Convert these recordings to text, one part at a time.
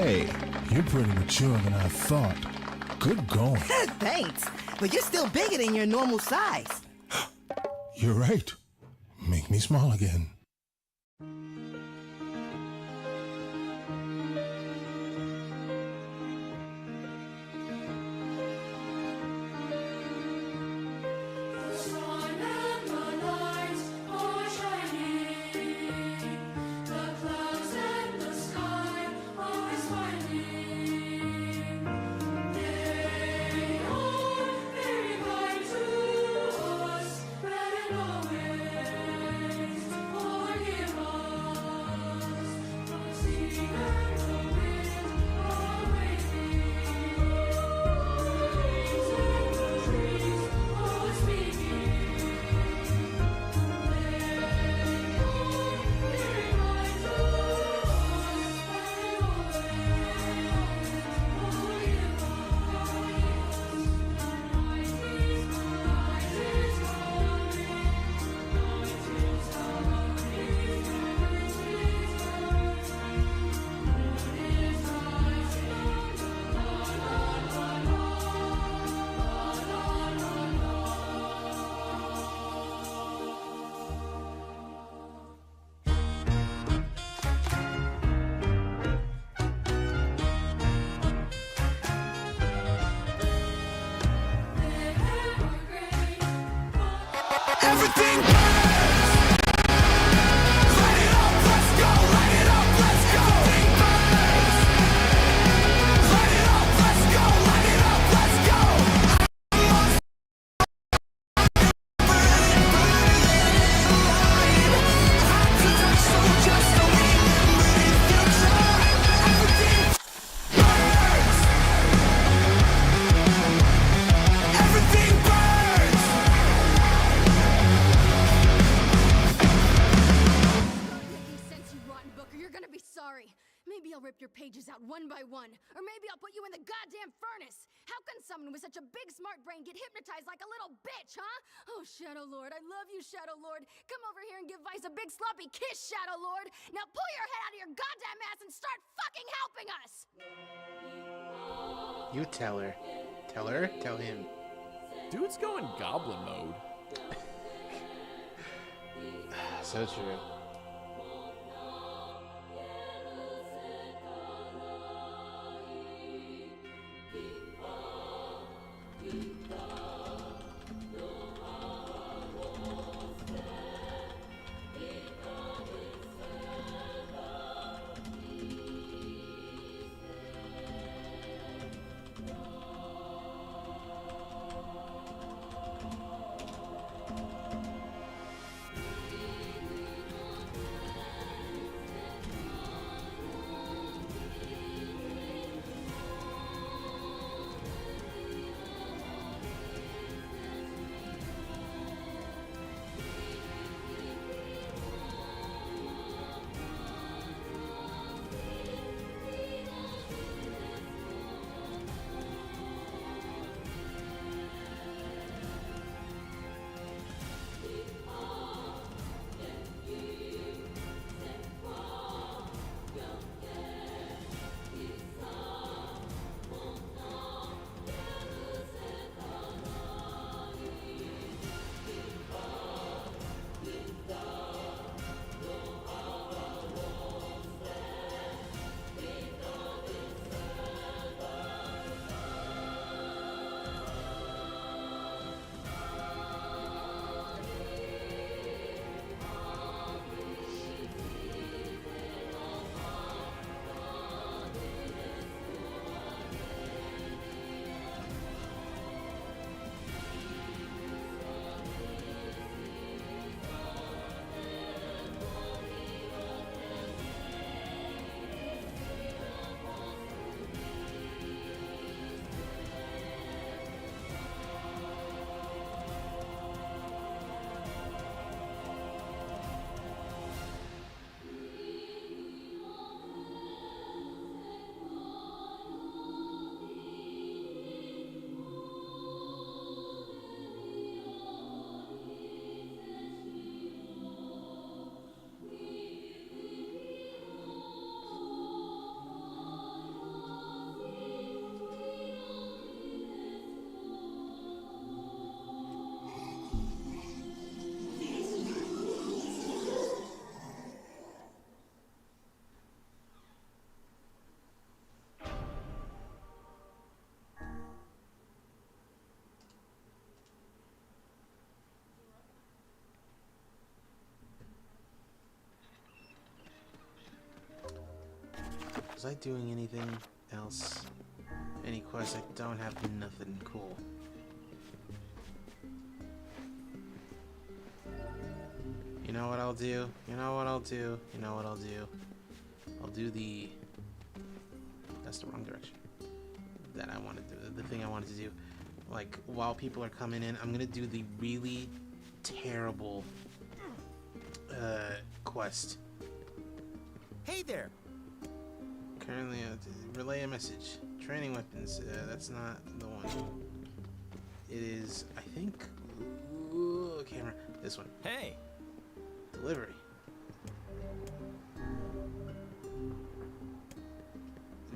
Hey, you're pretty mature than I thought. Good going. Thanks, but you're still bigger than your normal size. You're right. Make me small again. Everything burns. Light it up, let's go. Light it up, let's go. Everything burns. Light it up, let's go. Light it up, let's go. Hot to touch, so just don't remember the future. Everything burns. Everything burns. You're gonna be sorry. Maybe I'll rip your pages out one by one. Or maybe I'll put you in the goddamn furnace. How can someone with such a big smart brain get hypnotized like a little bitch, huh? Oh, Shadow Lord, I love you, Shadow Lord. Come over here and give Vice a big sloppy kiss, Shadow Lord. Now pull your head out of your goddamn ass and start fucking helping us! You tell her. Tell her? Tell him. Dude's going goblin mode. So true. Was I doing anything else? Any quests? I don't have nothing cool. You know what I'll do? You know what I'll do? You know what I'll do? I'll do the... That's the wrong direction. That I wanted to do. The thing I wanted to do. Like, while people are coming in, I'm gonna do the really terrible quest. Hey there. Currently, relay a message. Training weapons. That's not the one. It is, I think... Ooh, camera. This one. Hey. Delivery.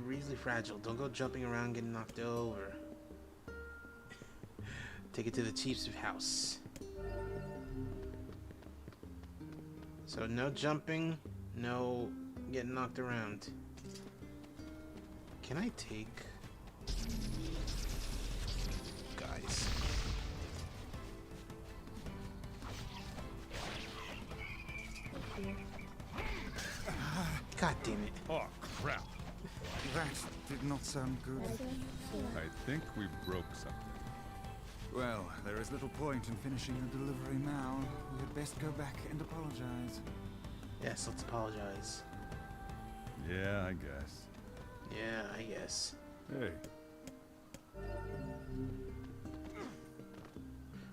Reasonably fragile. Don't go jumping around getting knocked over. Take it to the chief's house. So no jumping, no getting knocked around. Can I take... Guys. God damn it. Oh, crap. That did not sound good. I think we broke something. Well, there is little point in finishing the delivery now. We had best go back and apologize. Yes, let's apologize. Yeah, I guess. Yeah, I guess. Hey,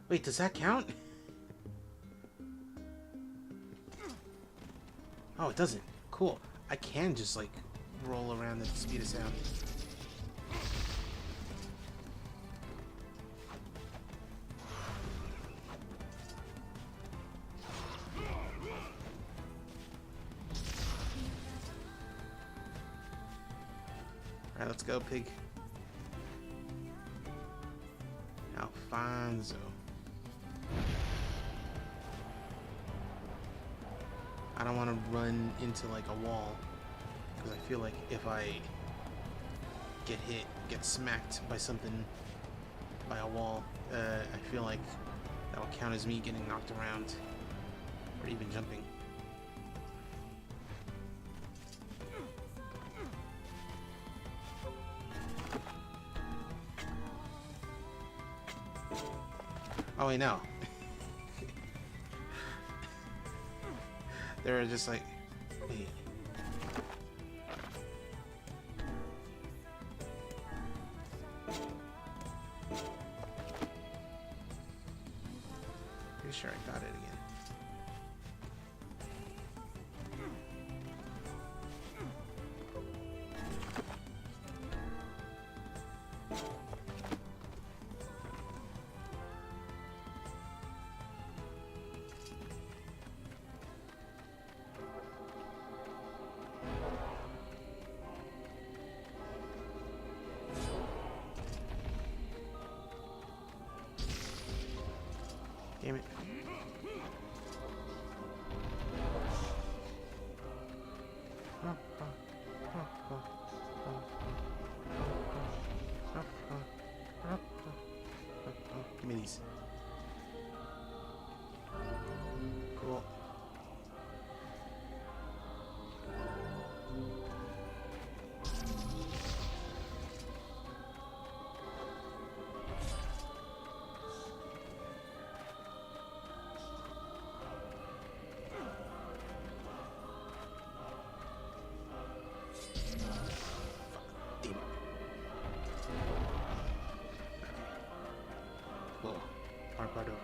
Wait, does that count? Oh, it doesn't. Cool. I can just, like, roll around at the speed of sound. Alright, let's go, pig. Alfonso. I don't want to run into like a wall, because I feel like if I get hit, get smacked by something, by a wall, I feel like that will count as me getting knocked around, or even jumping. Oh wait, no. They were just like, wait. Pretty sure I got it again. Damn it. Give me these. Cool. Damn it. Cool. Hard part over.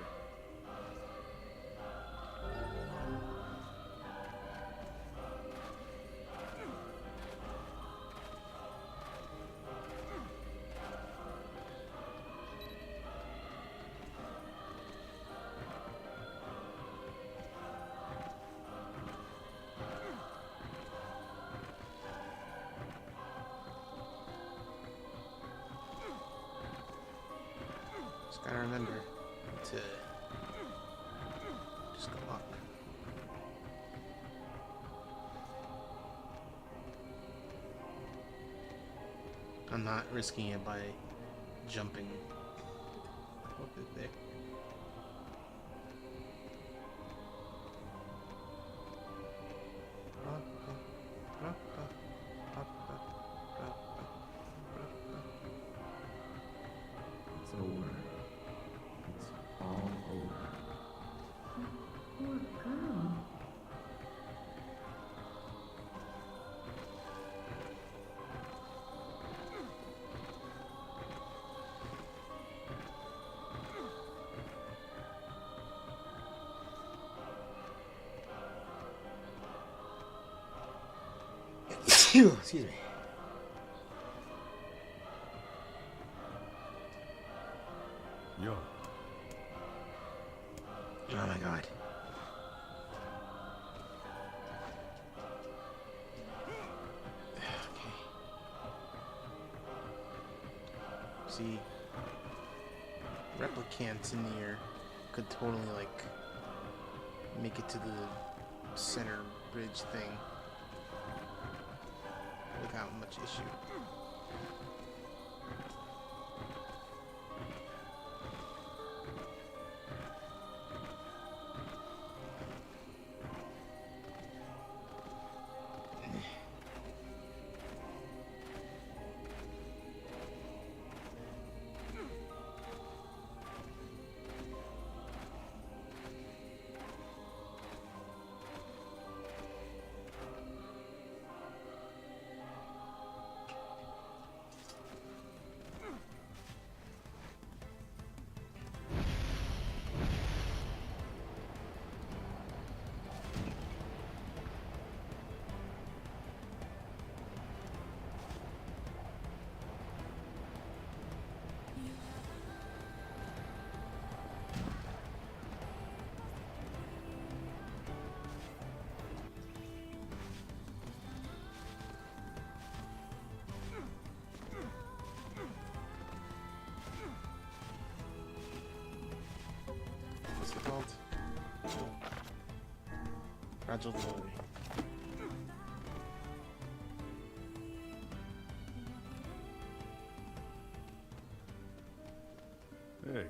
Just gotta remember to just go up. I'm not risking it by jumping. What is there? Excuse me. Yo. Oh my god. Okay. See, replicants in NIER could totally like make it to the center bridge thing without much issue. What's it called? Fragile delivery. Hey.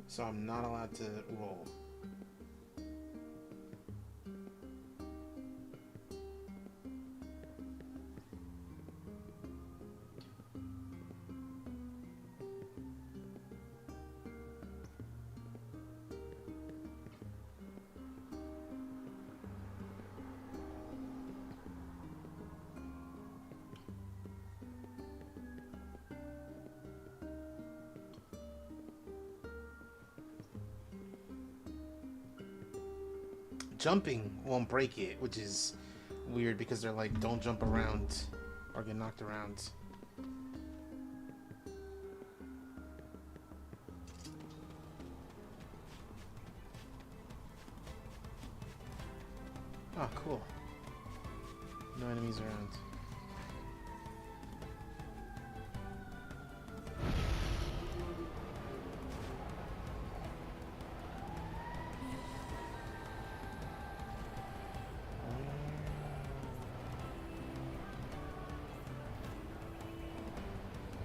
So I'm not allowed to roll. Jumping won't break it, which is weird because they're like, don't jump around or get knocked around. Oh, cool. No enemies around.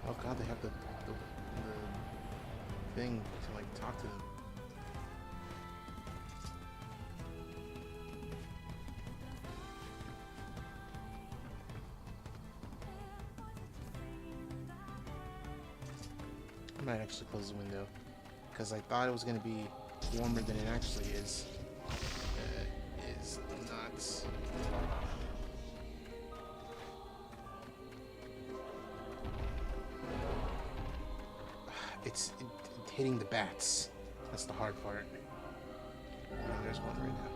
Oh god, they have the thing to like talk to them. I might actually close the window because I thought it was going to be warmer than it actually is. Is not. It's hitting the bats. That's the hard part. Oh, there's one right now.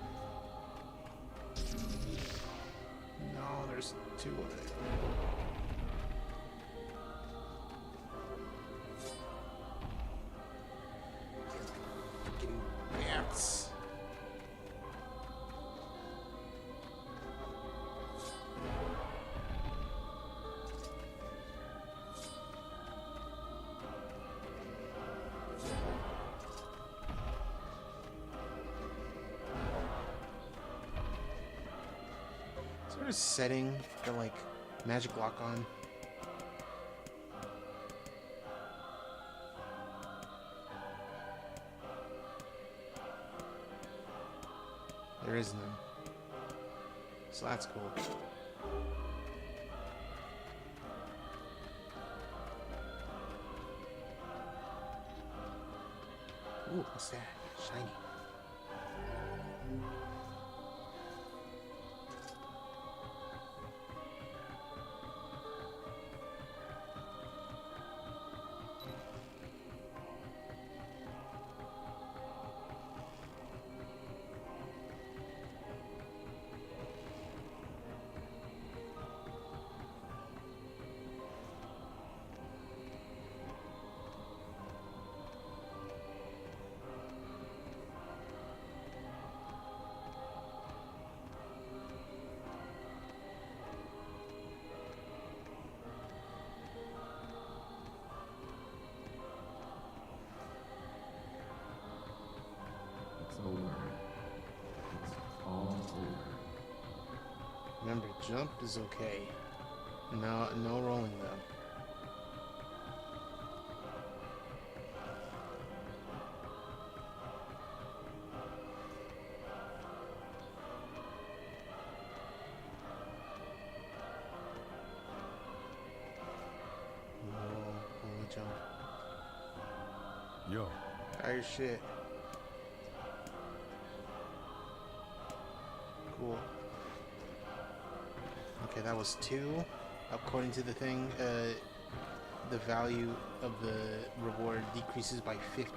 No, there's two of it. Fucking bats. Is there a setting for like magic lock on? There is none. So that's cool. Ooh, what's that? Shiny. jump is okay. No, no rolling though. Only jump. Yo. Try your shit. Cool. Okay, that was 2. According to the thing, the value of the reward decreases by 50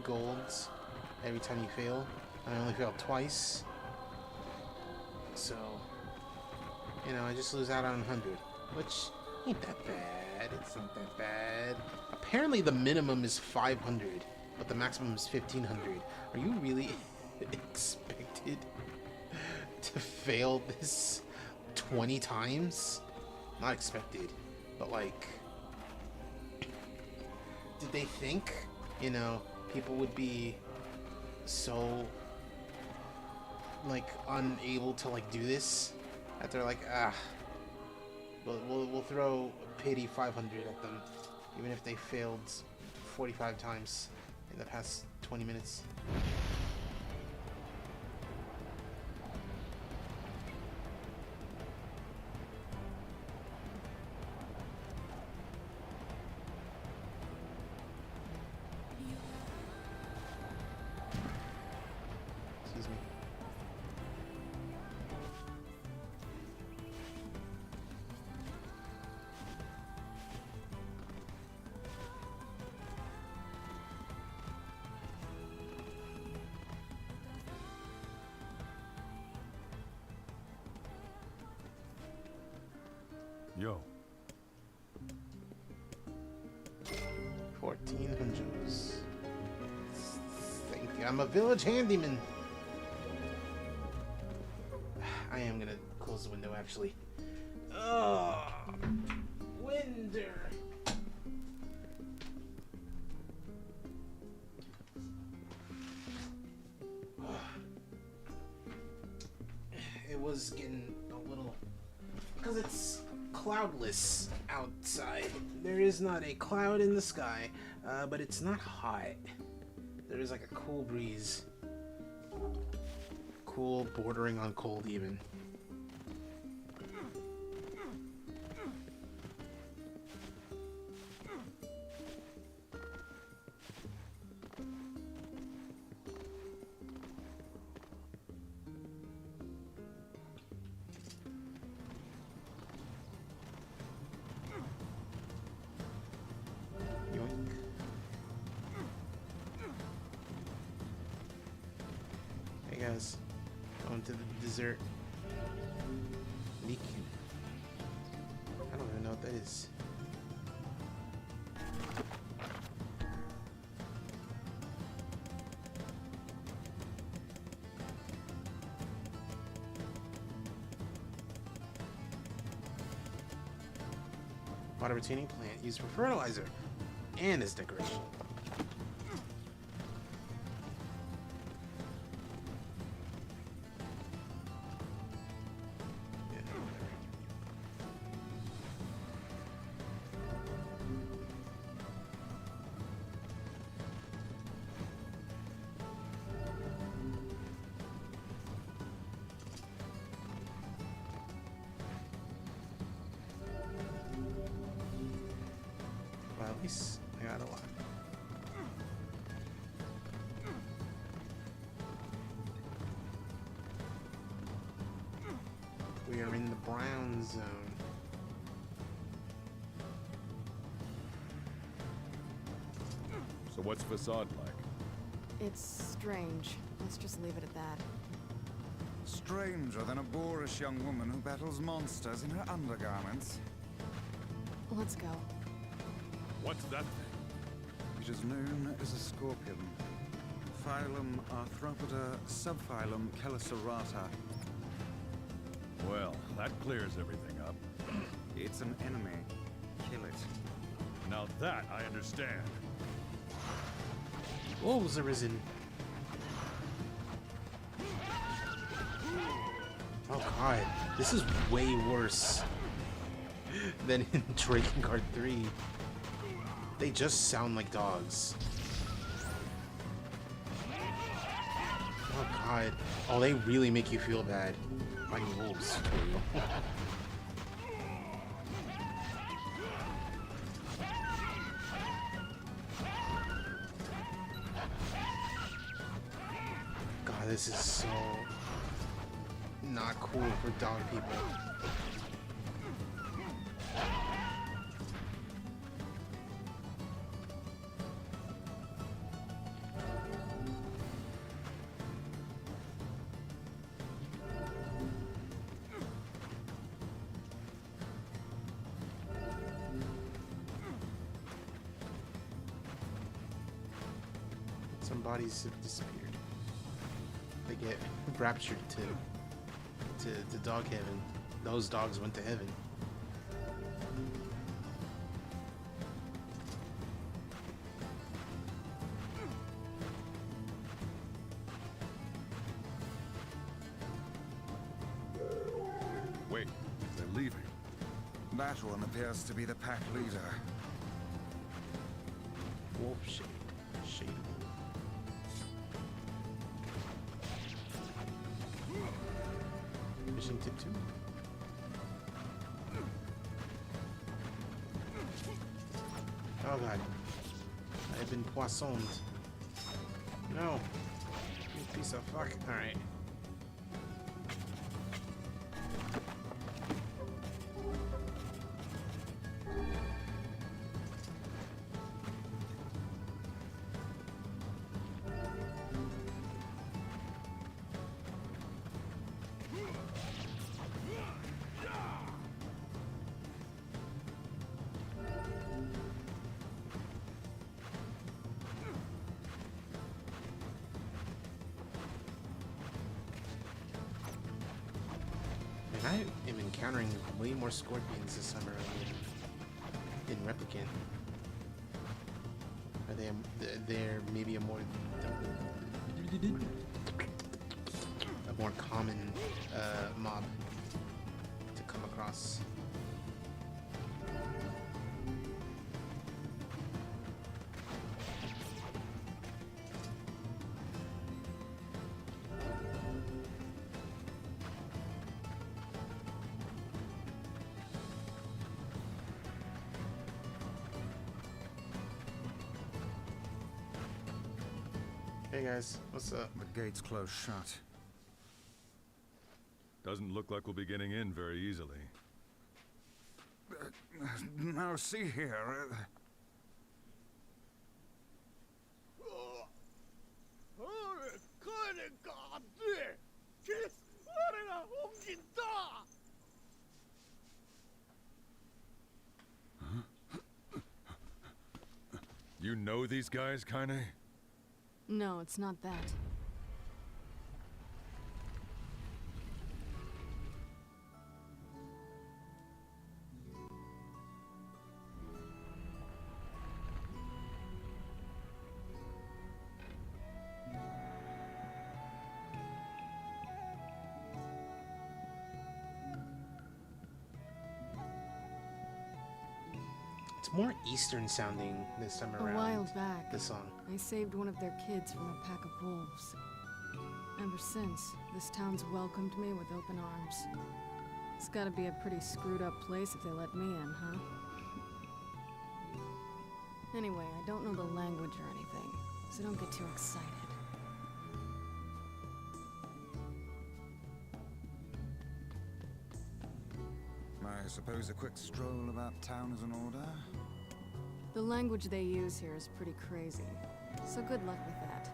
golds every time you fail. I only failed twice. So, you know, I just lose out on 100, which ain't that bad. It's not that bad. Apparently the minimum is 500, but the maximum is 1500. Are you really expected to fail this 20 times? Not expected, but like, did they think, you know, people would be so like unable to like do this that they're like, we'll throw pity 500 at them, even if they failed 45 times in the past 20 minutes. Excuse me. Yo. 1400s. Thank you. I'm a village handyman. I am gonna close the window actually. Oh, winter. It was getting a little, because it's cloudless outside. There is not a cloud in the sky, but it's not hot. There is like a cool breeze. Cool, bordering on cold even. Yoink. Hey guys, going to the dessert. Leaking. I don't even know what that is. Water retaining plant used for fertilizer and as decoration. Yeah, whatever. Well, at least I got a lot. We are in the brown zone. So what's facade like? It's strange. Let's just leave it at that. Stranger than a boorish young woman who battles monsters in her undergarments. Let's go. What's that thing? It is known as a scorpion. Phylum Arthropoda, subphylum Chelicerata. Well, that clears everything up. It's an enemy. Kill it. Now that I understand. Wolves arisen. Oh god, this is way worse than in Dragon Guard 3. They just sound like dogs. Oh god. Oh, they really make you feel bad. Like wolves, for real. God, this is so not cool for dog people. Some bodies have disappeared. They get raptured to dog heaven. Those dogs went to heaven. Wait, they're leaving. That one appears to be the pack leader. Wolf shade. Shade. Fishing tip 2. Oh god. I've been poissoned. No. You piece of fuck. Alright. I am encountering way more scorpions this summer in Replicant. Are they're maybe a more common mob to come across. Hey guys, what's up? The gate's closed shut. Doesn't look like we'll be getting in very easily. Now see here. You know these guys, Kaine? No, it's not that. It's more Eastern sounding this time around. A while back, The song. I saved one of their kids from a pack of wolves. Ever since, this town's welcomed me with open arms. It's gotta be a pretty screwed up place if they let me in, huh? Anyway, I don't know the language or anything, so don't get too excited. I suppose a quick stroll about town is in order? The language they use here is pretty crazy, so good luck with that.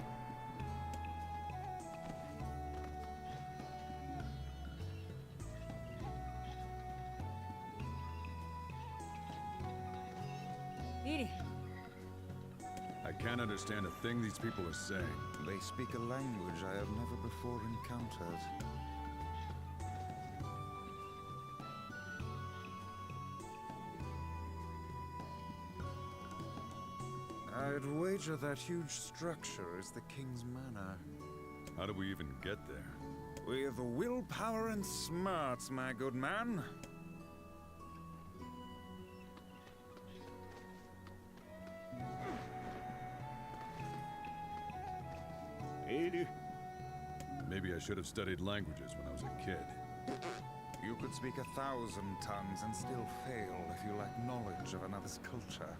I can't understand a thing these people are saying. They speak a language I have never before encountered. I'd wager that huge structure is the king's manor. How do we even get there? With willpower and smarts, my good man. Maybe I should have studied languages when I was a kid. You could speak 1,000 tongues and still fail if you lack knowledge of another's culture.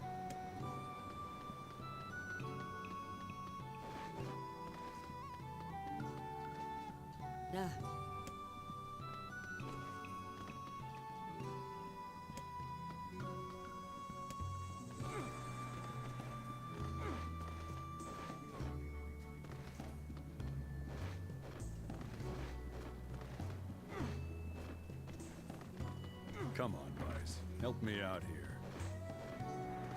Duh. Come on, Vice. Help me out here.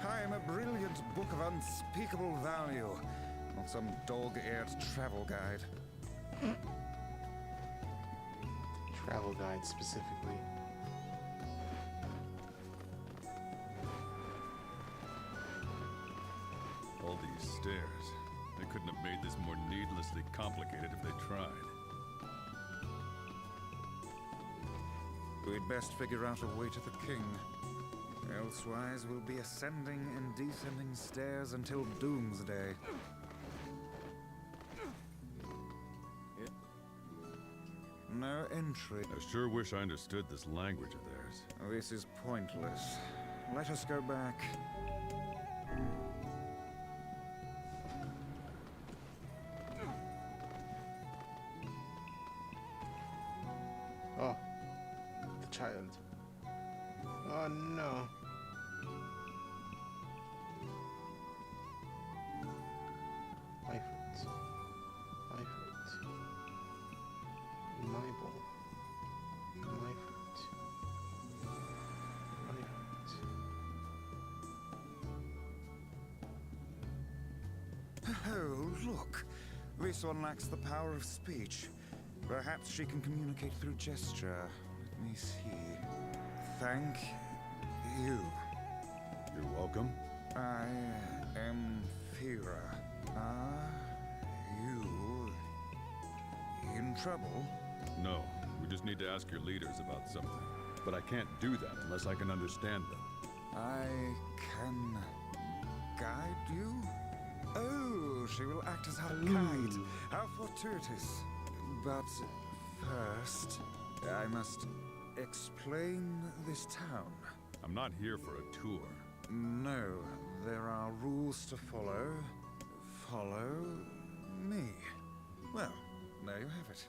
I am a brilliant book of unspeakable value, not some dog-eared travel guide. Travel guide specifically. All these stairs. They couldn't have made this more needlessly complicated if they tried. We'd best figure out a way to the king. Elsewise, we'll be ascending and descending stairs until doomsday. No entry. I sure wish I understood this language of theirs. This is pointless. Let us go back. Oh, the child. Oh no. My foot. My foot. My ball. My foot. My foot. Oh, look. This one lacks the power of speech. Perhaps she can communicate through gesture. Let me see. Thank you. You're welcome. I am Fira. Are you in trouble? No, we just need to ask your leaders about something. But I can't do that unless I can understand them. I can guide you? Oh, she will act as our guide. How fortuitous. But first, I must explain this town. I'm not here for a tour. No, there are rules to follow. Follow me. Well, there you have it.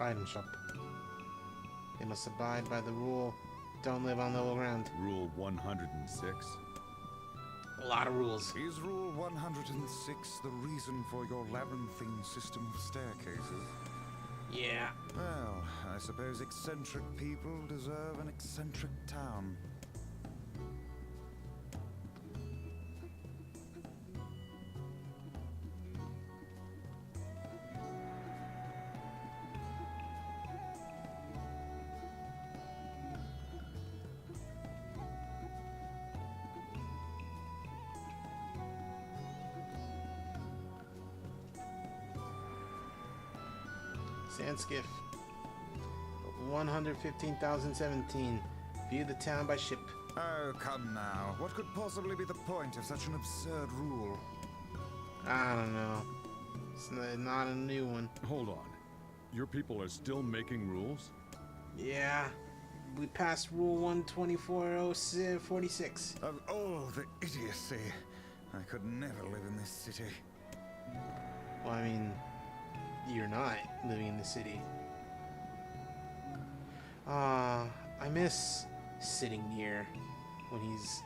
Item shop. They must abide by the rule. Don't live on level ground. Rule 106. A lot of rules. Is Rule 106 the reason for your labyrinthine system of staircases? Yeah. Well, I suppose eccentric people deserve an eccentric town. Sand skiff. 115,017. View the town by ship. Oh, come now. What could possibly be the point of such an absurd rule? I don't know. It's not a new one. Hold on. Your people are still making rules? Yeah. We passed Rule 124.46. Of all the idiocy, I could never live in this city. Well, I mean, you're not living in the city. I miss sitting near when he's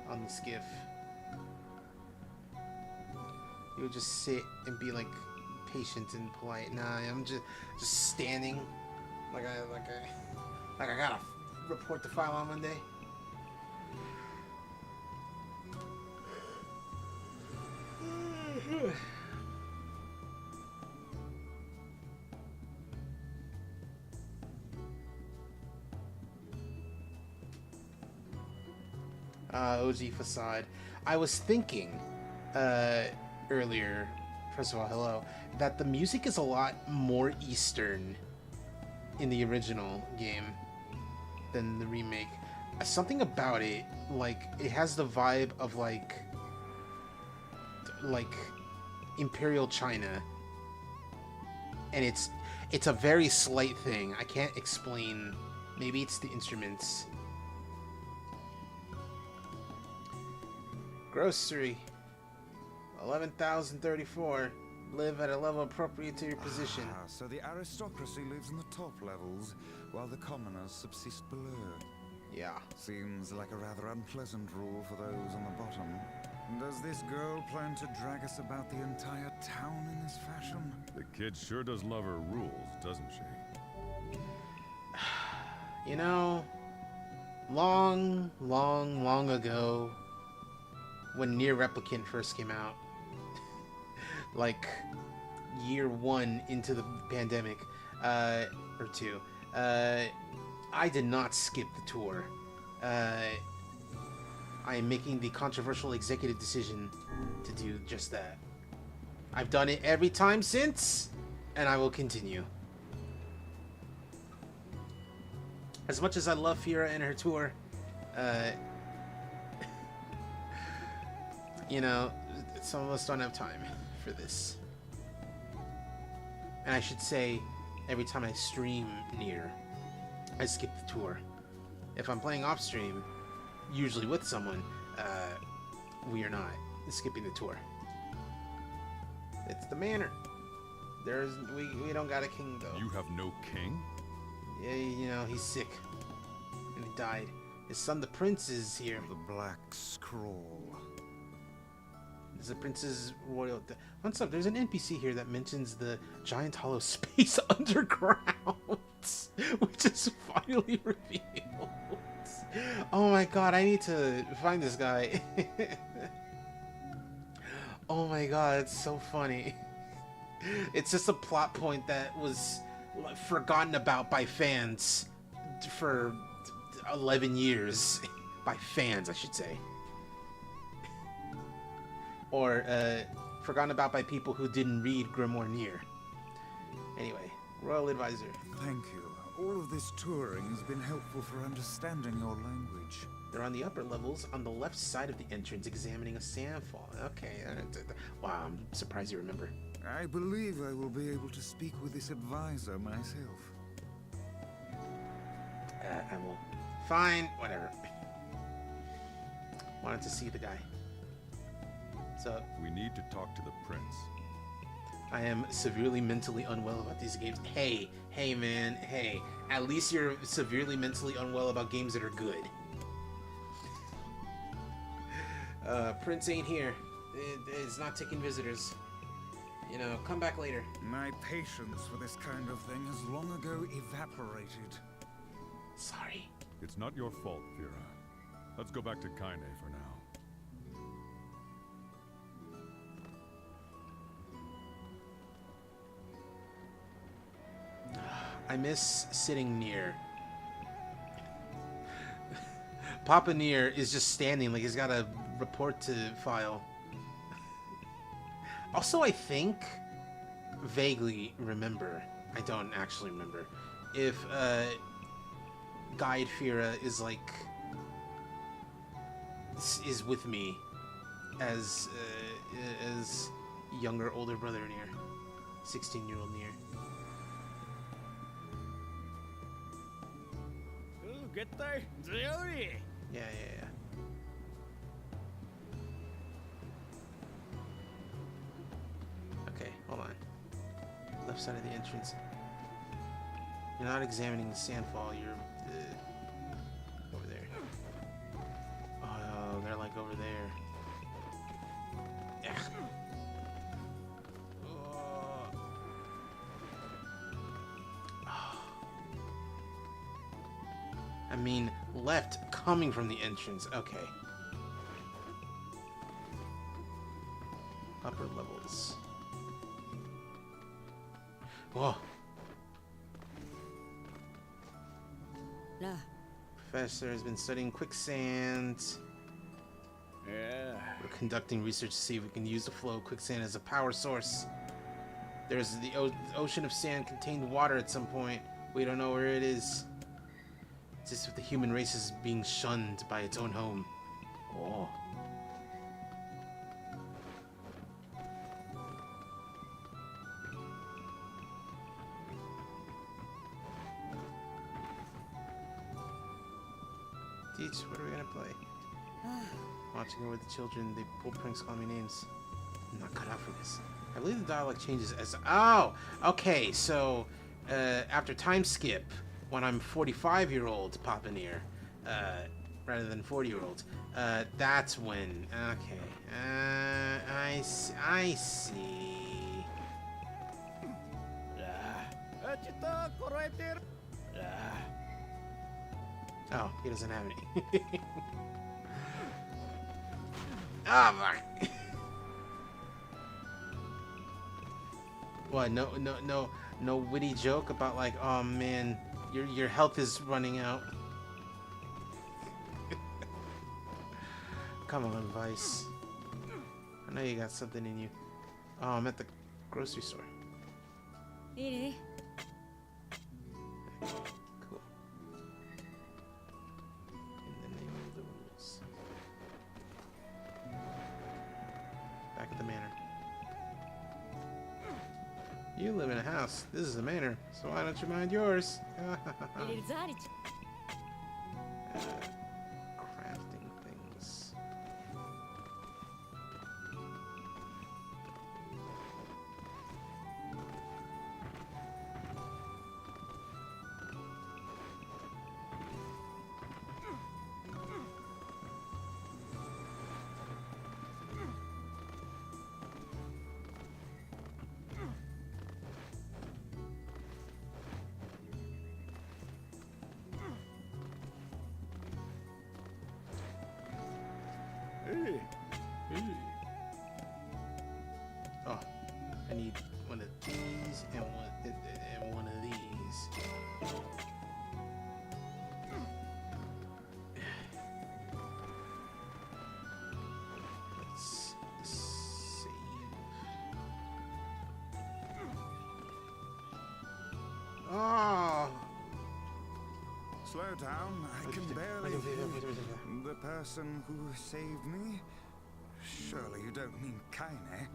on the skiff. He would just sit and be like patient and polite. Nah, I'm just standing like I gotta report the file on Monday. OG facade. I was thinking earlier, first of all, hello, that the music is a lot more Eastern in the original game than the remake. Something about it, like, it has the vibe of like Imperial China, and it's a very slight thing. I can't explain. Maybe it's the instruments. Grocery, 11,034. Live at a level appropriate to your position. Ah, so the aristocracy lives in the top levels, while the commoners subsist below. Yeah. Seems like a rather unpleasant rule for those on the bottom. Does this girl plan to drag us about the entire town in this fashion? The kid sure does love her rules, doesn't she? You know, long ago, when NIER Replicant first came out, like year 1 into the pandemic, or 2, I did not skip the tour. I am making the controversial executive decision to do just that. I've done it every time since, and I will continue. As much as I love Fira and her tour, you know, some of us don't have time for this. And I should say, every time I stream NIER, I skip the tour. If I'm playing off stream, usually with someone, we are not skipping the tour. It's the manor. We don't got a king though. You have no king? Yeah, you know, he's sick. And he died. His son, the prince, is here. The Black Scroll. There's the prince's royal... What's up? There's an NPC here that mentions the giant hollow space underground. Which is finally revealed. Oh my god, I need to find this guy. Oh my god, it's so funny. It's just a plot point that was forgotten about by fans for 11 years. By fans, I should say. Or forgotten about by people who didn't read Grimoire NIER. Anyway, Royal Advisor. Thank you. All of this touring has been helpful for understanding your language. They're on the upper levels on the left side of the entrance examining a sandfall. Okay. Wow, I'm surprised you remember. I believe I will be able to speak with this advisor myself. I will. Fine, whatever. Wanted to see the guy. So, We need to talk to the prince. I am severely mentally unwell about these games. Hey man, hey. At least you're severely mentally unwell about games that are good. Prince ain't here. It's not taking visitors. You know, come back later. My patience for this kind of thing has long ago evaporated. Sorry. It's not your fault, Vera. Let's go back to Kaine for now. I miss sitting near. Papa NIER is just standing like he's got a report to file. Also, I think, vaguely remember, I don't actually remember, if Guide Fira is like, is with me as younger, older brother NIER, 16-year-old NIER. Yeah. Okay, hold on. Left side of the entrance. You're not examining the sandfall, you're over there. Oh, they're like over there. Ugh. I mean, left coming from the entrance. Okay. Upper levels. Whoa. Professor has been studying quicksand. Yeah. We're conducting research to see if we can use the flow of quicksand as a power source. There's the ocean of sand contained water at some point. We don't know where it is. It's as if the human race is being shunned by its own home. Oh. Teach, what are we gonna play? Watching over the children, they pull pranks, call me names. I'm not cut out for this. I believe the dialogue changes as... Oh! Okay, so... after time skip, when I'm 45-year-old Papa NIER, rather than 40-year-old, that's when... Okay. I see. Oh, he doesn't have any. Ah, fuck. What? No witty joke about like, oh man, your health is running out. Come on, Vice. I know you got something in you. Oh, I'm at the grocery store. Cool. In the name of the rules. Back at the manor. You live in a house. This is a manor, so why don't you mind yours? Crafting things. Oh, I need one of these and one of these. Let's save. Oh. Slow down. I can barely hear the person who saved me. Surely you don't mean Kaine.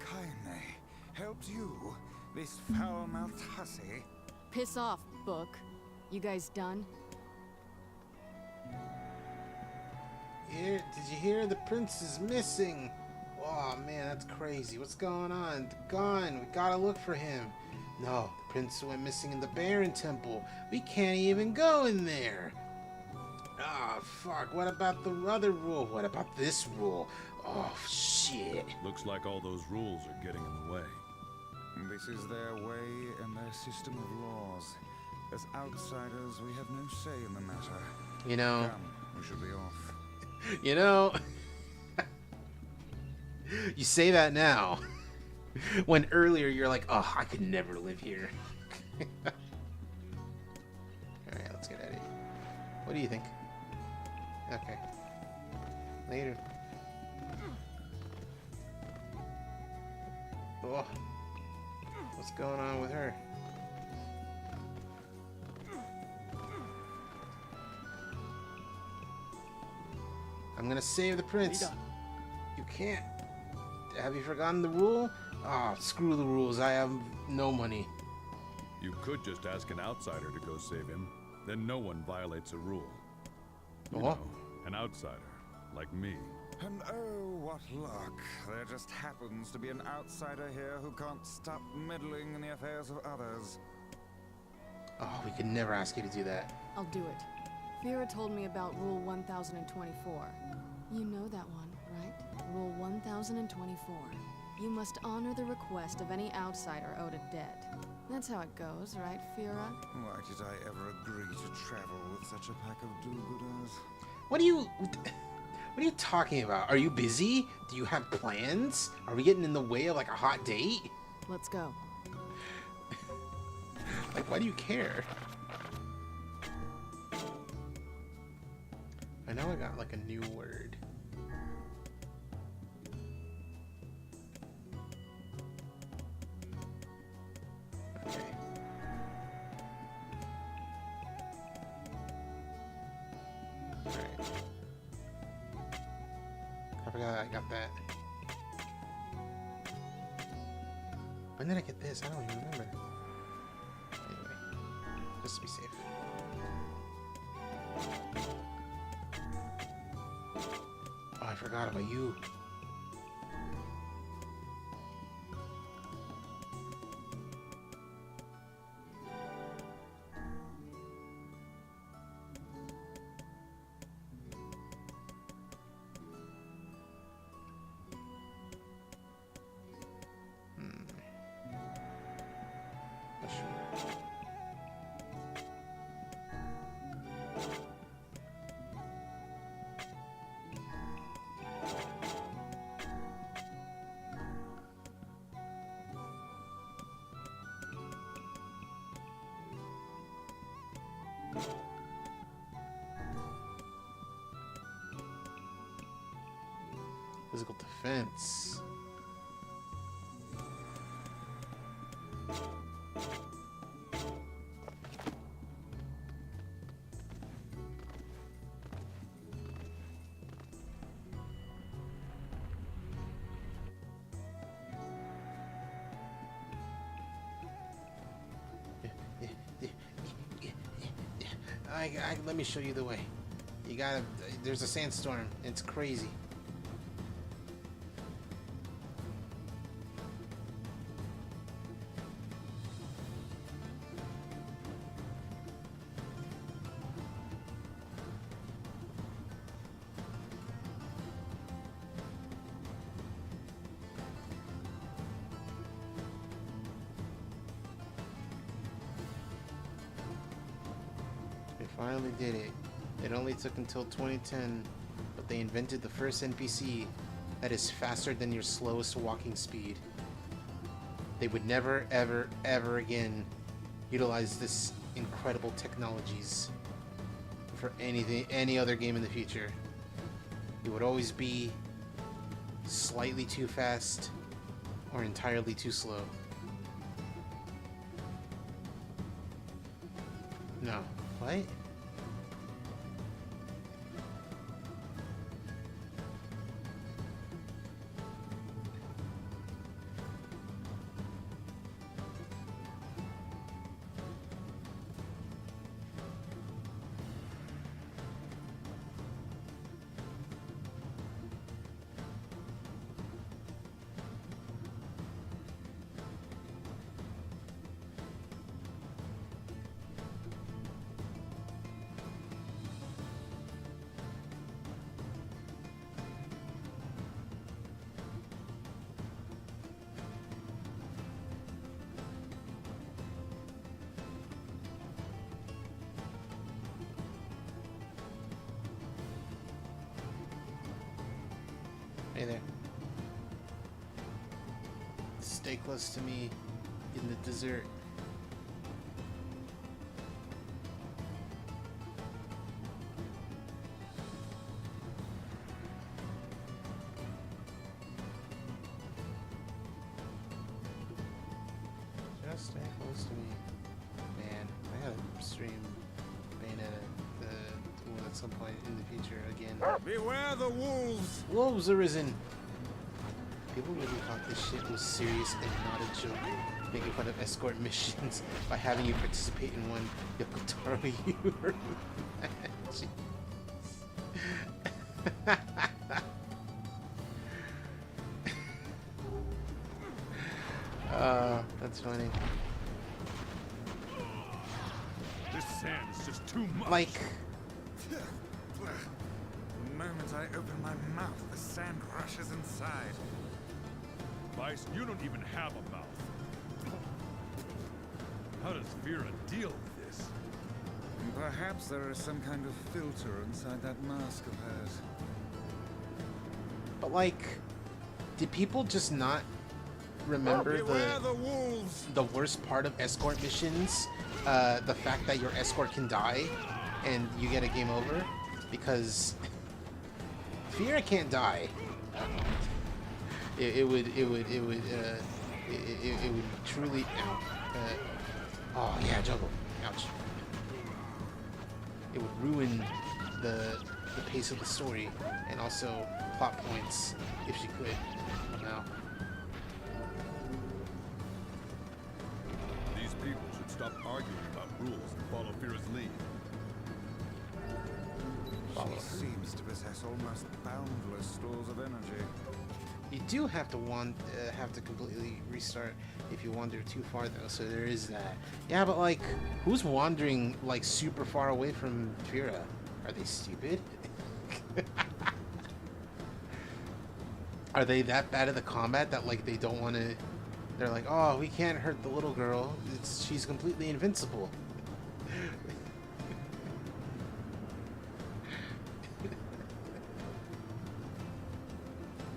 Kaine helped you, this foul-mouthed hussy. Piss off, book. You guys done? Did you hear? The prince is missing. Oh man, that's crazy. What's going on? Gone. We gotta look for him. No, the prince went missing in the Baron Temple. We can't even go in there. Ah, fuck. What about the other rule? What about this rule? Oh, shit. Looks like all those rules are getting in the way. This is their way and their system of laws. As outsiders, we have no say in the matter. You know... Come, we should be off. You know... You say that now. When earlier you're like, oh, I could never live here. Alright, let's get out of here. What do you think? Okay. Later. Oh. What's going on with her? I'm gonna save the prince. You can't. Have you forgotten the rule? Ah, oh, screw the rules. I have no money. You could just ask an outsider to go save him. Then no one violates a rule. You know, an outsider, like me. And oh, what luck. There just happens to be an outsider here who can't stop meddling in the affairs of others. Oh, we could never ask you to do that. I'll do it. Fira told me about Rule 1024. You know that one, right? Rule 1024. You must honor the request of any outsider owed a debt. That's how it goes, right, Fira? Why did I ever agree to travel with such a pack of do-gooders? What are you talking about? Are you busy? Do you have plans? Are we getting in the way of like a hot date? Let's go. Like, why do you care? I know I got like a new word. forgot I got that. When did I get this? I don't even remember. Anyway, just to be safe. Oh, I forgot about you. Physical defense. Let me show you the way. You gotta. There's a sandstorm. It's crazy. Finally did it. It only took until 2010, but they invented the first NPC that is faster than your slowest walking speed. They would never, ever, ever again utilize this incredible technologies for any other game in the future. It would always be slightly too fast or entirely too slow. No. What? Hey there. Stay close to me in the desert. Just stay close to me. Man, I gotta stream Bayonetta at some point in the future again. Beware the wolves! Wolves arisen! People really thought this shit was serious and not a joke, making fun of escort missions by having you participate in one. Yokotaro, you were that's funny. This sand is just too much. Like, The moment I open my mouth, the sand rushes inside. Vice, you don't even have a mouth. How does Vera deal with this? Perhaps there is some kind of filter inside that mask of hers. but like, did people just not remember the worst part of escort missions? The fact that your escort can die and you get a game over? Because Vera can't die. It would truly. Oh yeah, juggle. Ouch. It would ruin the the pace of the story and also plot points if she could somehow. These people should stop arguing about rules and follow Fira's lead. She seems to possess almost boundless stores of energy. You do have to have to completely restart if you wander too far though, so there is that. Yeah, but like, who's wandering like super far away from Fira? Are they stupid? Are they that bad at the combat that like they don't want to? They're like, oh, we can't hurt the little girl. She's completely invincible.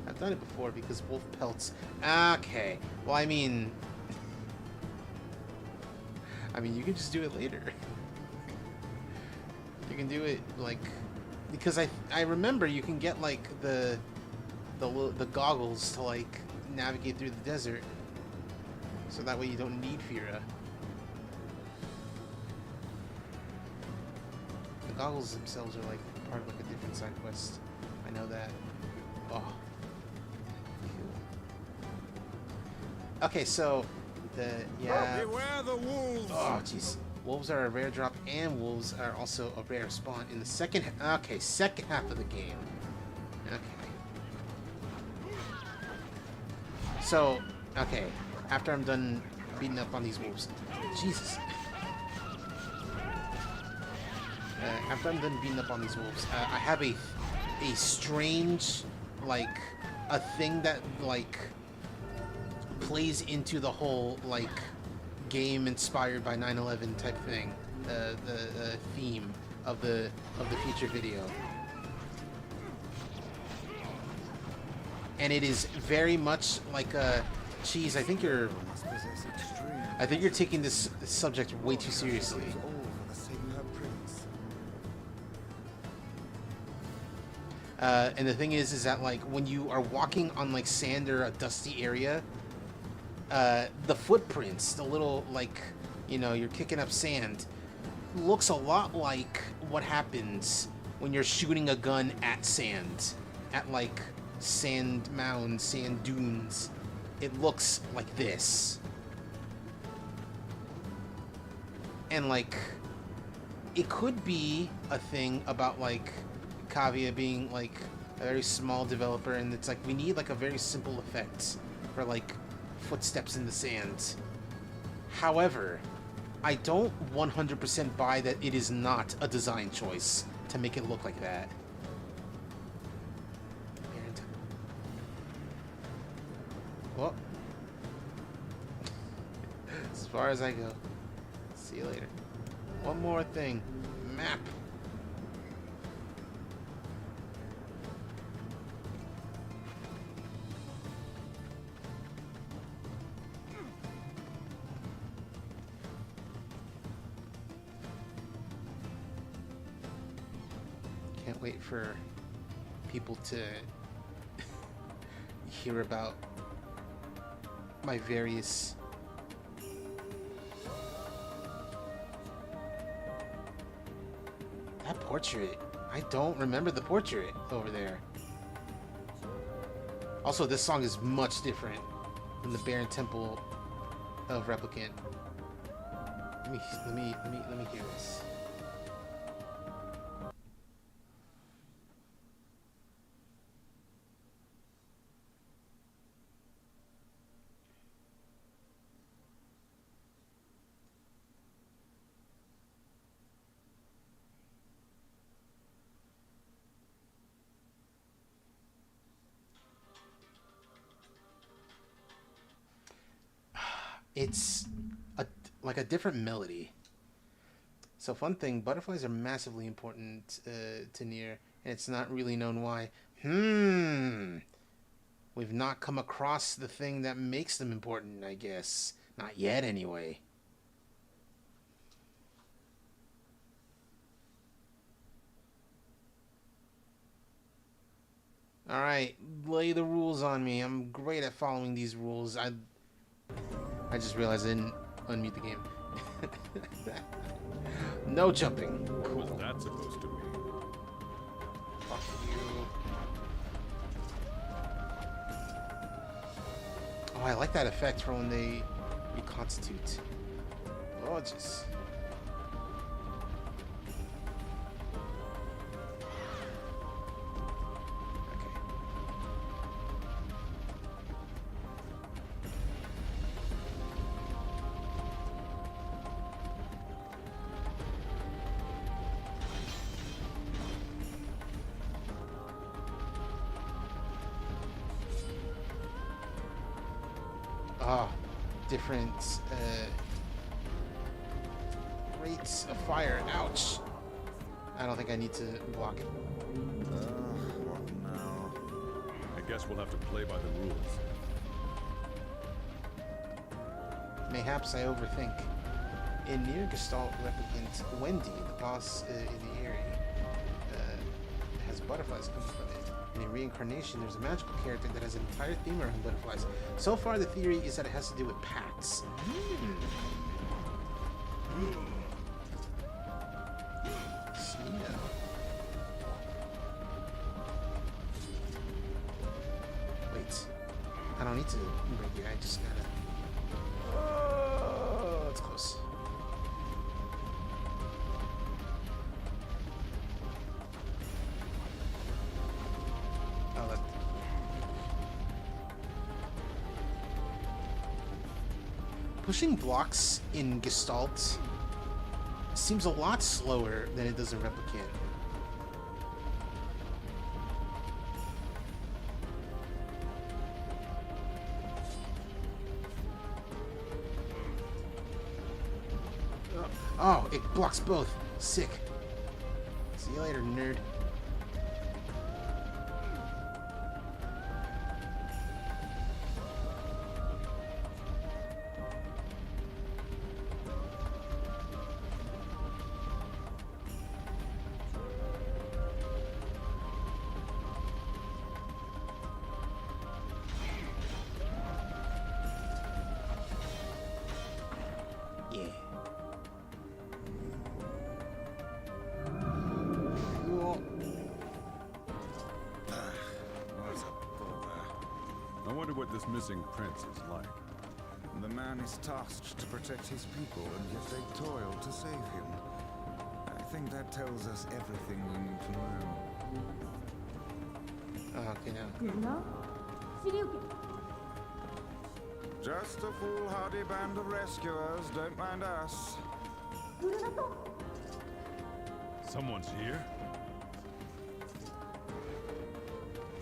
I've done it before because wolf pelts. Okay. Well, I mean, you can just do it later. You can do it like, because I remember you can get like the goggles to like navigate through the desert, so that way you don't need Fira. The goggles themselves are like part of like a different side quest. I know that. Oh. Okay, so Beware the wolves! Oh, jeez. Wolves are a rare drop, and wolves are also a rare spawn in the second half of the game. Okay. So, okay, after I'm done beating up on these wolves, Jesus. After I'm done beating up on these wolves, I have a strange, like, a thing that like plays into the whole like game inspired by 9/11 type thing, the theme of the feature video, and it is very much like a Cheese. I think you're taking this subject way too seriously. And the thing is that like when you are walking on like sand or a dusty area, the footprints, the little like, you know, you're kicking up sand, looks a lot like what happens when you're shooting a gun at sand, at like sand mounds, sand dunes. It looks like this. And like, it could be a thing about like Kavia being like a very small developer, and it's like we need like a very simple effect for like footsteps in the sand. However, I don't 100% buy that it is not a design choice to make it look like that. And well, as far as I go. See you later. One more thing. Map. Can't wait for people to hear about my various portrait. I don't remember the portrait over there. Also, this song is much different than the Barren Temple of Replicant. Let me hear this. It's like a different melody. So fun thing, butterflies are massively important to NIER, and it's not really known why. We've not come across the thing that makes them important, I guess. Not yet, anyway. Alright, lay the rules on me. I'm great at following these rules. I just realized I didn't unmute the game. No jumping. What was that supposed to mean? Oh, I like that effect for when they reconstitute. Gorgeous. Different rates of fire. Ouch. I don't think I need to block it. What now? I guess we'll have to play by the rules. Mayhaps I overthink. In NIER Gestalt replicant Wendy, the boss in the area, has butterflies coming from it. In a reincarnation, there's a magical character that has an entire theme around butterflies. So far, the theory is that it has to do with pacts. Sneeko. Wait. I don't need to break it. I just gotta... Oh, it's close. Pushing blocks in Gestalt seems a lot slower than it does in Replicant. Oh, it blocks both. Sick. See you later, nerd. This missing prince is like. The man is tasked to protect his people, and yet they toil to save him. I think that tells us everything we need to know. Okay, now. Just a foolhardy band of rescuers, don't mind us. Someone's here?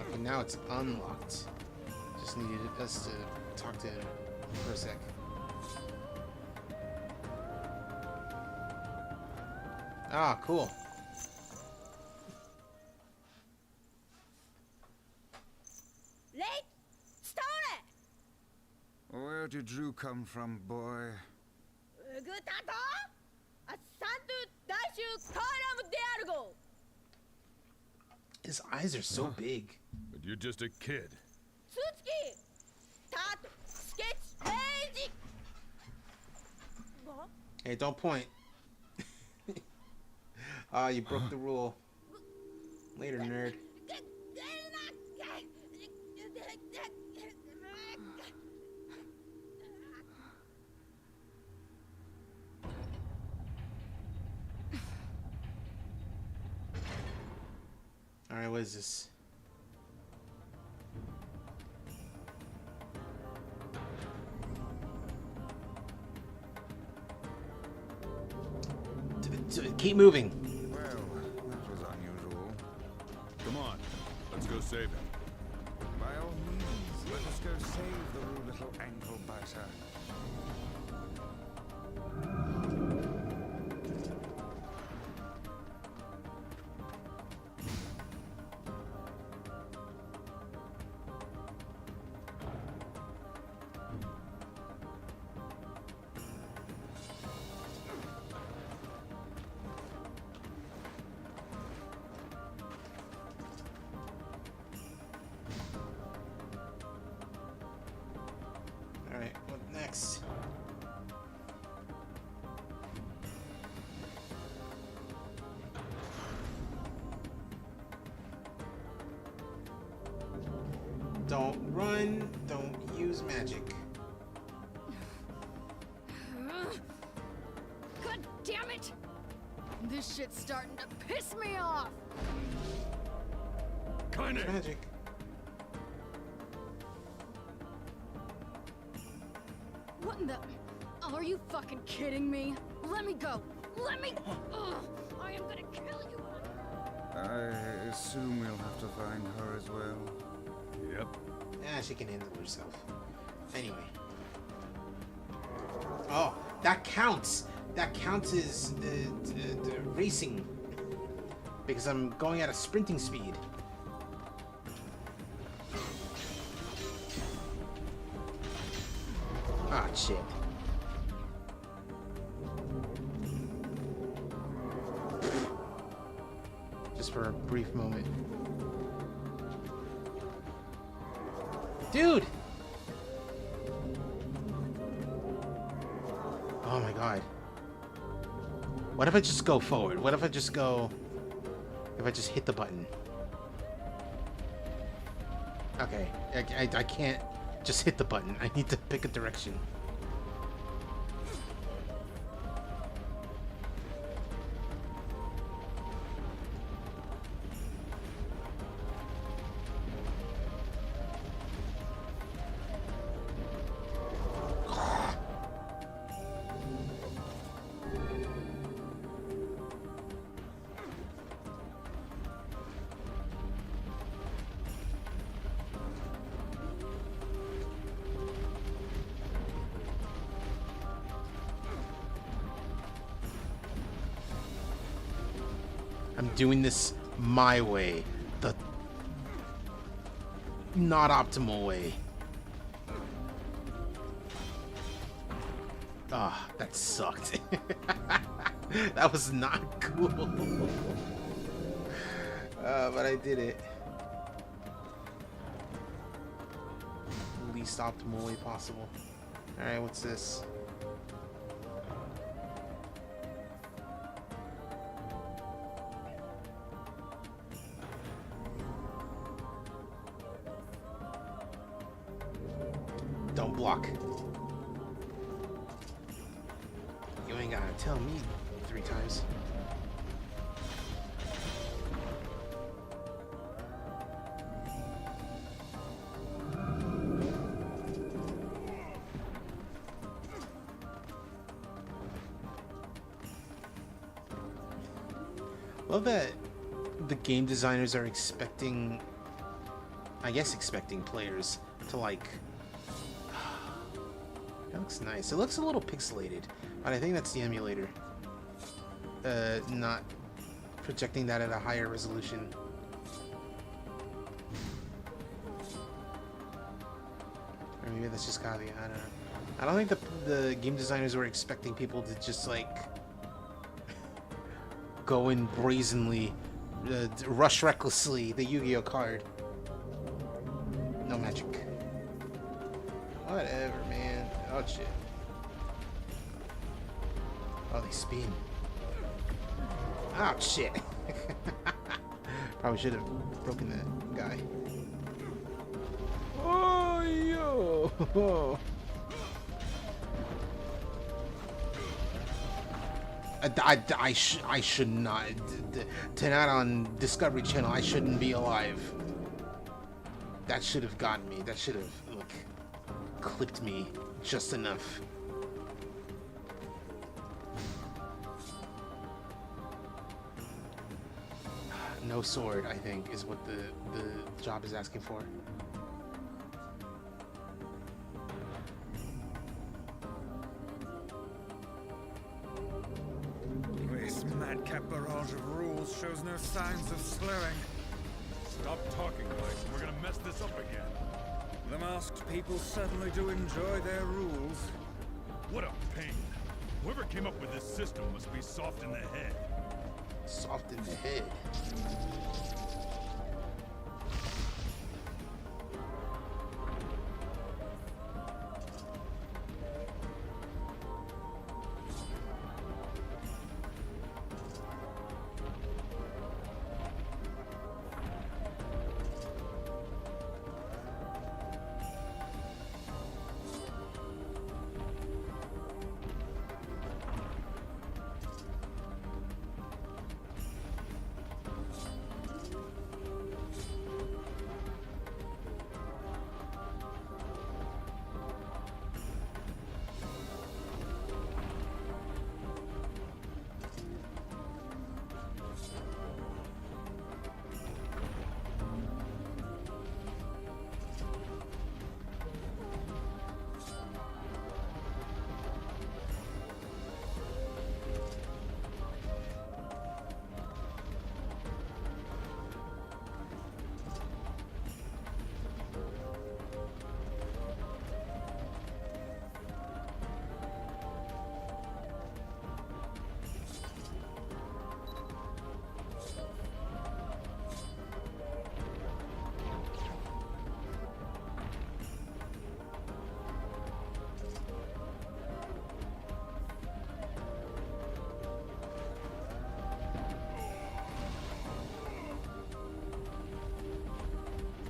Okay, now it's unlocked. Just needed us to talk to him for a sec. Ah, cool. Late? Stone! Where did you come from, boy? His eyes are so big. But you're just a kid. Hey, don't point. Ah, you broke the rule. Later, nerd. Alright, what is this? Keep moving. Well, that was unusual. Come on, let's go save him. By all means, let us go save the rude little ankle biter. Alright, what next? Don't run. Don't use magic. God damn it! This shit's starting to piss me off! Kinda. Magic. What in the... Oh, are you fucking kidding me? Let me go! Let me... Ugh, I am gonna kill you! I assume we'll have to find her as well. Yep. Yeah, she can handle herself. Anyway. Oh, that counts! That counts as racing. Because I'm going at a sprinting speed. Ah, shit. Just for a brief moment. Dude! Oh my god. What if I just go forward? What if I just go... If I just hit the button? Okay. I can't just hit the button. I need to pick a direction. I'm doing this my way, the not optimal way. Ah, that sucked. That was not cool. But I did it. Least optimal way possible. Alright, what's this? Don't block. You ain't gotta tell me 3 times. Love that the game designers are expecting, I guess expecting players to like... That looks nice. It looks a little pixelated, but I think that's the emulator. Not projecting that at a higher resolution. Or maybe that's just copy. I don't know. I don't think the game designers were expecting people to just like go in brazenly, rush recklessly the Yu-Gi-Oh card. No magic. Whatever, man. Oh shit. Oh, they spin. Oh shit. Probably should have broken that guy. Oh yo. I should not. Tonight on Discovery Channel, I shouldn't be alive. That should have gotten me. That should have clipped me just enough. No sword, I think, is what the job is asking for. This madcap barrage of rules shows no signs of slowing. Stop talking, Mike. We're gonna mess this up again. The masked people certainly do enjoy their rules. What a pain. Whoever came up with this system must be soft in the head. Soft in the head.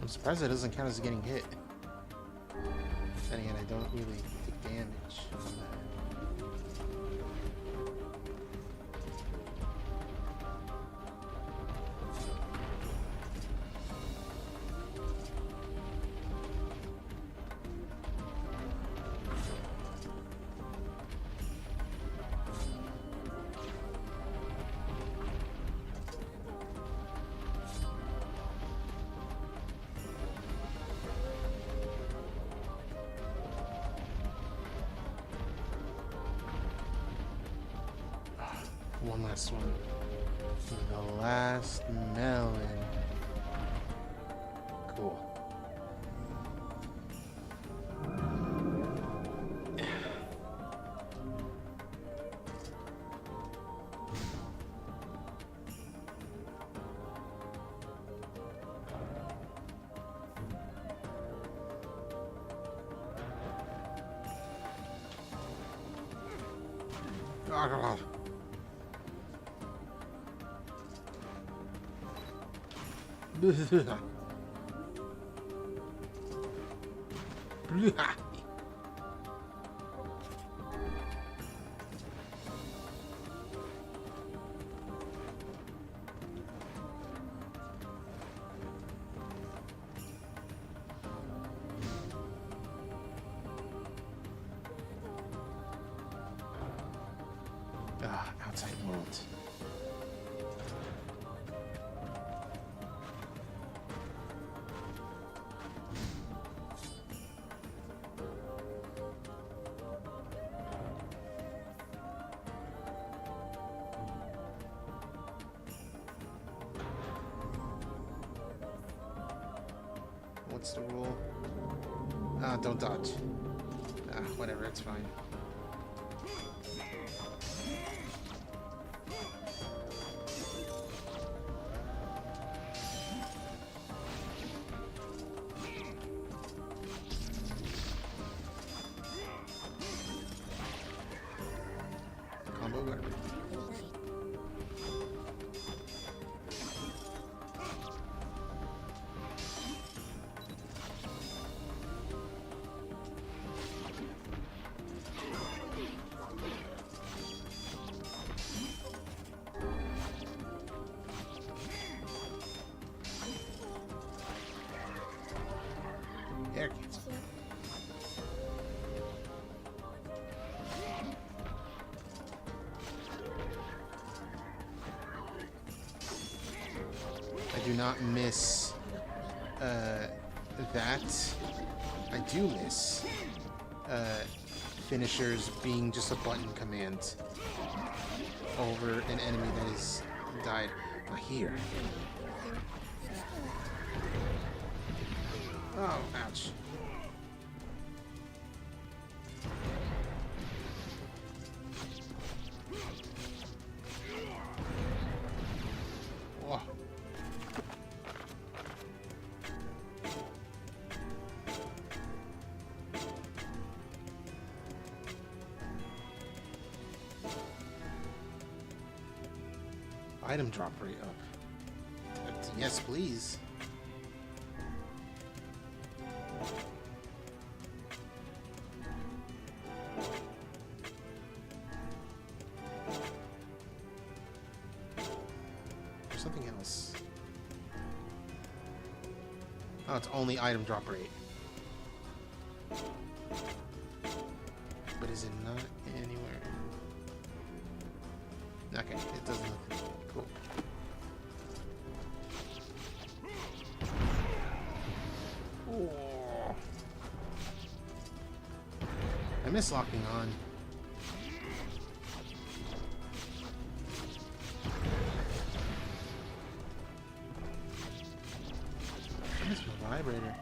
surprised that doesn't count as getting hit. Then again, I don't really take damage from that. One last one. The last melon. Cool. Outside world. What's the rule? Don't dodge. Whatever, it's fine. Combo garbage. Air cancel. I do not miss that. I do miss finishers being just a button command over an enemy that is died. Here. Oh, ouch. Whoa. Item drop rate up. Yes, please. There's something else. Oh, it's only item drop rate. But is it not anywhere? Okay, it doesn't look cool. Oh. I miss locking on. I miss my vibrator.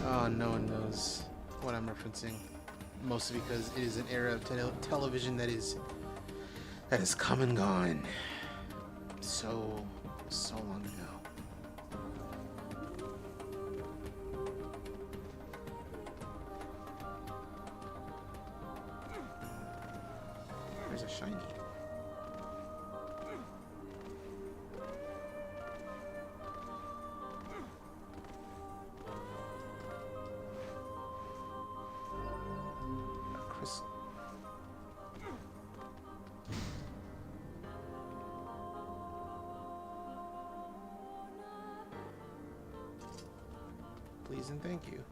Oh, no one knows what I'm referencing. Mostly because it is an era of television that is come and gone so long ago. There's a shiny. please, and thank you.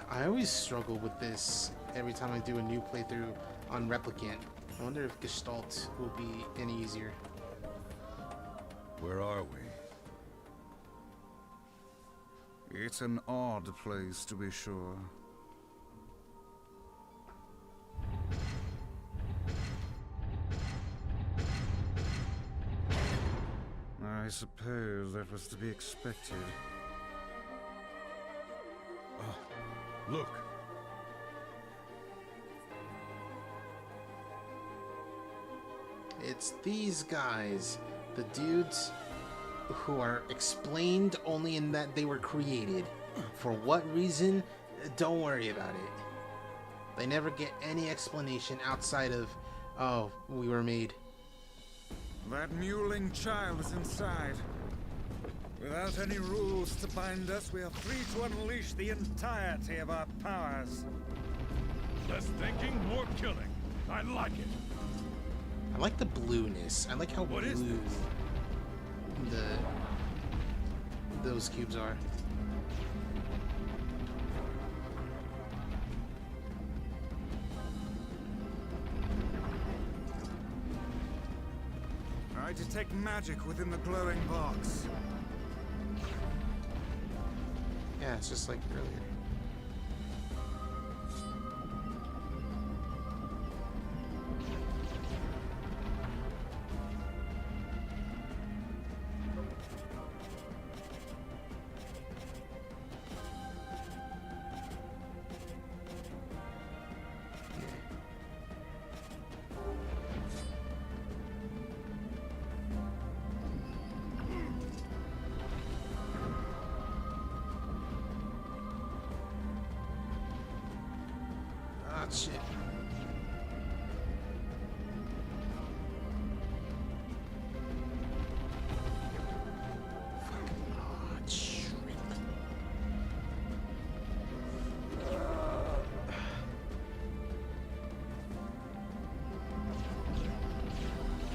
I always struggle with this every time I do a new playthrough on Replicant. I wonder if Gestalt will be any easier. Where are we? It's an odd place, to be sure. I suppose that was to be expected. Look. It's these guys, the dudes who are explained only in that they were created. For what reason? Don't worry about it. They never get any explanation outside of, oh, we were made. That mewling child is inside. Without any rules to bind us, we are free to unleash the entirety of our powers. Less thinking, more killing. I like it. I like the blueness. I like how What blue is those cubes are. I detect magic within the glowing box. Yeah, it's just like earlier. Ah, shit. Ah, shrimp.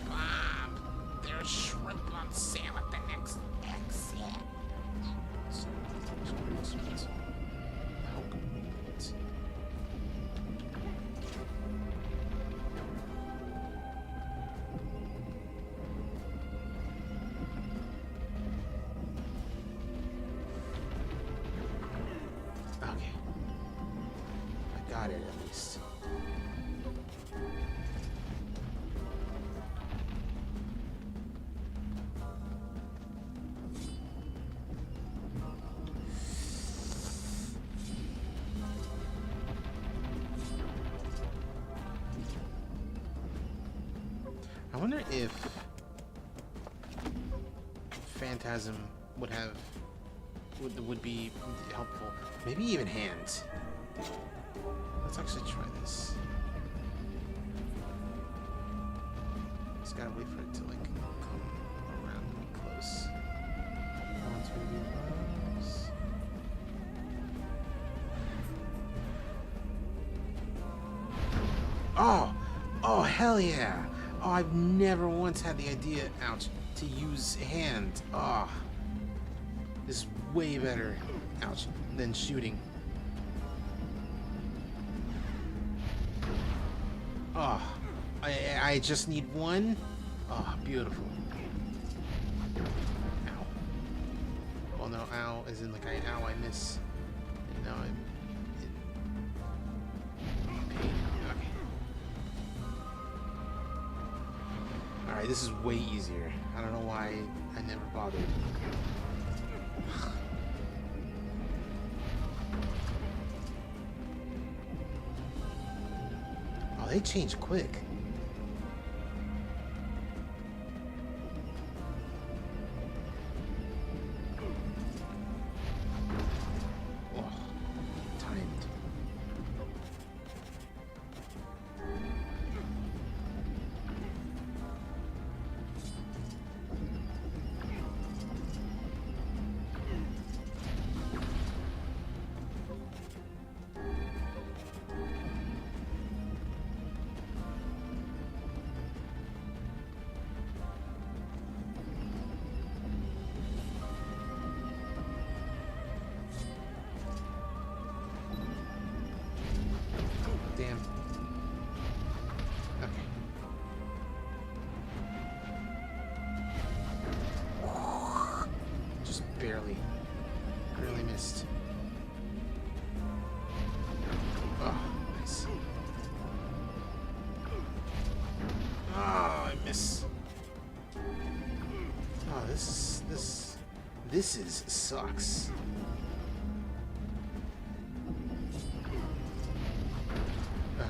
Bob, there's shrimp on sale at the next exit. How convenient. Okay. I got it at least. I wonder if Phantasm would be helpful. Maybe even hands. Let's actually try this. Just gotta wait for it to like come around really close. I want to be close. Oh, hell yeah! Oh, I've never once had the idea, ouch, to use hand. Oh, this is way better, ouch, than shooting. Oh, I just need one. Oh, beautiful. Ow. Well, no, ow, as in like ow, I miss. No, pain. Okay. Alright, this is way easier. I don't know why I never bothered. Oh, they change quick. Oh, timed. barely. Barely missed. Oh, nice. Oh, I miss. Oh, this is sucks. Okay.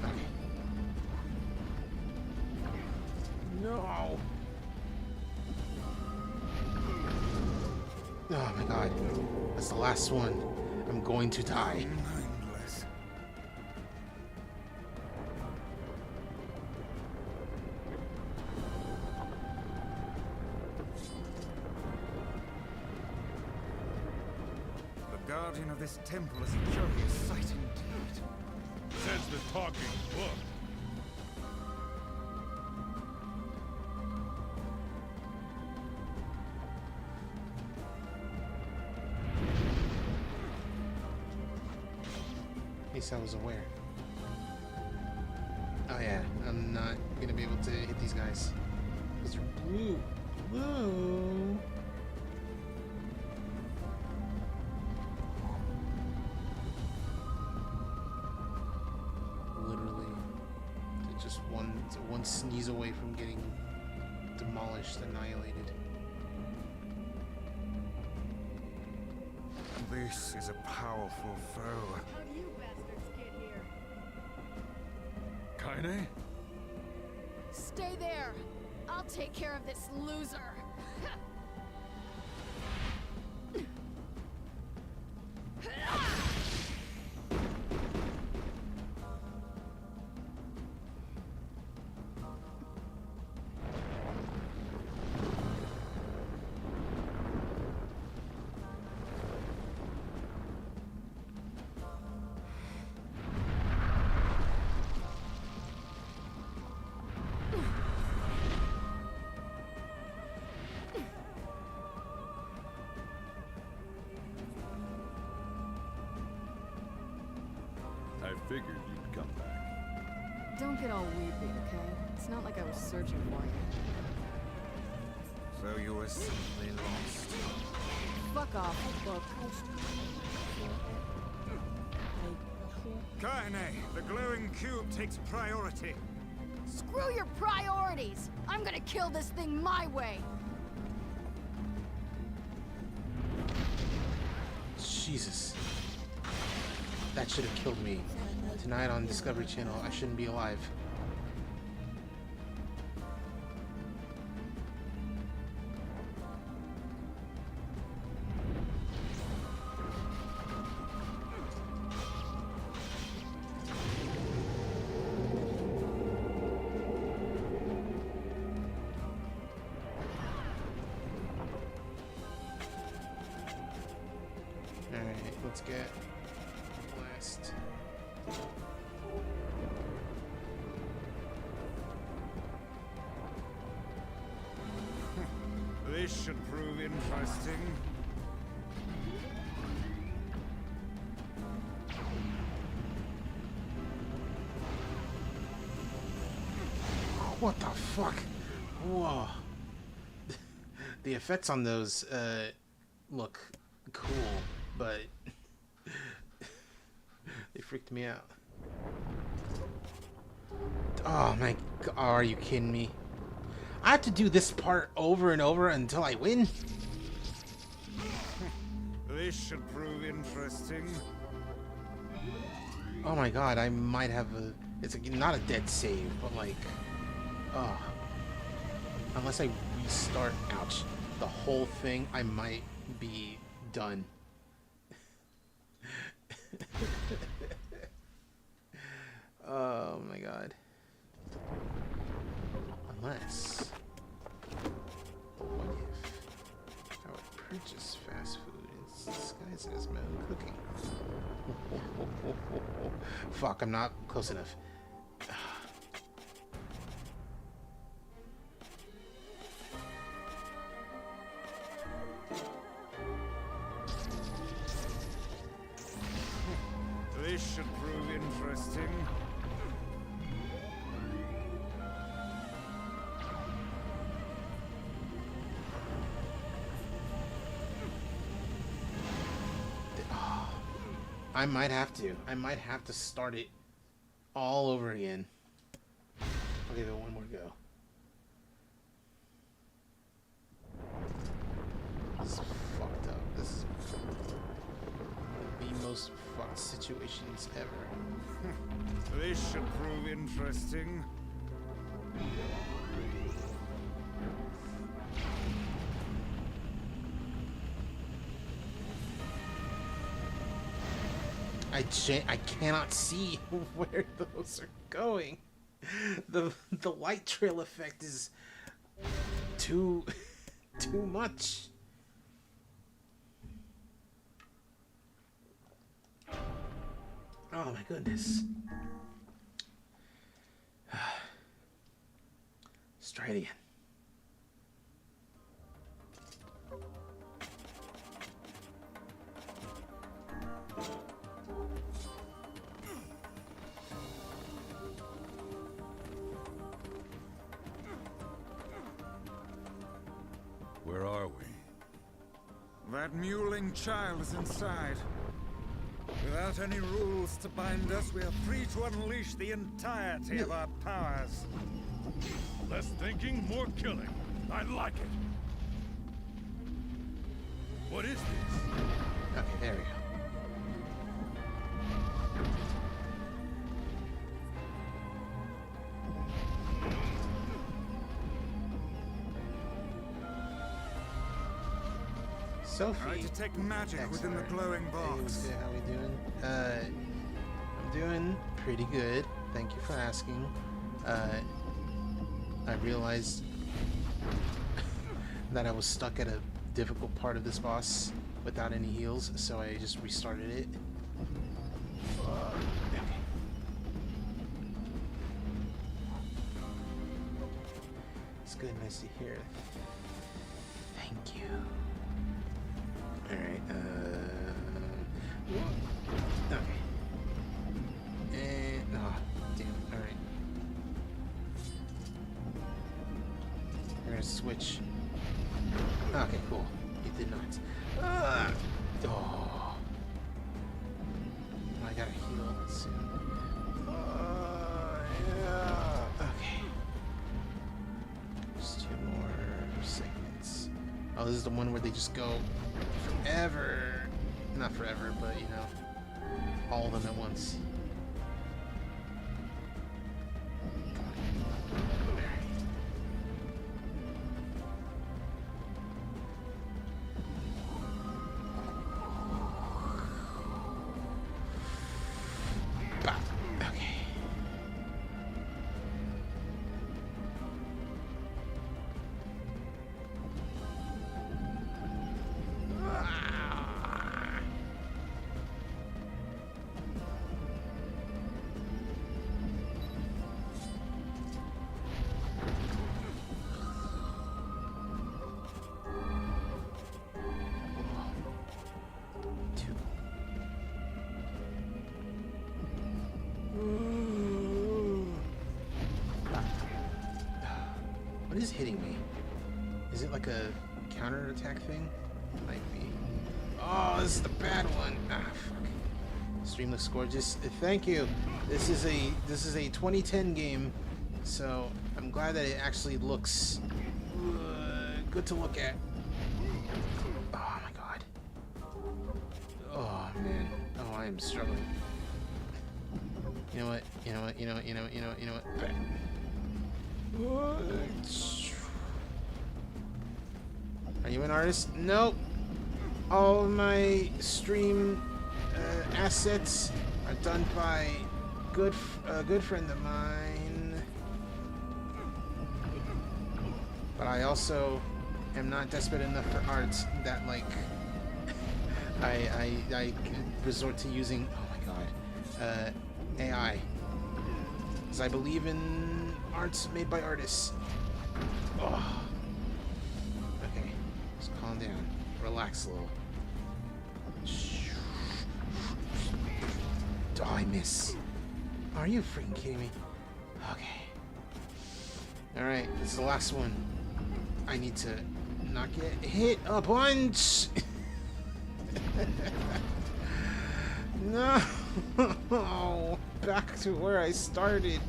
Okay. No. Oh my god. That's the last one. I'm going to die. Mindless. The guardian of this temple is a curious sight indeed. Says the talking book. At least I was aware. Oh yeah, I'm not gonna be able to hit these guys. Because they're blue. Blue. Literally, they're just one sneeze away from getting demolished, annihilated. This is a powerful foe. How'd you bastards get here? Kaine? Stay there. I'll take care of this loser. I figured you'd come back. Don't get all weepy, okay? It's not like I was searching for you. So you were simply lost. Fuck off, book. Kaine, the glowing cube takes priority. Screw your priorities! I'm gonna kill this thing my way! Jesus. That should have killed me. Tonight on Discovery Channel, I shouldn't be alive. Alright, let's get blast. This should prove interesting. What the fuck? Whoa. The effects on those look cool, but they freaked me out. Oh my god, are you kidding me? I have to do this part over and over until I win? This should prove interesting. Oh my god, I might have a... It's not a dead save, but like... Oh. Unless I restart, ouch, the whole thing, I might be done. Oh my god. Unless... What if I would purchase fast food and disguise it as my own cooking? Fuck, I'm not close enough. This should prove interesting. I might have to. I might have to start it all over again. Okay, then one more go. This is fucked up. This is the most fucked situations ever. This should prove interesting. I cannot see where those are going. The light trail effect is too much. Oh my goodness. Let's try it again. Where are we? That mewling child is inside. Without any rules to bind us, we are free to unleash the entirety of our powers. Less thinking, more killing. I like it. What is this? Okay, there we go. Sophie. I detect magic within the glowing box. Hey, how we doing? I'm doing pretty good. Thank you for asking. I realized that I was stuck at a difficult part of this boss without any heals, so I just restarted it. Okay. It's good, nice to hear. Thank you. Alright, okay. And, oh, damn, alright. We're gonna switch. Okay, cool. It did not. Oh. I gotta heal soon. Yeah. Okay. Just 2 more segments. Oh, this is the one where they just go forever. Not forever, but you know, all of them at once. What is hitting me? Is it like a counter-attack thing? Might be. Oh, this is the bad one. Ah, fuck. Stream looks gorgeous. Thank you. This is a 2010 game, so I'm glad that it actually looks good to look at. Oh my god. Oh man. Oh, I am struggling. You know what? You know what? You know what? You know what? You know what? You know what? Are you an artist? Nope. All of my stream assets are done by a good friend of mine. But I also am not desperate enough for art that like I resort to using AI. Because I believe in arts made by artists. Oh. Okay, just calm down. Relax a little. Oh, I miss. Are you freaking kidding me? Okay. Alright, this is the last one. I need to not get hit a bunch! No! No! Back to where I started.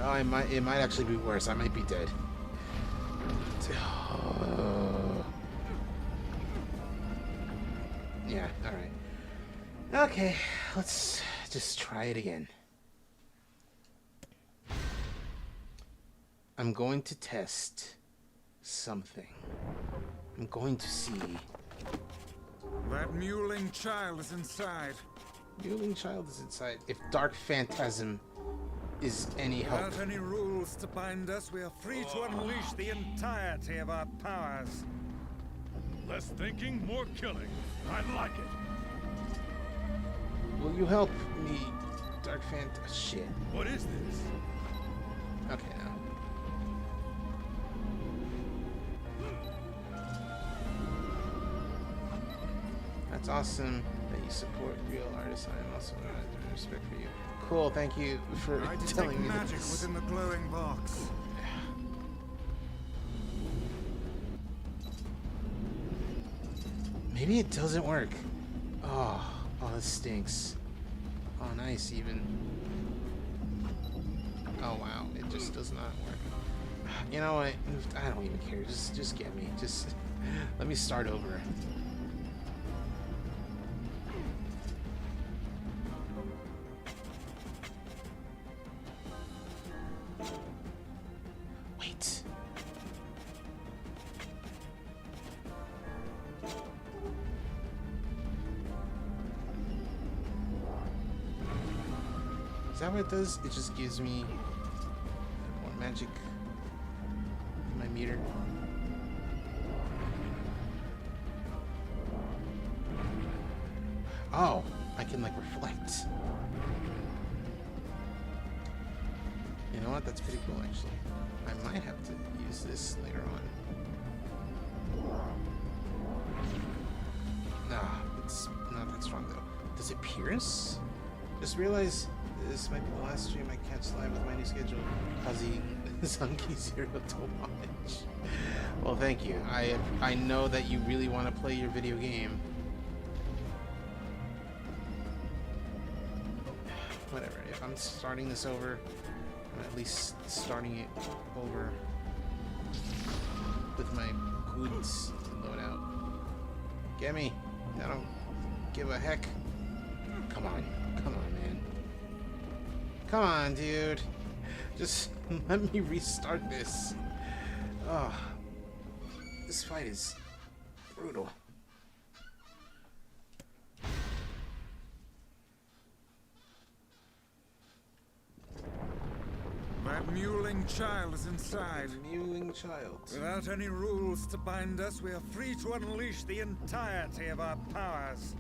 Oh, it might actually be worse. I might be dead. Yeah, alright. Okay, let's just try it again. I'm going to test something. I'm going to see. That mewling child is inside. Mewling child is inside. If Dark Phantasm is any help. Without any rules to bind us, we are free to unleash the entirety of our powers. Less thinking, more killing. I like it. Will you help me, Dark Phantasm? Shit. What is this? Okay, now. That's awesome that you support real artists. I am also respect for you. Cool, thank you for I detect telling me magic this. within the glowing box. Maybe it doesn't work. Oh, this stinks. Oh, nice, even. Oh, wow, it just does not work. You know what? I don't even care. Just get me. Just let me start over. Wait. Is that what it does? It just gives me more magic in my meter. Oh, I can like reflect. You know what? That's pretty cool actually. I might have to use this later on. Nah, it's not that strong though. Does it pierce? Just realize this might be the last stream I catch live with my new schedule, causing Zunky Zero to watch. Well, thank you. I know that you really want to play your video game. Whatever. If I'm starting this over, I'm at least starting it over with my goods to load out. Get me. I don't give a heck. Come on, man. Come on, dude. Just let me restart this. Oh, this fight is brutal. That mewling child is inside. Mewling child. Without any rules to bind us, we are free to unleash the entirety of our powers.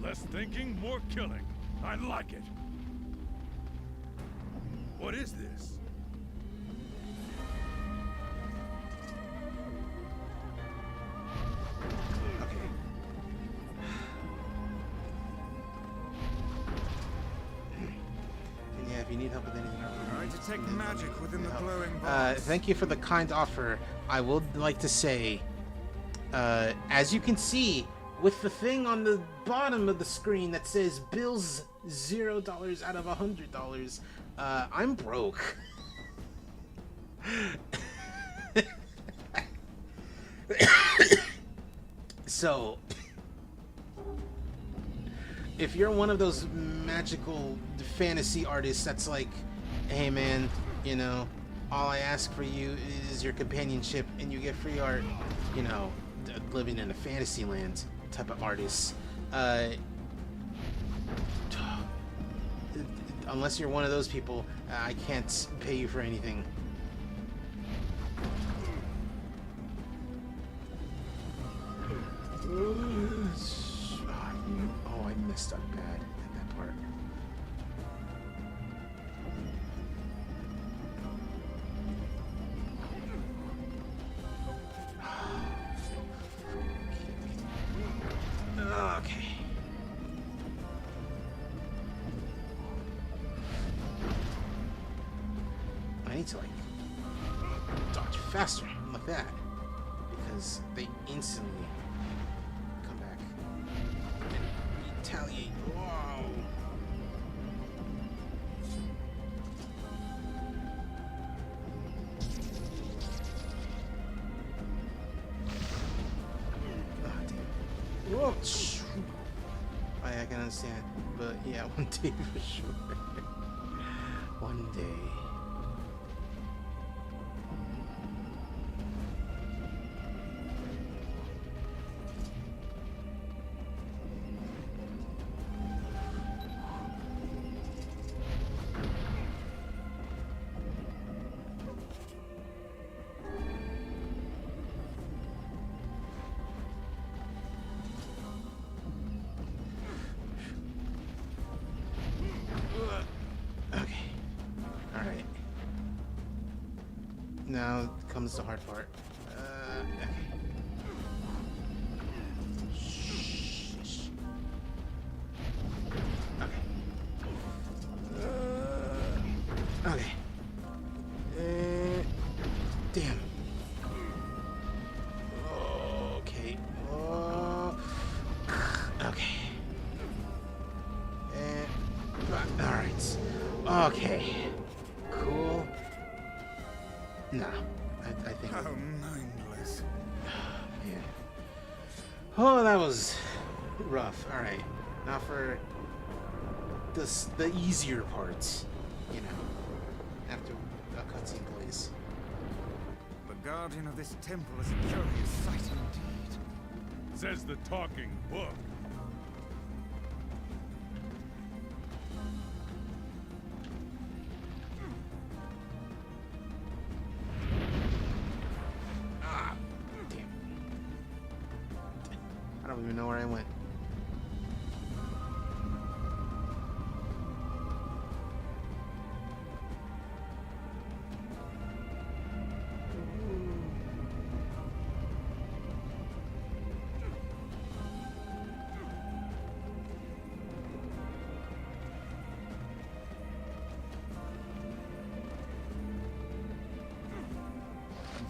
Less thinking, more killing. I like it. What is this? Okay. And yeah, if you need help with anything, I detect magic within the glowing box. thank you for the kind offer. I would like to say, as you can see, with the thing on the bottom of the screen that says bills $0 out of $100, I'm broke. So, if you're one of those magical fantasy artists that's like, hey man, you know, all I ask for you is your companionship and you get free art, you know, living in a fantasy land type of artists, unless you're one of those people, I can't pay you for anything. Oh, I messed up bad at that part. Okay. I need to like dodge faster like that because they instantly come back and retaliate. Oh. can understand. But yeah, one day for sure. One day. Okay. Alright. Now comes the hard part. Okay. Shh. Okay. Okay. Damn. Okay. Okay. Alright. Okay. Cool. Nah. I think. How mindless. Man. Oh, that was rough. Alright. Now for the easier parts. You know. After a cutscene plays. The guardian of this temple is a curious sight indeed. Says the talking book. Damn. I don't even know where I went.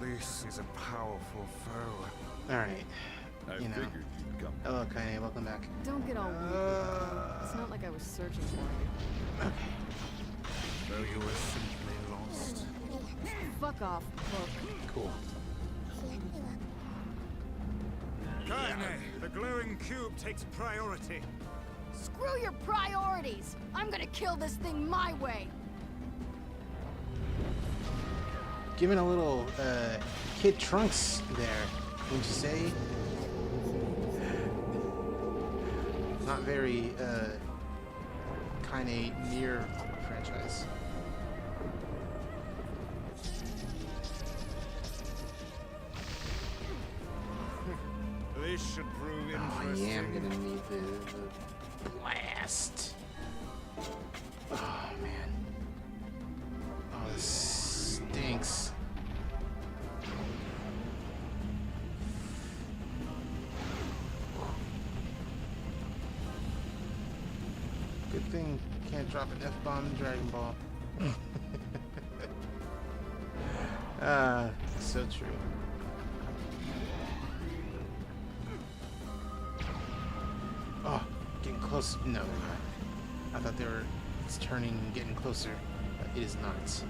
This is a powerful foe. Alright. I You know. figured you'd come. Hello, Kaine. Welcome back. Don't get all weak. It's not like I was searching for you. Okay. Though you were simply lost. Fuck off, book. Cool. Kaine, the glowing cube takes priority. Screw your priorities! I'm gonna kill this thing my way! Giving a little Kid Trunks there, wouldn't you say? Not very kind of NIER franchise. This should prove Oh, I interesting. am gonna need the blast. Oh man. Oh, this stinks. Good thing you can't drop an F-bomb in Dragon Ball. So true. Oh, getting close. No, I thought they were. It's turning and getting closer, but it is not.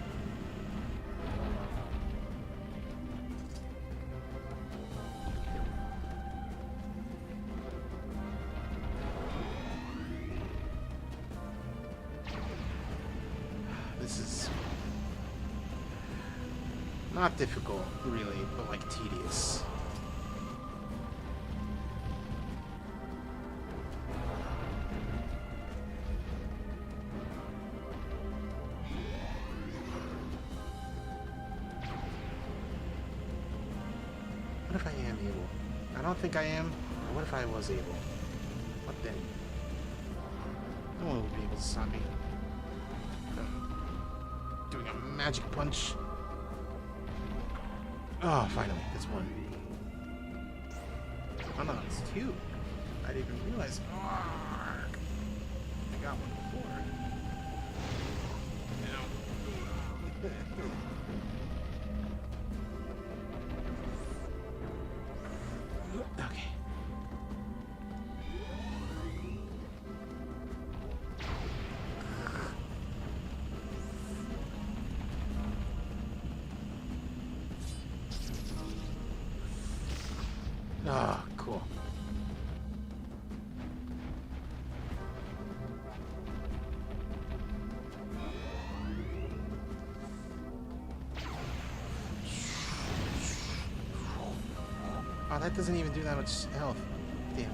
This is not difficult, really, but like tedious. What if I am able? I don't think I am. But what if I was able? What then? No one would be able to stop me from doing a magic punch. Oh, finally, it's one. Oh no, it's two. I didn't even realize. I got one before. Okay. Ah, cool. Oh, that doesn't even do that much health damage.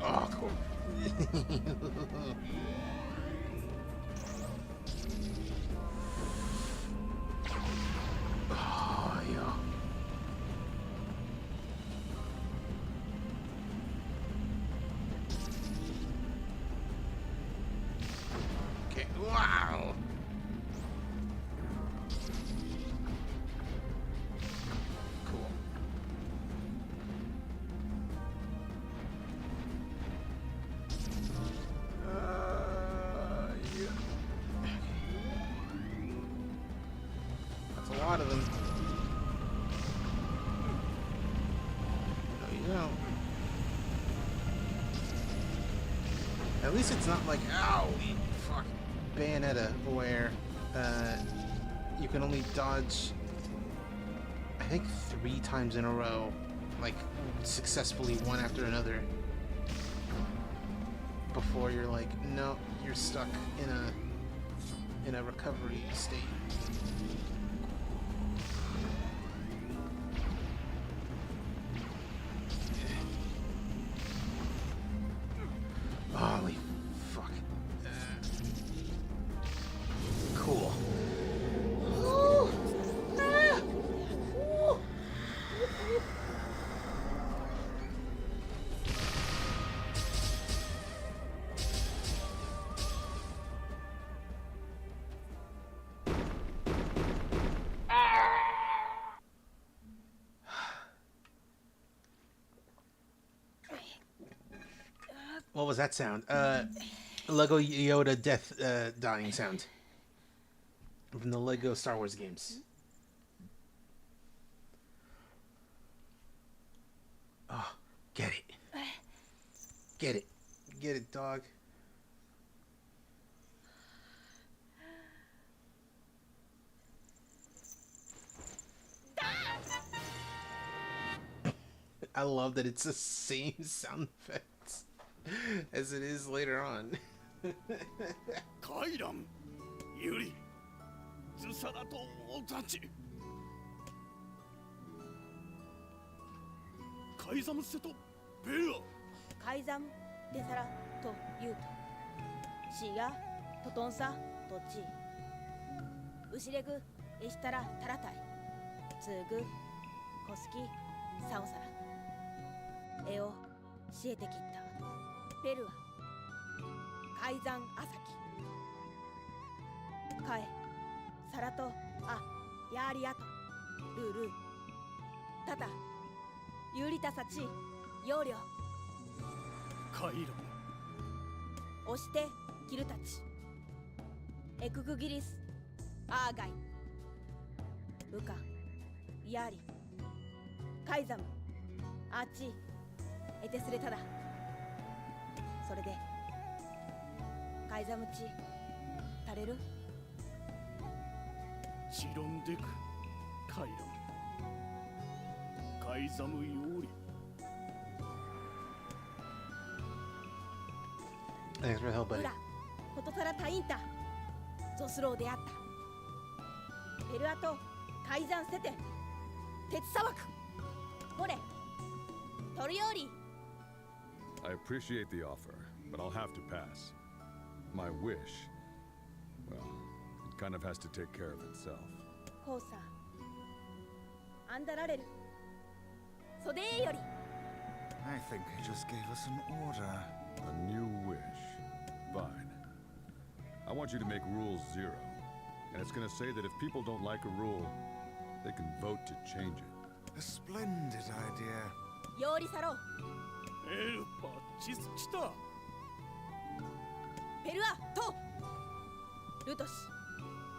Oh, cool. Oh, yeah. Okay, wow. Cool. Yeah. That's a lot of them. No, you don't. At least it's not like, ow, fuck, Bayonetta, where you can only dodge, I think 3 times in a row, like successfully one after another, before you're like, no, you're stuck in a recovery state. Holy fuck. Cool. What was that sound? Lego Yoda death dying sound from the Lego Star Wars games. Oh, get it. Get it. Get it, dog. I love that it's the same sound effects as it is later on. カイラン、ユリ、ズサラとオタチ。カイザムセとベルア。カイザム、デサラとユウト。シーヤ、トトンサとチー。ウシレグ、エシタラタラタイ。ツーグ、コスキ、サオサラ。エオ、シエテキッタ。ベルア。カイザンアサキ。カエ、サラト、ア、ヤーリアト。ルールー。タタ、ユーリタサチ、ヨーリョ。カイラン。押してキルタチ。エクグギリス、アーガイ。ウカ、ヤーリ。カイザム、アーチ、エテスレタだ。それでカイザムチ足れる？チロンデク、カイラン。カイザムヨーリ。Thanks for the help, buddy. ウラ、コトサラタインタ。ゾスローであった。ペルアとカイザンセテ。鉄砂漠。モレ、トリオーリ。I appreciate the offer, but I'll have to pass. My wish, well, it kind of has to take care of itself. コーサー。アンダラレル。ソデーより。I think he just gave us an order. A new wish. Fine. I want you to make rule 0. And it's gonna say that if people don't like a rule, they can vote to change it. A splendid idea. ヨーリサロー。エルパチスチタ。ペルアトルトシ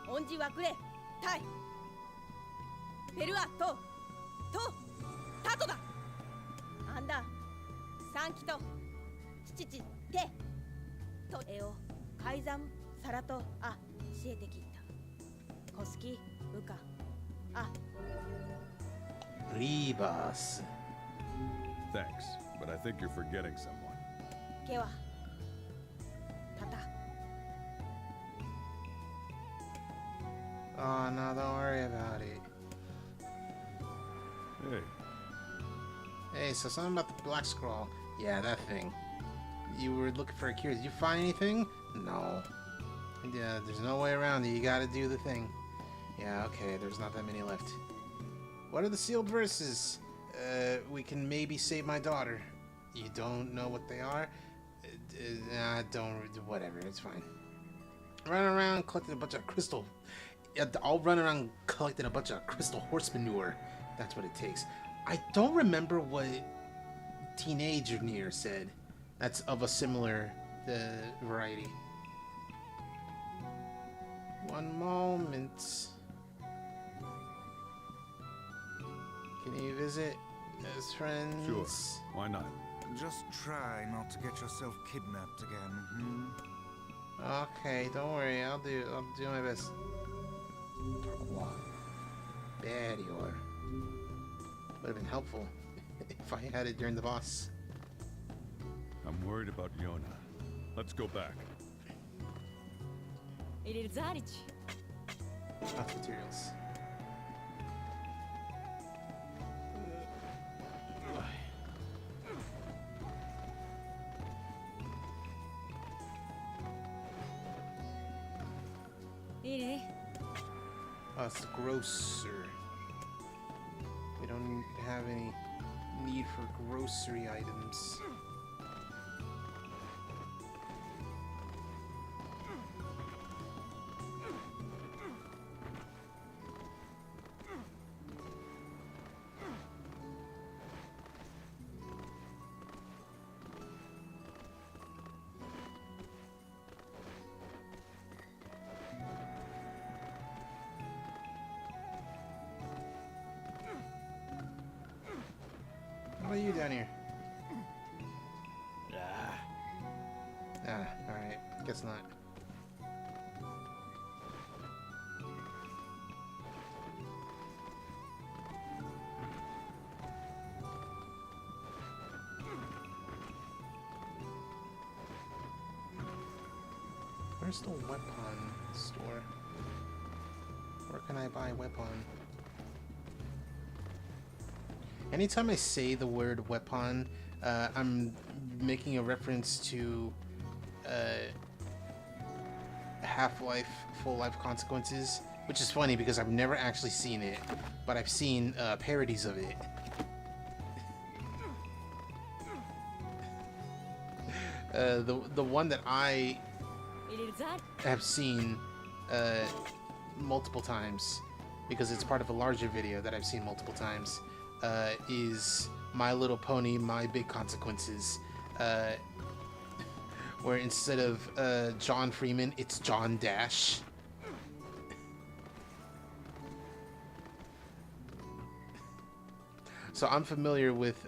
オンジワクレタイペルアトタトだアンダサンキトチチチテトエオカイザムサラトアシエテキッタコスキウカア Ribas. Thanks, but I think you're forgetting someone. ケワタ Oh no, don't worry about it. Hey, Hey, so something about the black scroll. Yeah, that thing. You were looking for a cure. Did you find anything? No. Yeah, there's no way around it. You gotta do the thing. Yeah, okay, there's not that many left. What are the sealed verses? We can maybe save my daughter. You don't know what they are? Don't. Whatever, it's fine. Run around collecting a bunch of crystal. I'll run around collecting a bunch of crystal horse manure. That's what it takes. I don't remember what Teenage NIER said. That's of a similar variety. One moment. Can you visit as friends? sure. Why not? Just try not to get yourself kidnapped again, Okay, don't worry. I'll do my best. Bad you are. Would have been helpful if I had it during the boss. I'm worried about Yona. Let's go back. Lots of materials. Oh, it's the grocer. We don't have any need for grocery items. What are you down here? Alright. Guess not. Where's the weapon store? Where can I buy weapon? Anytime I say the word weapon, I'm making a reference to Half-Life Full Life Consequences, which is funny because I've never actually seen it, but I've seen parodies of it. The one that I have seen multiple times, because it's part of a larger video that I've seen multiple times, is My Little Pony, My Big Consequences, where instead of John Freeman, it's John Dash. So I'm familiar with,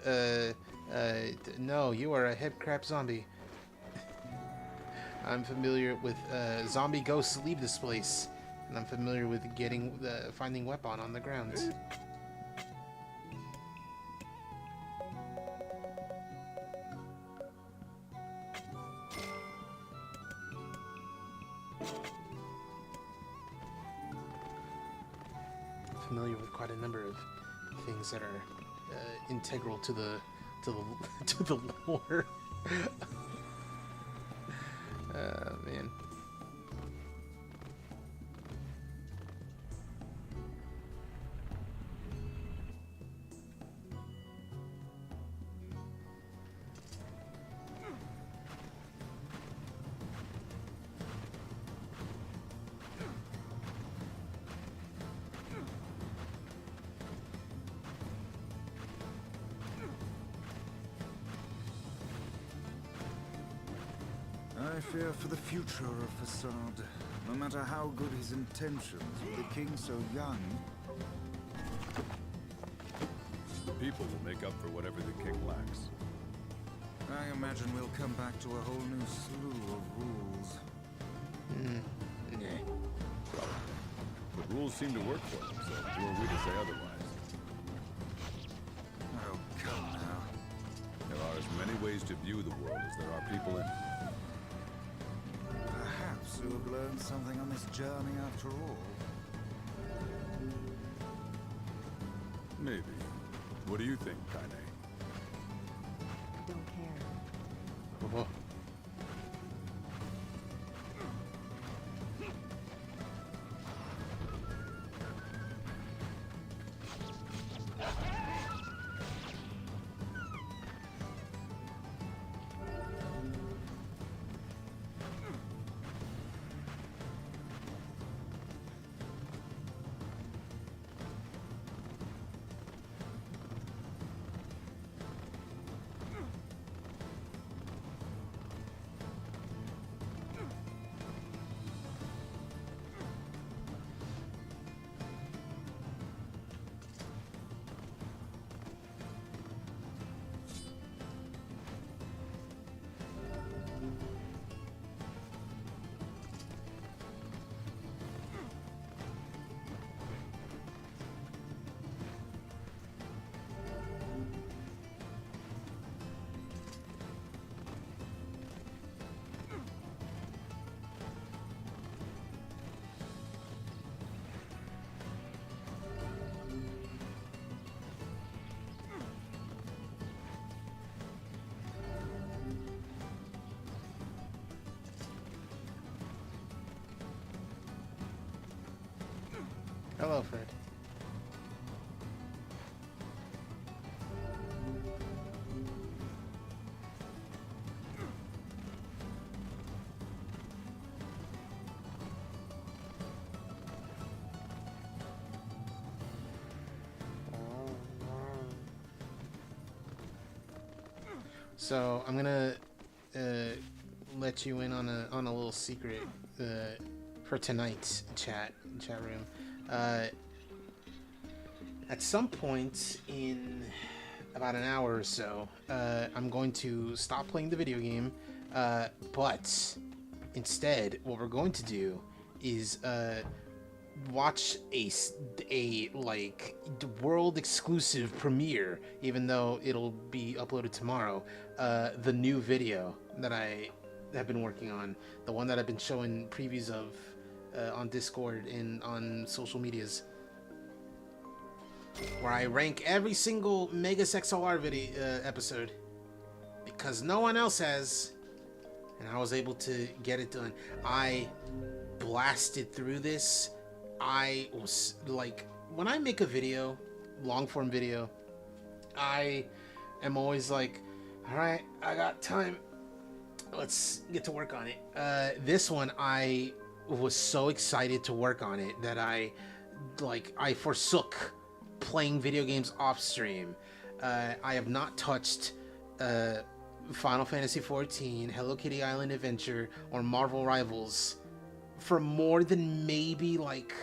no, you are a headcrab zombie. I'm familiar with zombie ghosts leave this place, and I'm familiar with finding weapon on the ground. Familiar with quite a number of things that are integral to the lore. Man. I fear for the future of Facade. No matter how good his intentions, with the king so young. The people will make up for whatever the king lacks. I imagine we'll come back to a whole new slew of rules. The rules seem to work for them, so who are we to say otherwise? Oh, come now. There are as many ways to view the world as there are people in it. Perhaps you have learned something on this journey after all. Maybe. What do you think, Kaine? Don't care. Whoa. Hello, Fred. So I'm gonna let you in on a little secret for tonight's chat room. At some point in about an hour or so, I'm going to stop playing the video game, but instead, what we're going to do is watch a like world exclusive premiere, even though it'll be uploaded tomorrow. The new video that I have been working on, the one that I've been showing previews of on Discord and on social medias, where I rank every single Megas XLR video episode because no one else has, and I was able to get it done. I blasted through this. I was like, when I make a video, long form video, I am always like, all right, I got time, let's get to work on it. This one, I was so excited to work on it that I forsook playing video games off stream. I have not touched Final Fantasy XIV, Hello Kitty Island Adventure, or Marvel Rivals for more than maybe like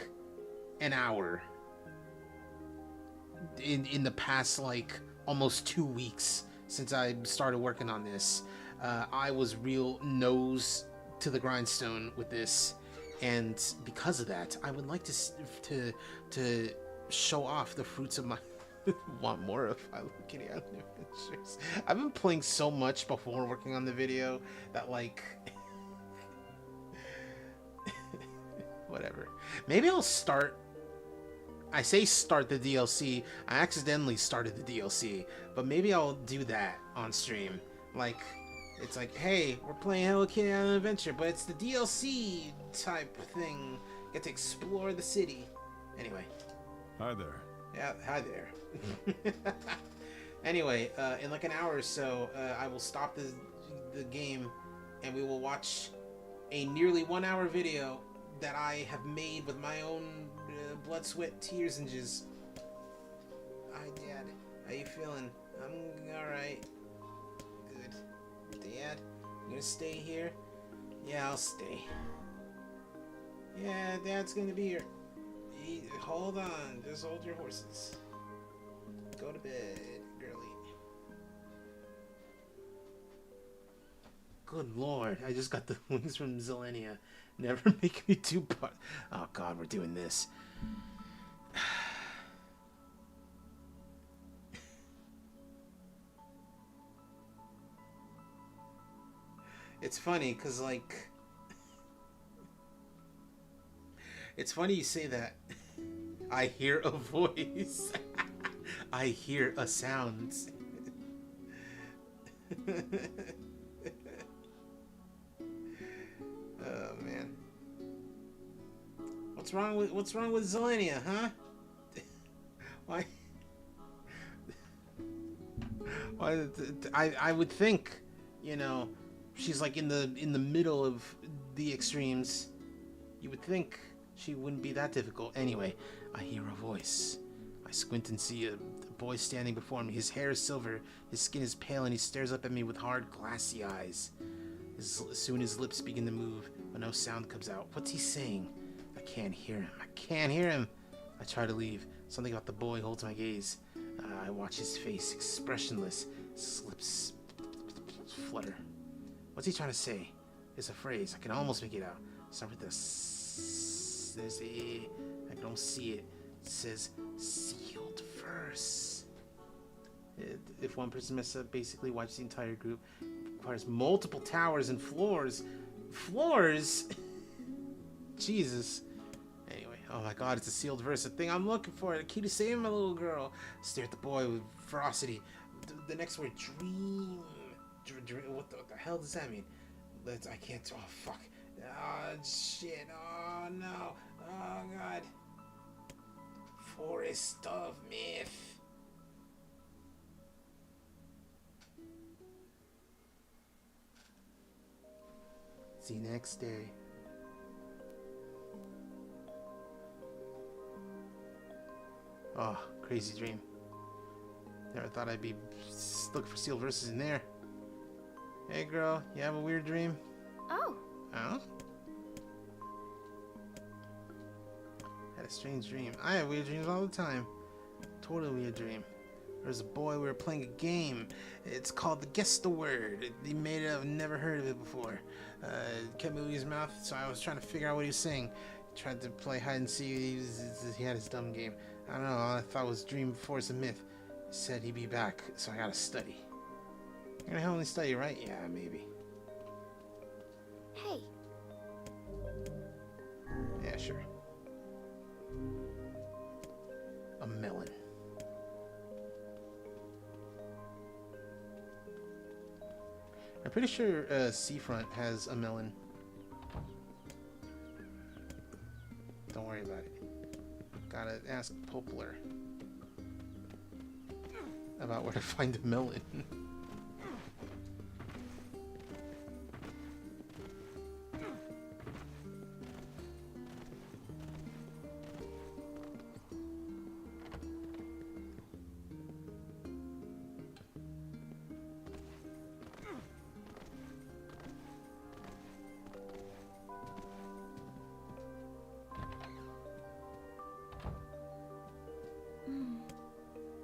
an hour in the past like almost 2 weeks since I started working on this. I was real nose to the grindstone with this, and because of that, I would like to show off the fruits of my want more of Hello Kitty Island Adventures. I've been playing so much before working on the video that like whatever. Maybe I'll start. I say start the DLC. I accidentally started the DLC, but maybe I'll do that on stream. Like, it's like, hey, we're playing Hello Kitty Island Adventure, but it's the DLC type thing. Get to explore the city. Anyway. Hi there. Yeah, hi there. Anyway, in like an hour or so, I will stop the game, and we will watch a nearly 1 hour video that I have made with my own blood, sweat, tears, and jizz. Hi, Dad. How you feeling? I'm alright. Good. Dad, you gonna stay here? Yeah, I'll stay. Yeah, Dad's gonna be here. Hold on. Just hold your horses. Go to bed, girlie. Good lord, I just got the wings from Zilenia. Never make me too part. Oh god, we're doing this. It's funny because like it's funny you say that. I hear a voice. I hear a sound. Oh man. What's wrong with Zelenia, huh? Why? Why? I would think, you know, she's like in the middle of the extremes. You would think she wouldn't be that difficult. Anyway, I hear a voice. I squint and see a boy standing before me. His hair is silver, his skin is pale, and he stares up at me with hard, glassy eyes. Soon his lips begin to move, but no sound comes out. What's he saying? I can't hear him. I can't hear him. I try to leave. Something about the boy holds my gaze. I watch his face, expressionless. His lips flutter. What's he trying to say? It's a phrase. I can almost make it out. Start with this. There's a... I don't see it. It says sealed verse. If one person messes up, basically wipes the entire group. Requires multiple towers and floors. Floors? Jesus. Anyway, oh my god, it's a sealed verse. The thing I'm looking for. The key to saving my little girl. Stare at the boy with ferocity. The next word, dream. What the hell does that mean? I can't. Oh, fuck. Oh, shit. Oh, no. Oh, God. Forest of Myth. It's the next day. Oh, crazy dream. Never thought I'd be looking for sealed verses in there. Hey girl, you have a weird dream? Oh. Oh? Had a strange dream. I have weird dreams all the time. Totally weird dream. There was a boy, we were playing a game. It's called the Guess the Word. He made it up, never heard of it before. Kept moving his mouth, so I was trying to figure out what he was saying. Tried to play hide and seek. He had his dumb game. I don't know, all I thought was dream before it's a myth. He said he'd be back, so I gotta study. You're gonna help me study, right? Yeah, maybe. Hey. Yeah, sure. A melon. I'm pretty sure Seafront has a melon. Don't worry about it. Gotta ask Poplar about where to find a melon.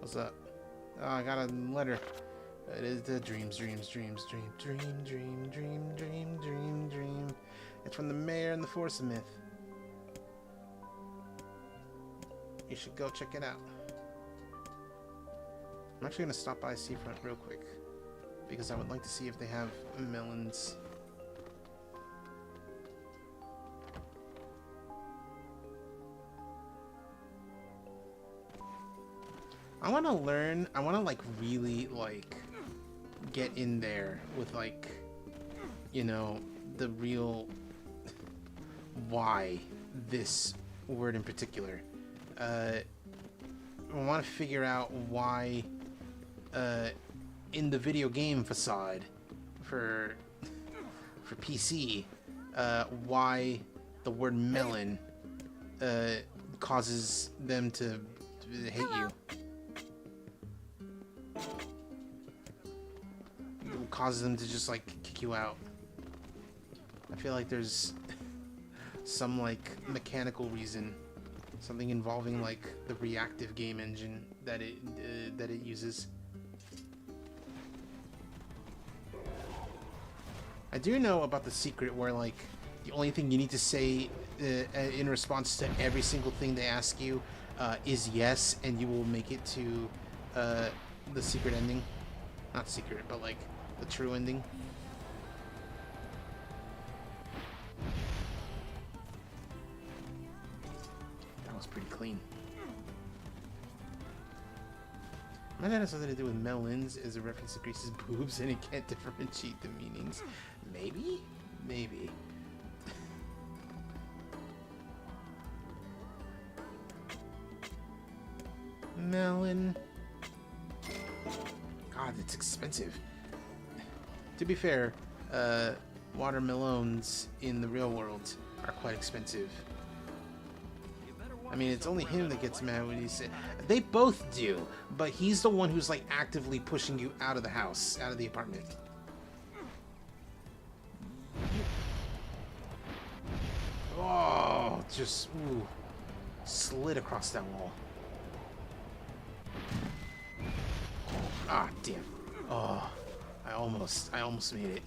What's up? Oh, I got a letter. It is the dream. It's from the mayor and the Force of Myth. You should go check it out. I'm actually gonna stop by Seafront real quick because I would like to see if they have melons. I want to learn, I want to like really like get in there with like, you know, the real why this word in particular. I want to figure out why in the video game Facade for PC, why the word melon causes them to hate you. Causes them to just like kick you out. I feel like there's some like mechanical reason, something involving like the reactive game engine that it uses. I do know about the secret where like the only thing you need to say in response to every single thing they ask you is yes, and you will make it to the secret ending. Not secret, but like the true ending. That was pretty clean. Might that have something to do with melons as a reference to Grace's boobs and he can't differentiate the meanings? Maybe? Maybe. Melon. God, it's expensive. To be fair, watermelons in the real world are quite expensive. I mean, it's only him that gets mad when he says... They both do, but he's the one who's, like, actively pushing you out of the house, out of the apartment. Oh, just, ooh, slid across that wall. Ah, damn. Oh, I almost made it.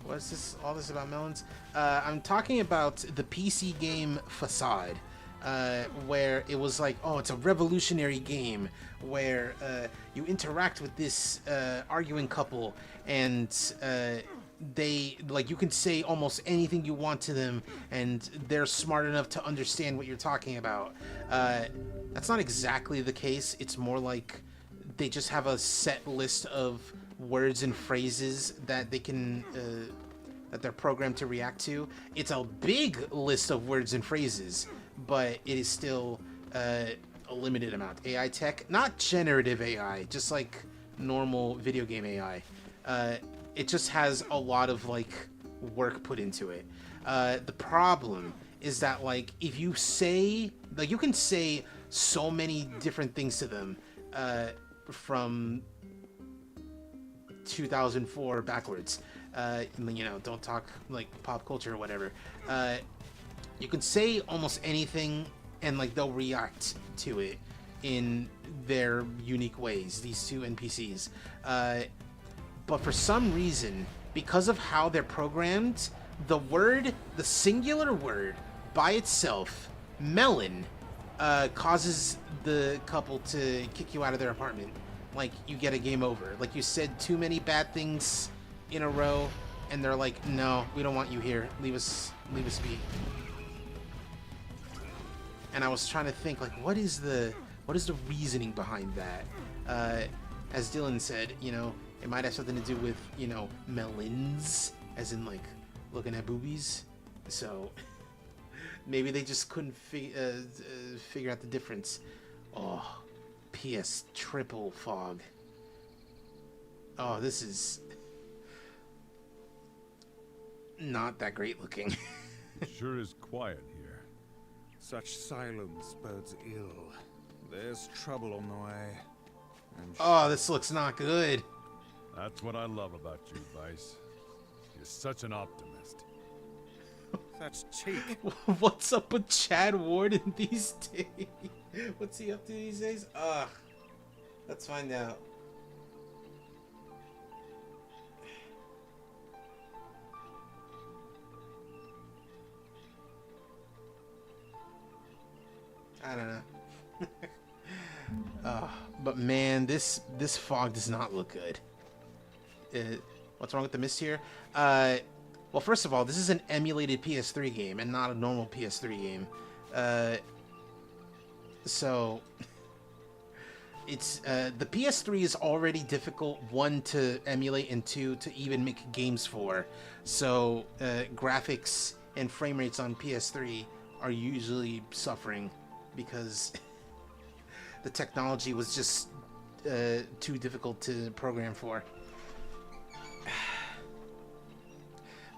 What's this? All this about melons? I'm talking about the PC game Facade, where it was like, oh, it's a revolutionary game where you interact with this arguing couple, and they, like, you can say almost anything you want to them, and they're smart enough to understand what you're talking about. That's not exactly the case. It's more like they just have a set list of words and phrases that they can that they're programmed to react to. It's a big list of words and phrases, but it is still a limited amount. AI tech, not generative AI, just like normal video game AI. It just has a lot of like work put into it. The problem is that, like, if you say, like, you can say so many different things to them from 2004 backwards. You know, don't talk like pop culture or whatever. You can say almost anything and, like, they'll react to it in their unique ways, these two NPCs. But for some reason, because of how they're programmed, the singular word by itself, melon, causes the couple to kick you out of their apartment. Like, you get a game over. Like, you said too many bad things in a row, and they're like, no, we don't want you here. Leave us be. And I was trying to think, like, what is the reasoning behind that? As Dylan said, you know, it might have something to do with, you know, melons, as in, like, looking at boobies. So maybe they just couldn't figure out the difference. Oh, PS triple fog. Oh, this is not that great looking. It sure is quiet here. Such silence bodes ill. There's trouble on the way. Oh, this looks not good. That's what I love about you, Vice. You're such an optimist. Such cheek. What's up with Chad Warden these days? What's he up to these days? Ugh. Let's find out. I don't know. But man, this fog does not look good. What's wrong with the mist here? Well, first of all, this is an emulated PS3 game and not a normal PS3 game. So it's the PS3 is already difficult, one, to emulate, and two, to even make games for. So graphics and frame rates on PS3 are usually suffering because the technology was just too difficult to program for.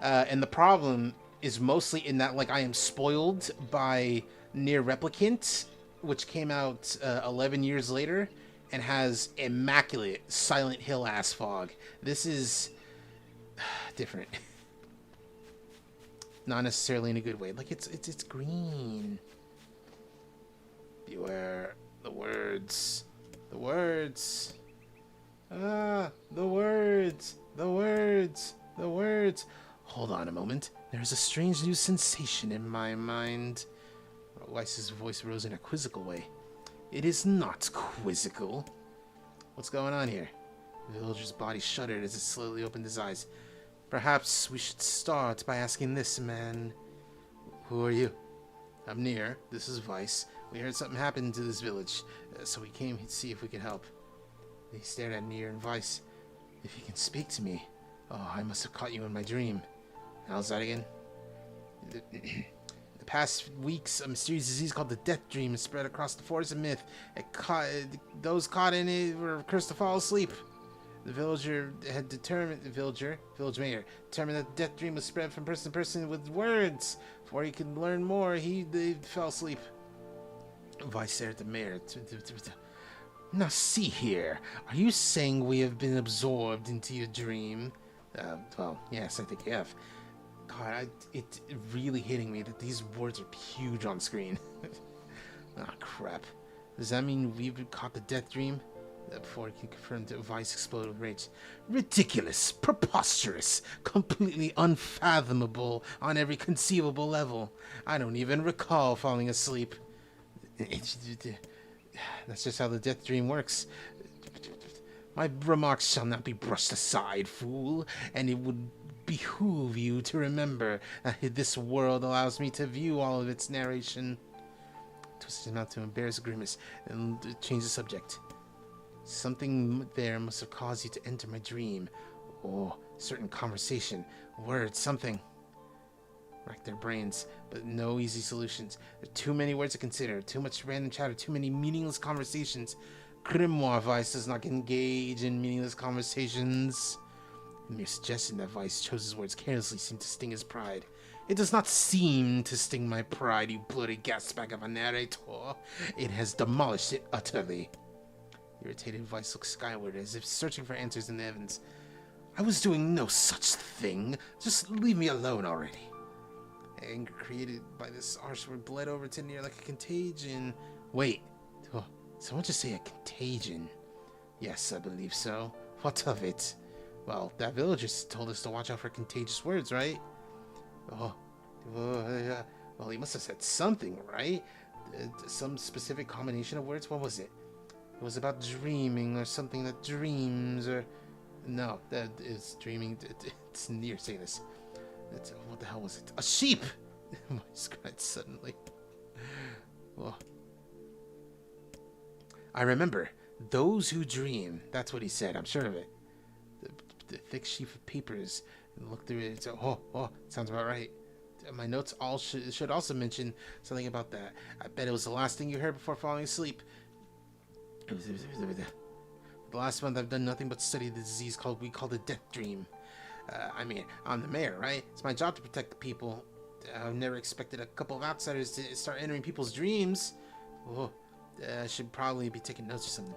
And the problem is mostly in that, like, I am spoiled by NIER Replicant, which came out 11 years later and has immaculate Silent Hill ass fog. This is different. Not necessarily in a good way. Like, it's green. Beware the words. The words. Ah, the words. The words. The words. Hold on a moment. There's a strange new sensation in my mind. Weiss's voice rose in a quizzical way. It is not quizzical. What's going on here? The villager's body shuddered as it slowly opened his eyes. Perhaps we should start by asking this man. Who are you? I'm NIER. This is Vice. We heard something happened to this village, so we came to see if we could help. He stared at NIER and Vice. If you can speak to me. Oh, I must have caught you in my dream. How's that again? The past weeks, a mysterious disease called the Death Dream has spread across the forest of myth. Those caught in it were cursed to fall asleep. The village mayor determined that the Death Dream was spread from person to person with words. Before he could learn more, they fell asleep. Vice stared at the mayor. Now see here, are you saying we have been absorbed into your dream? Well, yes, I think you have. God, it's really hitting me that these words are huge on screen. Ah, crap. Does that mean we've caught the Death Dream? Before he could confirm, the Vice exploded with rage. Ridiculous, preposterous, completely unfathomable on every conceivable level. I don't even recall falling asleep. That's just how the Death Dream works. My remarks shall not be brushed aside, fool, and it would behoove you to remember that this world allows me to view all of its narration. Twisted his mouth to embarrass a grimace and change the subject. Something there must have caused you to enter my dream. Or certain conversation, words, something. Rack their brains, but no easy solutions. There are too many words to consider, too much random chatter, too many meaningless conversations. Grimoire Vice does not engage in meaningless conversations. The mere suggestion that Vice chose his words carelessly seemed to sting his pride. It does not seem to sting my pride, you bloody gasbag of a narrator. It has demolished it utterly. Irritated Vice looked skyward as if searching for answers in the heavens. I was doing no such thing. Just leave me alone already. Anger created by this harsh word bled over to NIER like a contagion. Wait. Oh, someone just say a contagion. Yes, I believe so. What of it? Well, that villager told us to watch out for contagious words, right? Well, he must have said something, right? Some specific combination of words? What was it? It was about dreaming or something that dreams or... No, that is dreaming. It's NIER saying this. What the hell was it? A sheep! I cried suddenly. Well, I remember. Those who dream. That's what he said. I'm sure of it. The thick sheaf of papers. Look through it. Sounds about right. My notes should also mention something about that. I bet it was the last thing you heard before falling asleep. The last month I've done nothing but study the disease we call the Death Dream. I mean, I'm the mayor, right? It's my job to protect the people. I've never expected a couple of outsiders to start entering people's dreams. I should probably be taking notes or something.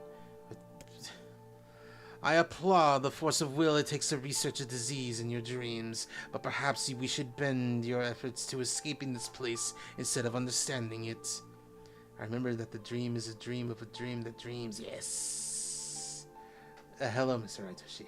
I applaud the force of will it takes to research a disease in your dreams, but perhaps we should bend your efforts to escaping this place instead of understanding it. I remember that the dream is a dream of a dream that dreams. Yes. Hello, Mr. Aitoshi.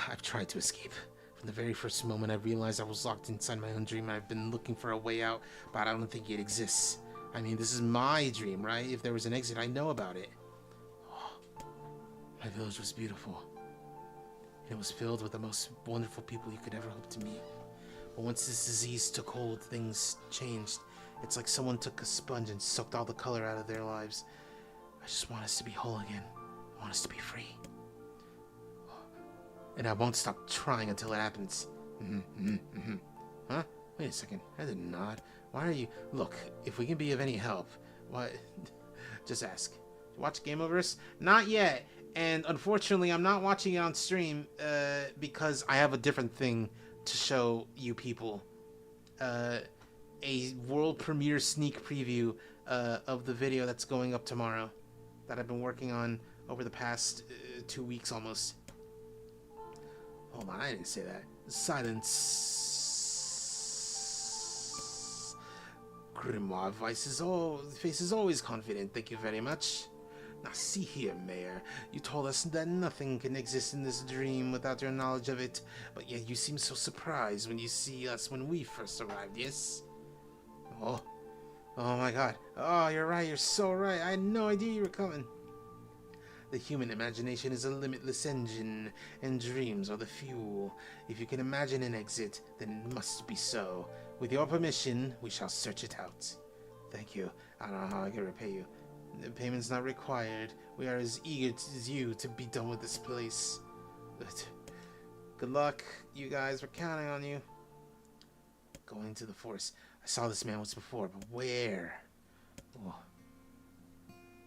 I've tried to escape. From the very first moment I realized I was locked inside my own dream, and I've been looking for a way out, but I don't think it exists. I mean, this is my dream, right? If there was an exit, I know about it. My village was beautiful. It was filled with the most wonderful people you could ever hope to meet. But once this disease took hold, things changed. It's like someone took a sponge and sucked all the color out of their lives. I just want us to be whole again. I want us to be free. And I won't stop trying until it happens. Huh? Wait a second. I did not. Why are you... Look, if we can be of any help, why... Just ask. Watch Game Oververse? Not yet. And unfortunately, I'm not watching it on stream because I have a different thing to show you people. A world premiere sneak preview of the video that's going up tomorrow that I've been working on over the past 2 weeks almost. Hold on, I didn't say that. Silence. Grimoire Vice's face is always confident, thank you very much. Now see here, Mayor. You told us that nothing can exist in this dream without your knowledge of it, but yet you seem so surprised when you see us when we first arrived, yes? Oh my god. Oh, you're right, you're so right. I had no idea you were coming. The human imagination is a limitless engine, and dreams are the fuel. If you can imagine an exit, then it must be so. With your permission, we shall search it out. Thank you. I don't know how I can repay you. The payment's not required. We are as eager as you to be done with this place. But good luck, you guys. We're counting on you. Going to the forest. I saw this man once before, but where? Oh.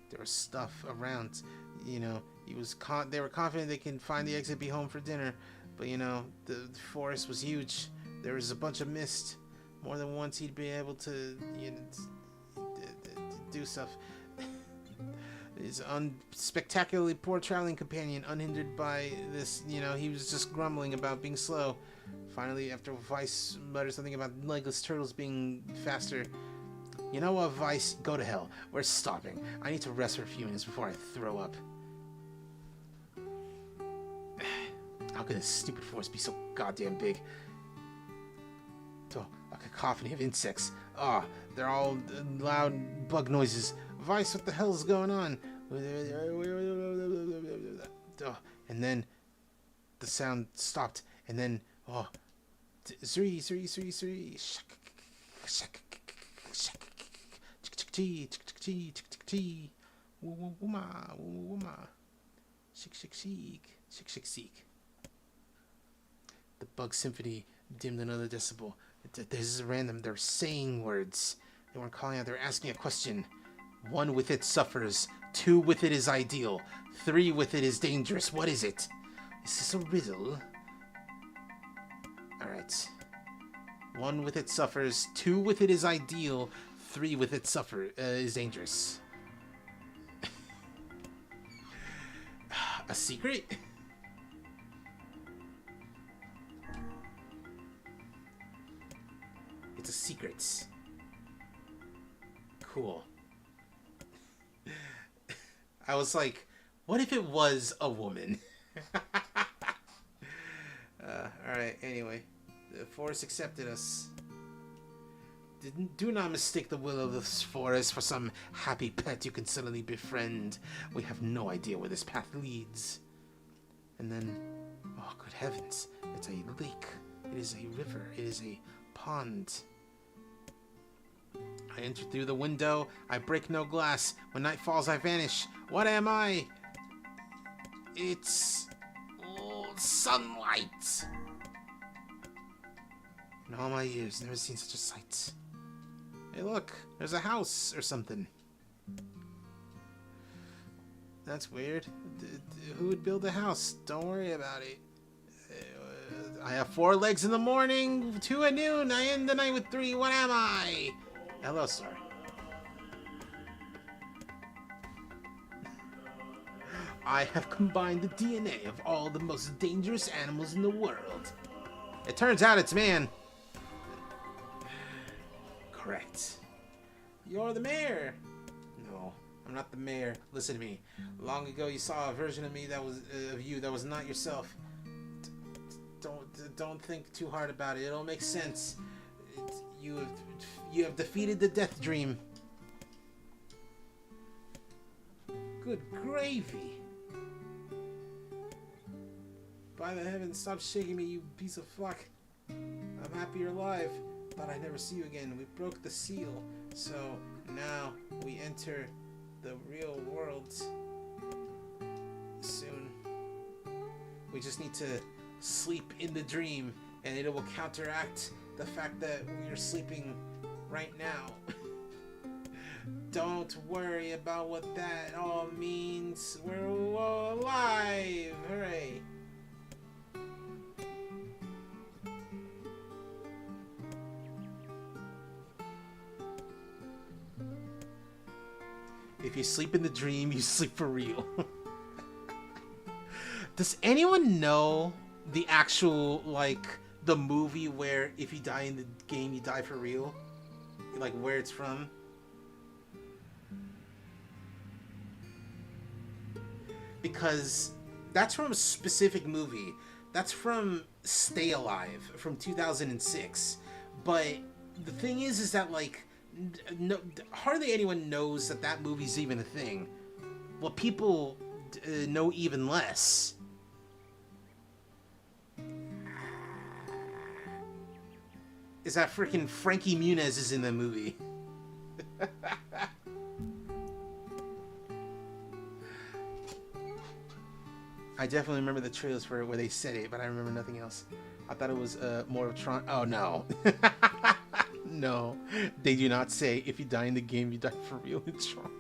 There was stuff around. You know, they were confident they can find the exit, be home for dinner. But you know, the forest was huge. There was a bunch of mist. More than once he'd be able to, you know, do stuff. His spectacularly poor traveling companion, unhindered by this, you know, he was just grumbling about being slow. Finally, after Vice muttered something about legless turtles being faster. You know what, Vice? Go to hell. We're stopping. I need to rest for a few minutes before I throw up. How could this stupid forest be so goddamn big? Oh, a cacophony of insects. Ah, they're all loud bug noises. Vice, what the hell is going on? Oh, and then the sound stopped, and then Sri. The bug symphony dimmed another decibel. This is random. They're saying words. They weren't calling out. They were asking a question. 1 with it suffers. 2 with it is ideal. 3 with it is dangerous. What is it? Is this a riddle? Alright. 1 with it suffers. 2 with it is ideal. 3 with it is dangerous. A secret? It's a secret. Cool. I was like, what if it was a woman? Alright, anyway. The forest accepted us. Do not mistake the will of this forest for some happy pet you can suddenly befriend. We have no idea where this path leads. And then, oh good heavens, it's a lake. It is a river. It is a pond. I enter through the window. I break no glass. When night falls, I vanish. What am I? It's sunlight. In all my years, never seen such a sight. Hey, look, there's a house or something. That's weird. Who would build a house? Don't worry about it. I have 4 legs in the morning, 2 at noon. I end the night with 3. What am I? Hello, sir. I have combined the DNA of all the most dangerous animals in the world. It turns out it's man. Correct. You're the mayor. No, I'm not the mayor. Listen to me. Long ago, you saw a version of me that was of you that was not yourself. Don't think too hard about it. It'll make sense. You have defeated the death dream. Good gravy. By the heavens, stop shaking me, you piece of fuck. I'm happy you're alive. Thought I'd never see you again. We broke the seal. So now we enter the real world soon. We just need to sleep in the dream, and it will counteract the fact that we are sleeping right now. Don't worry about what that all means. We're alive! Hooray! If you sleep in the dream, you sleep for real. Does anyone know the actual, like, the movie where if you die in the game, you die for real? Like, where it's from? Because that's from a specific movie. That's from Stay Alive from 2006. But the thing is that, like, no, hardly anyone knows that movie's even a thing. What people no even less. Is that freaking Frankie Muniz is in the movie. I definitely remember the trailers for it where they said it, but I remember nothing else. I thought it was more of Tron. Oh, no. No. They do not say if you die in the game, you die for real in Tron.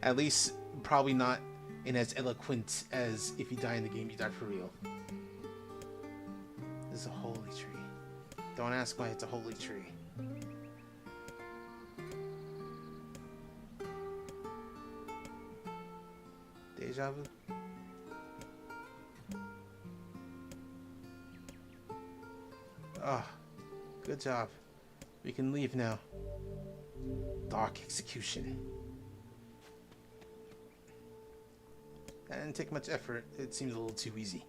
At least, probably not in as eloquent as if you die in the game, you die for real. This is a holy tree. Don't ask why it's a holy tree. Deja vu? Ah, good job. We can leave now. Dark execution. That didn't take much effort. It seems a little too easy.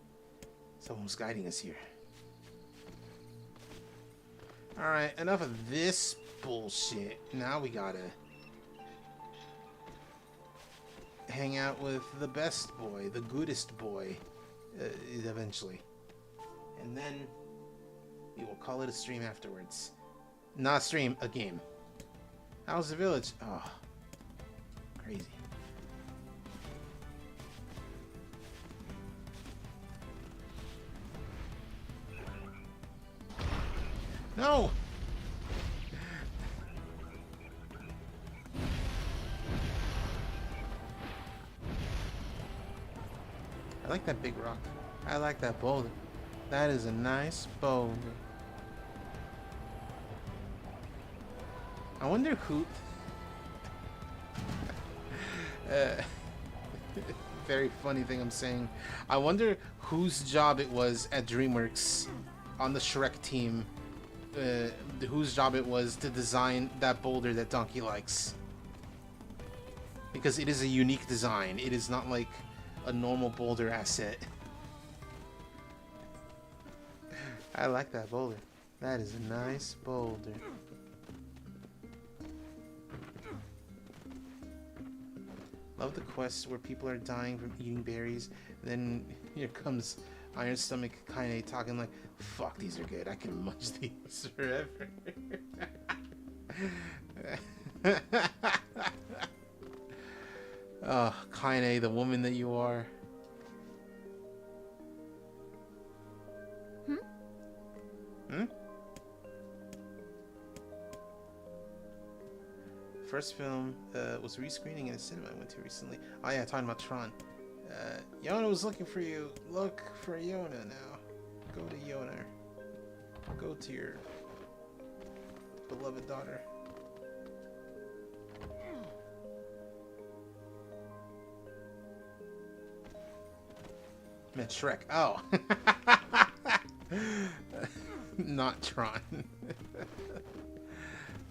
Someone was guiding us here. Alright, enough of this bullshit. Now we gotta hang out with the best boy, the goodest boy, eventually. And then we will call it a stream afterwards. Not a stream, a game. How's the village? Oh, crazy. No! I like that big rock. I like that boulder. That is a nice boulder. I wonder who... very funny thing I'm saying. I wonder whose job it was at DreamWorks on the Shrek team. Whose job it was to design that boulder that Donkey likes. Because it is a unique design. It is not like a normal boulder asset. I like that boulder. That is a nice boulder. Love the quests where people are dying from eating berries. Then here comes Iron Stomach Kaine talking like, fuck, these are good. I can munch these forever. Oh, Kaine, the woman that you are. Hmm? First film was rescreening in a cinema I went to recently. Oh yeah, talking about Tron. Yona was looking for you. Look for Yona now. Go to Yona. Go to your beloved daughter. Meant Shrek. Oh. Not Tron.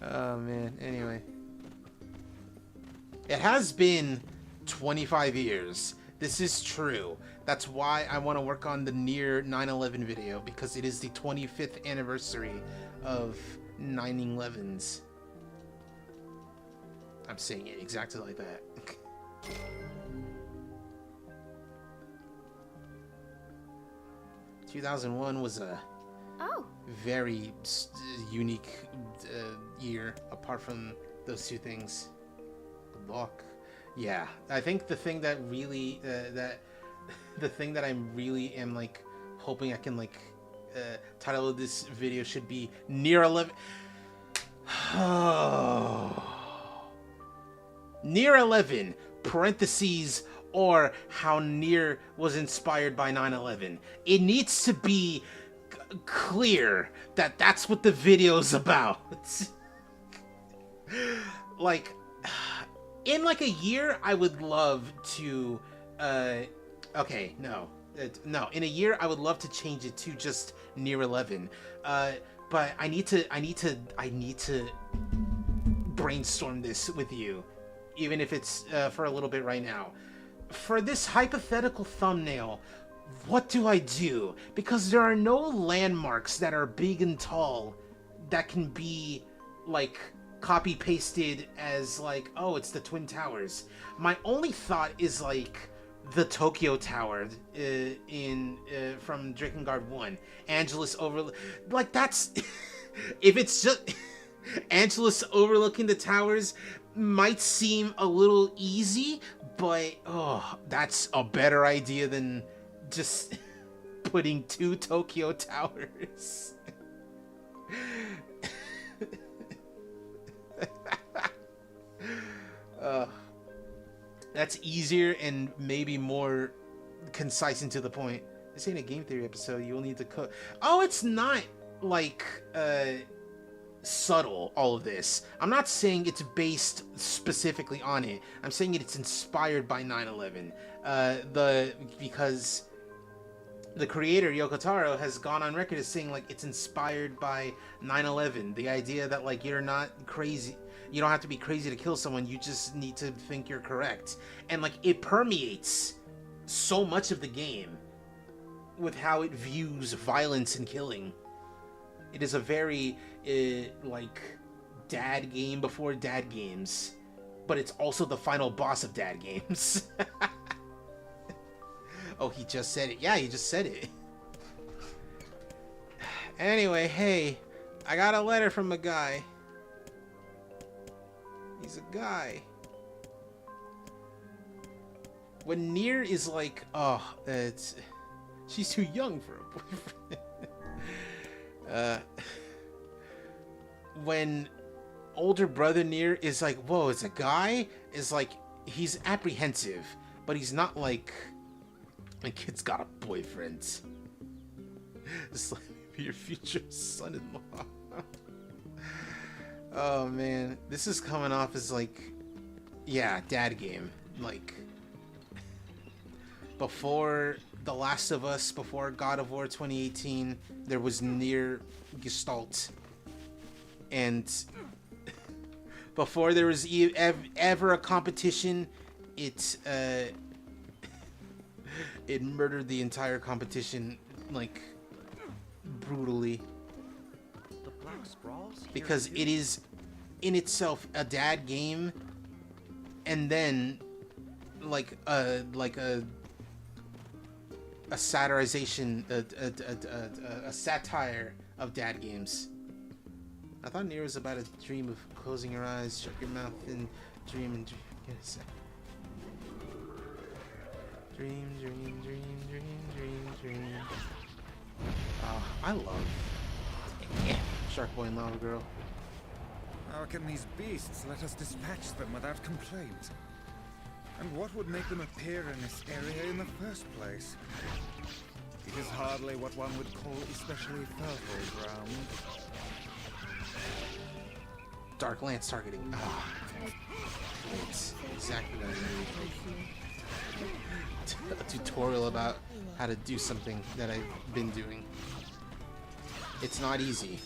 Oh man, anyway. It has been 25 years. This is true. That's why I want to work on the NIER 9/11 video, because it is the 25th anniversary of 9/11s. I'm saying it exactly like that. 2001 was a very unique year, apart from those two things. Good luck. Yeah, I think the thing that really, the thing that I really am like hoping I can like, title of this video should be NIER 11. NIER 11 parentheses, or how NIER was inspired by 9/11. It needs to be clear that that's what the video's about. Like, in like a year, I would love to, okay, no, in a year, I would love to change it to just NIER 11. But I need to brainstorm this with you, even if it's for a little bit right now. For this hypothetical thumbnail, what do I do? Because there are no landmarks that are big and tall that can be like copy pasted as like, oh, it's the Twin Towers. My only thought is like the Tokyo Tower from Drakengard 1. Angelus over, like, that's if it's just Angelus overlooking the towers might seem a little easy, but oh, that's a better idea than just putting 2 Tokyo Towers. That's easier and maybe more concise and to the point. This ain't a game theory episode. You'll need to cook. Oh, it's not like subtle, all of this. I'm not saying it's based specifically on it. I'm saying it's inspired by 9/11. Because the creator, Yoko Taro, has gone on record as saying like it's inspired by 9/11. The idea that like you're not crazy. You don't have to be crazy to kill someone. You just need to think you're correct. And like it permeates so much of the game with how it views violence and killing. It is a very like dad game before dad games, but it's also the final boss of dad games. Oh, he just said it. Yeah, he just said it. Anyway, hey, I got a letter from a guy. He's a guy. When NIER is like, oh, she's too young for a boyfriend. When older brother NIER is like, whoa, it's a guy, is like, he's apprehensive, but he's not like, my kid's got a boyfriend. It's like your future son-in-law. Oh man, this is coming off as like, yeah, dad game. Like, before The Last of Us, before God of War 2018, there was NIER Gestalt. And before there was ever a competition, it murdered the entire competition, like, brutally. Because it is in itself a dad game, and then like a satirization, a satire of dad games. I thought NIER was about a dream of closing your eyes, shut your mouth, and dream and dream. Get a sec. Dream, dream, dream, dream, dream, dream. Oh, I love Shark Boy and Lava Girl. How can these beasts let us dispatch them without complaint? And what would make them appear in this area in the first place? It is hardly what one would call especially fertile ground. Dark Lance targeting. Ah, it's exactly what I need. A tutorial about how to do something that I've been doing. It's not easy.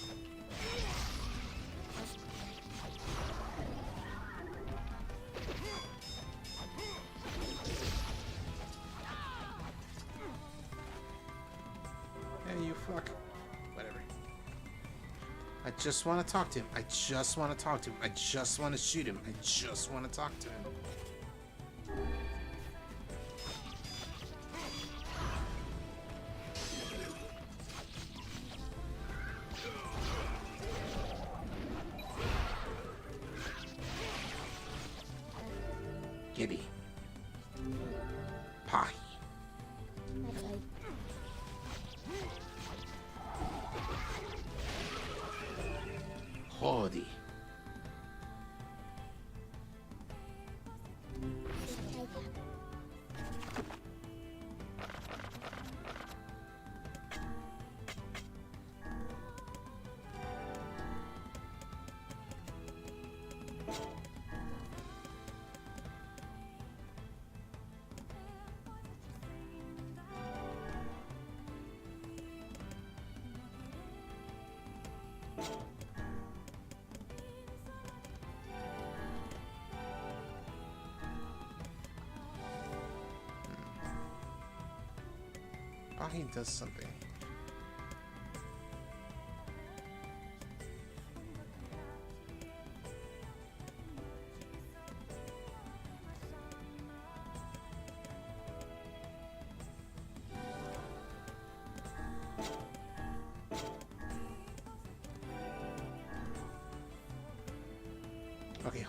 Hey, you fuck. Whatever. I just want to talk to him. I just want to talk to him. I just want to shoot him. I just want to talk to him. Gibby. Pie. Howdy. He does something.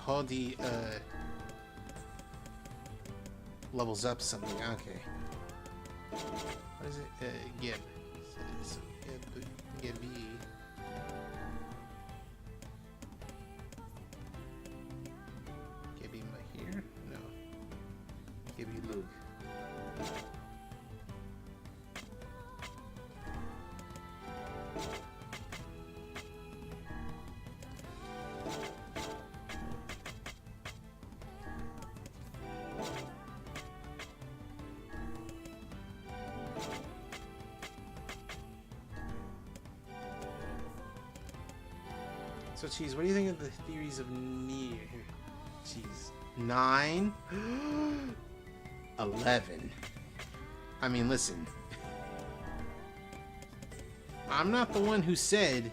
Hodi levels up something. Okay. What is it? Gib. So Gibby. Gibby here? No. Gibby Luke. So, Cheese, what do you think of the theories of NIER? Cheese. 9? 11. I mean, listen. I'm not the one who said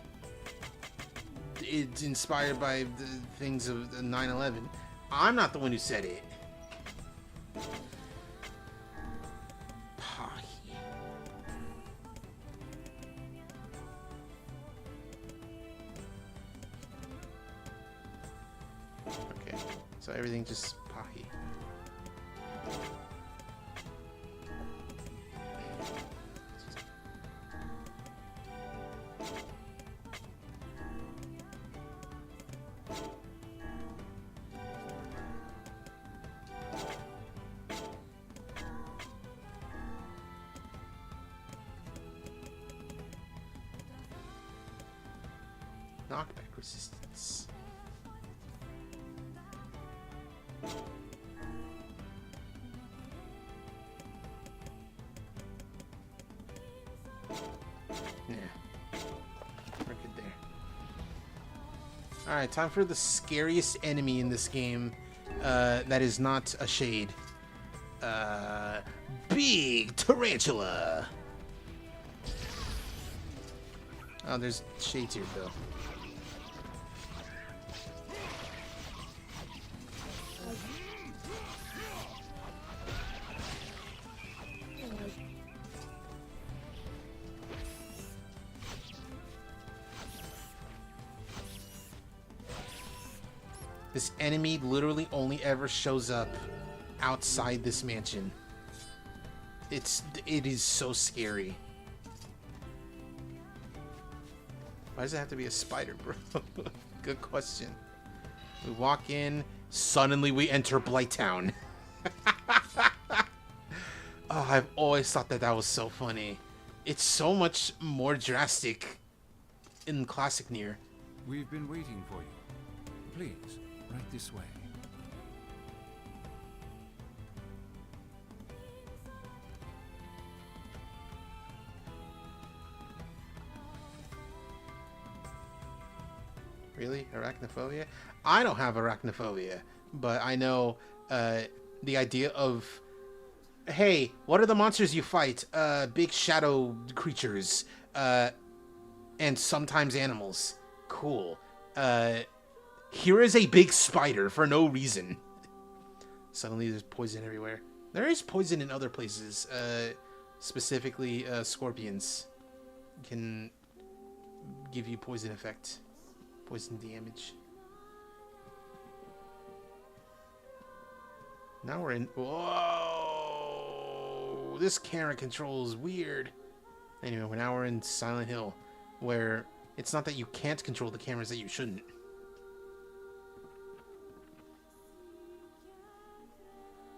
it's inspired by the things of 9/11. I'm not the one who said it. Okay, so everything just pahi. Knockback resistance. Yeah. We're good there. Alright, time for the scariest enemy in this game. That is not a shade. Big Tarantula! Oh, there's shades here, Bill. This enemy literally only ever shows up outside this mansion. It is so scary. Why does it have to be a spider, bro? Good question. We walk in, suddenly we enter Blighttown. Oh, I've always thought that was so funny. It's so much more drastic in classic NIER. We've been waiting for you. Please, right this way. Really? Arachnophobia? I don't have arachnophobia, but I know the idea of, hey, what are the monsters you fight? Big shadow creatures, and sometimes animals. Cool. Here is a big spider for no reason. Suddenly there's poison everywhere. There is poison in other places, specifically scorpions can give you poison effect. Poison damage. Now we're in. Whoa! This camera control is weird. Anyway, now we're in Silent Hill, where it's not that you can't control the cameras, that you shouldn't.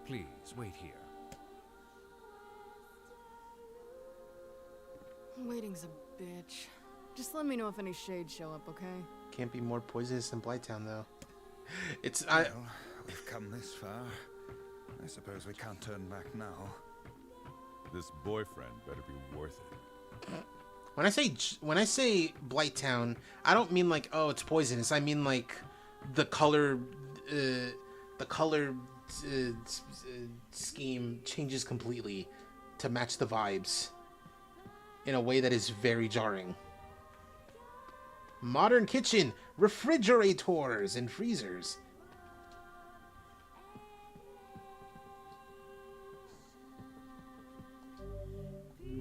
Please, wait here. Waiting's a bitch. Just let me know if any shades show up, okay? Can't be more poisonous than Blighttown, though. It's Well, we've come this far. I suppose we can't turn back now. This boyfriend better be worth it. When I say Blighttown, I don't mean like, oh, it's poisonous. I mean like the color scheme changes completely to match the vibes in a way that is very jarring. Modern kitchen, refrigerators and freezers.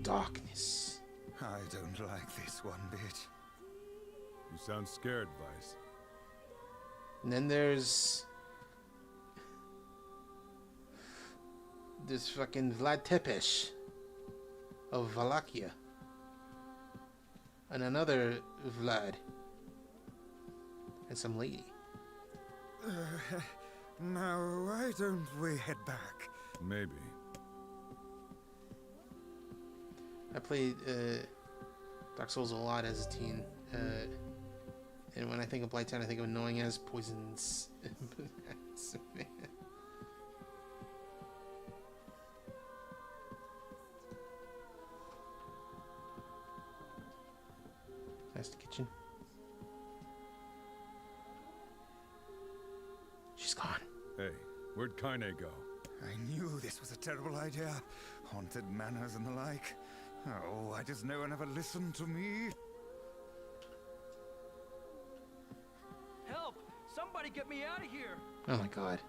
Darkness. I don't like this one bit. You sound scared, Vice. And then there's this fucking Vlad Tepes of Wallachia. And another Vlad. And some lady. Now, why don't we head back? Maybe. I played Dark Souls a lot as a teen. And when I think of Blighttown, I think of annoying as poisons. Man. That's the kitchen. She's gone. Hey, where'd Kaine go? I knew this was a terrible idea. Haunted manors and the like. Oh, I just no one ever listened to me. Help! Somebody get me out of here! Oh my god.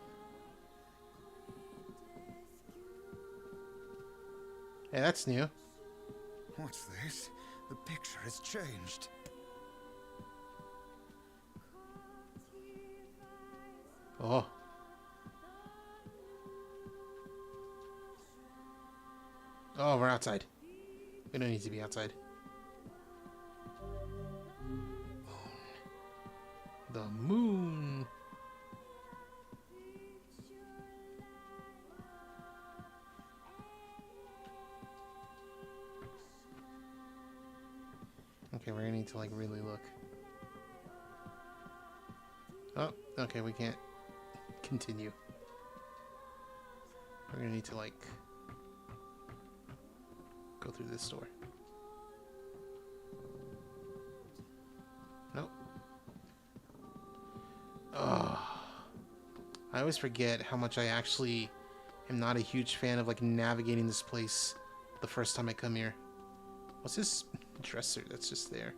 Hey, that's new. What's this? The picture has changed. Oh. Oh, we're outside. We don't need to be outside. Moon. The moon. Okay, we're gonna need to like really look. Oh, okay, we can't continue. We're gonna need to like go through this door. Nope. Oh, I always forget how much I actually am not a huge fan of like navigating this place the first time I come here. What's this dresser that's just there?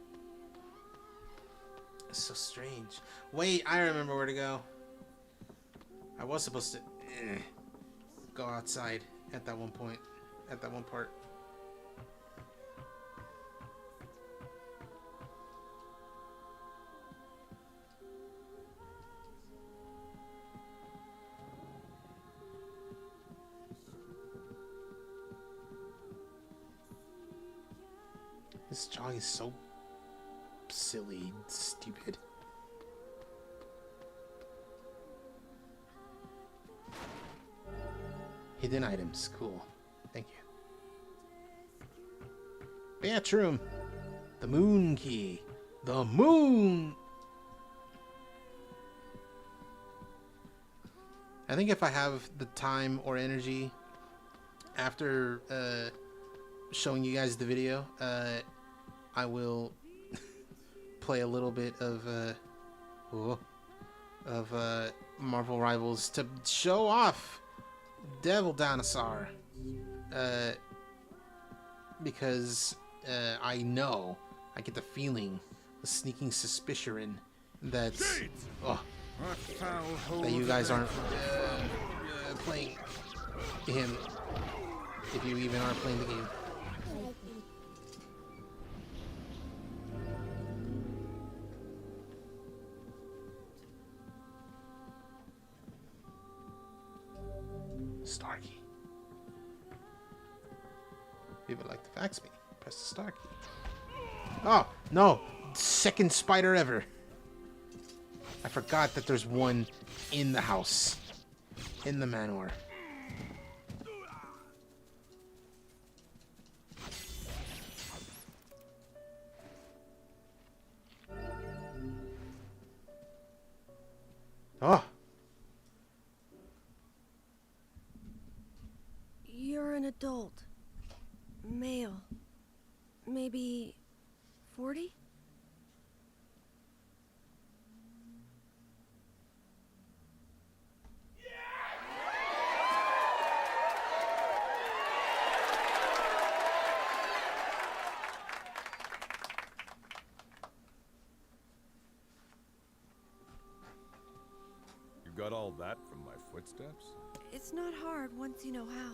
It's so strange. Wait, I remember where to go. I was supposed to go outside at that one point, at that one part. This drawing is so silly, stupid. Hidden items, cool. Thank you. Bathroom. The moon key. The moon. I think if I have the time or energy after showing you guys the video, I will play a little bit of Marvel Rivals to show off Devil Dinosaur, because I know, I get the feeling, the sneaking suspicion that that you guys aren't playing him, if you even are playing the game. Star key. If you would like to fax me, press the star key. Oh, no! Second spider ever. I forgot that there's one in the house. In the manor. Oh! You're an adult. Male. Maybe 40? You got all that from my footsteps? It's not hard once you know how.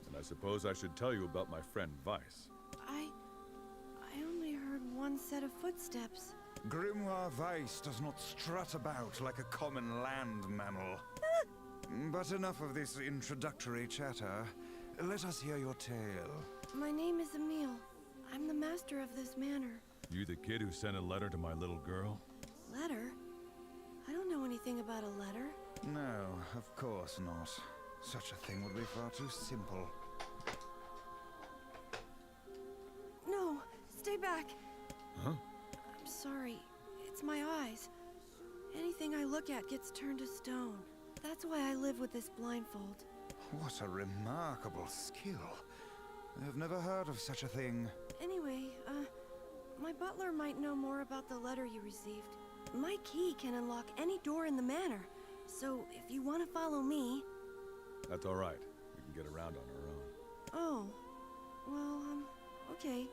And I suppose I should tell you about my friend Vice. I only heard one set of footsteps. Grimoire Weiss does not strut about like a common land mammal. But enough of this introductory chatter. Let us hear your tale. My name is Emile. I'm the master of this manor. You the kid who sent a letter to my little girl? Letter? I don't know anything about a letter. No, of course not. Such a thing would be far too simple. No, stay back. Huh? I'm sorry. It's my eyes. Anything I look at gets turned to stone. That's why I live with this blindfold. What a remarkable skill. I've never heard of such a thing. Anyway, my butler might know more about the letter you received. My key can unlock any door in the manor. So, if you want to follow me... That's all right. We can get around on our own. Oh. Well, okay.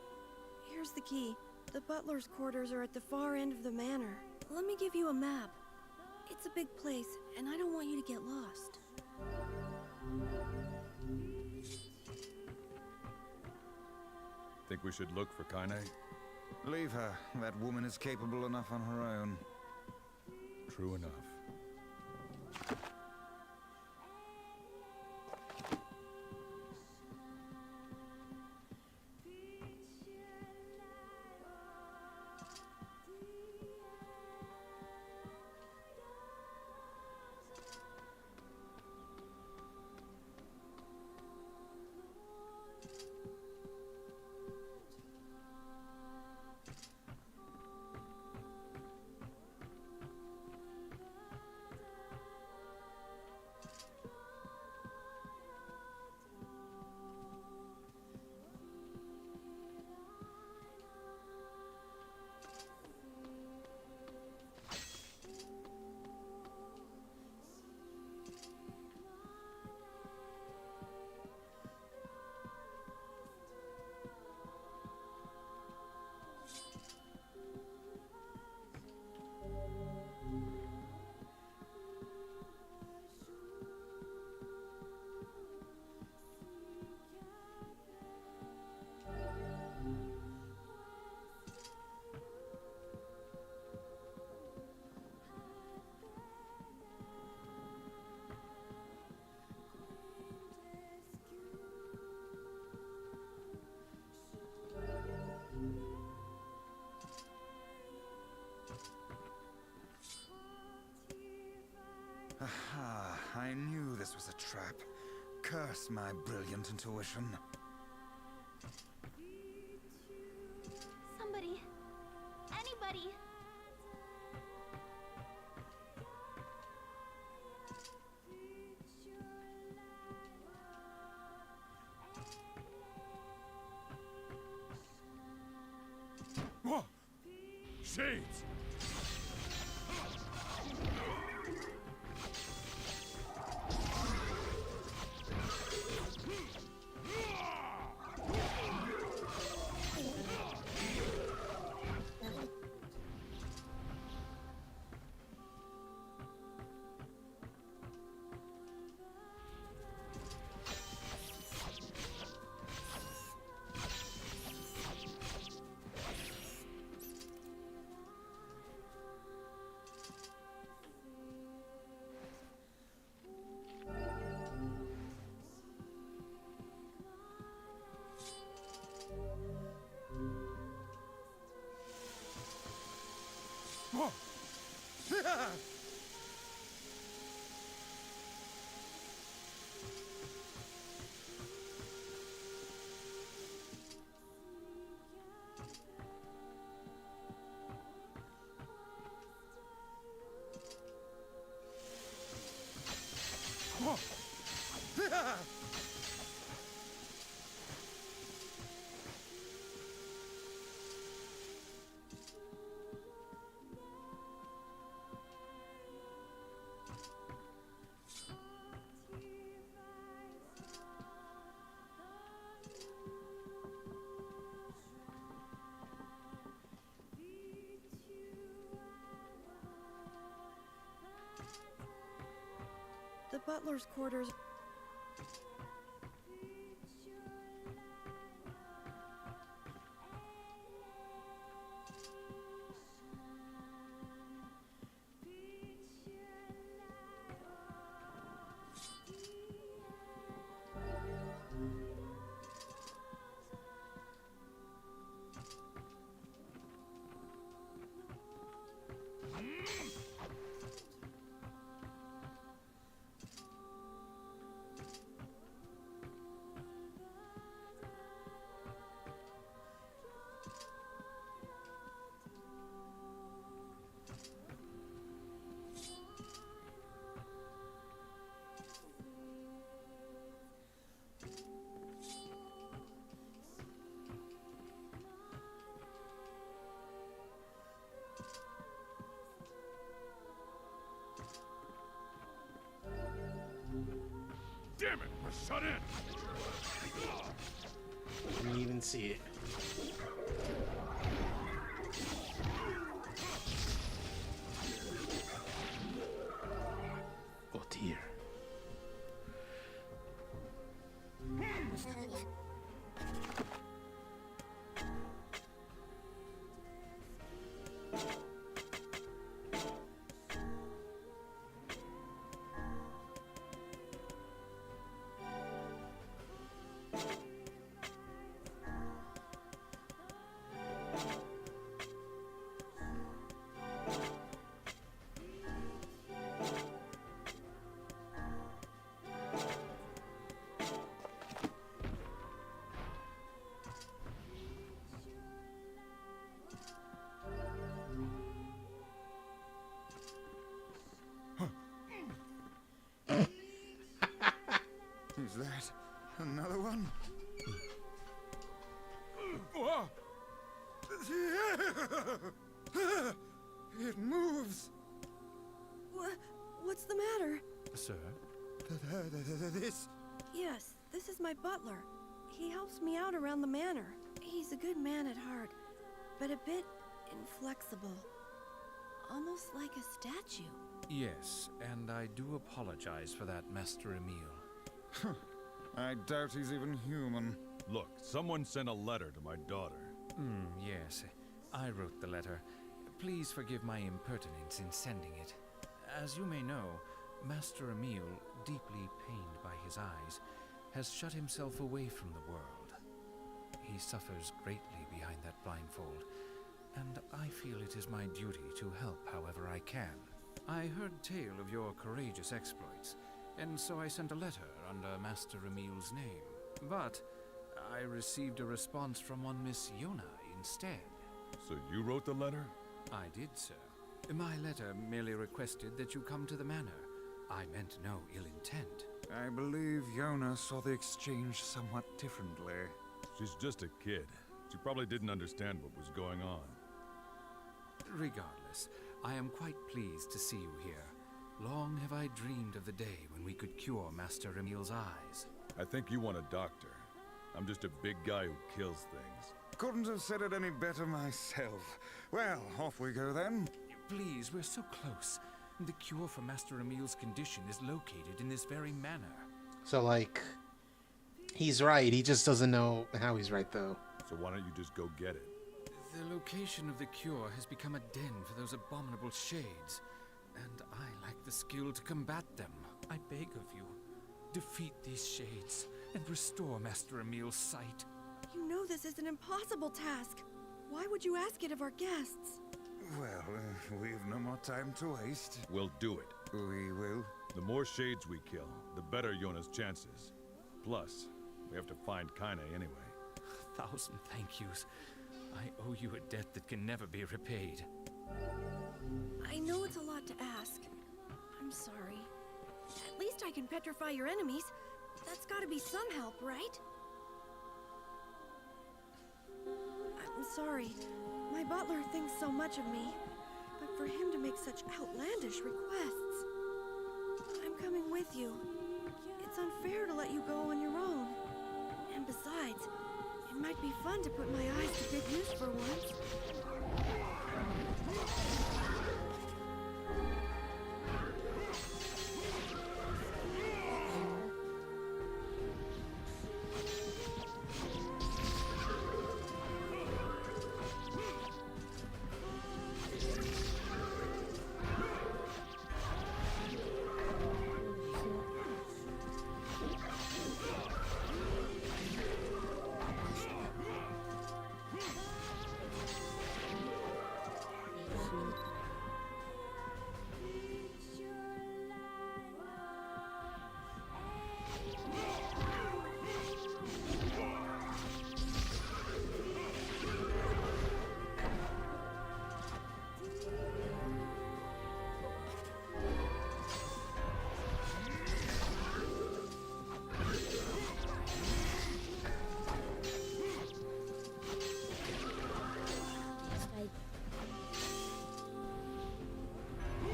Here's the key. The butler's quarters are at the far end of the manor. Let me give you a map. It's a big place, and I don't want you to get lost. Think we should look for Kaine? Leave her. That woman is capable enough on her own. True enough. Aha, I knew this was a trap. Curse my brilliant intuition. Somebody. Anybody. Whoa! Shades! Whoa! The butler's quarters... Shut in! Didn't even see it. Oh dear. Is that another one? Whoa! It moves! What's the matter? Sir? This? Yes, this is my butler. He helps me out around the manor. He's a good man at heart, but a bit inflexible. Almost like a statue. Yes, and I do apologize for that, Master Emile. I doubt he's even human. Look, someone sent a letter to my daughter. Yes, I wrote the letter. Please forgive my impertinence in sending it. As you may know, Master Emile, deeply pained by his eyes, has shut himself away from the world. He suffers greatly behind that blindfold, and I feel it is my duty to help however I can. I heard tale of your courageous exploits, and so I sent a letter under Master Emile's name. But I received a response from one Miss Yona instead. So you wrote the letter? I did, sir. My letter merely requested that you come to the manor. I meant no ill intent. I believe Yona saw the exchange somewhat differently. She's just a kid. She probably didn't understand what was going on. Regardless, I am quite pleased to see you here. Long have I dreamed of the day when we could cure Master Emile's eyes. I think you want a doctor. I'm just a big guy who kills things. Couldn't have said it any better myself. Well, off we go then. Please, we're so close. The cure for Master Emile's condition is located in this very manor. So, like, he's right. He just doesn't know how he's right, though. So why don't you just go get it? The location of the cure has become a den for those abominable shades, and I lack the skill to combat them. I beg of you, defeat these shades and restore Master Emile's sight. You know this is an impossible task. Why would you ask it of our guests? Well, we've no more time to waste. We'll do it. We will. The more shades we kill, the better Yona's chances. Plus, we have to find Kaine anyway. 1,000 thank yous. I owe you a debt that can never be repaid. I know it's a lot to ask. I'm sorry. At least I can petrify your enemies. That's gotta be some help, right? I'm sorry. My butler thinks so much of me. But for him to make such outlandish requests... I'm coming with you. It's unfair to let you go on your own. And besides, it might be fun to put my eyes to good use for once.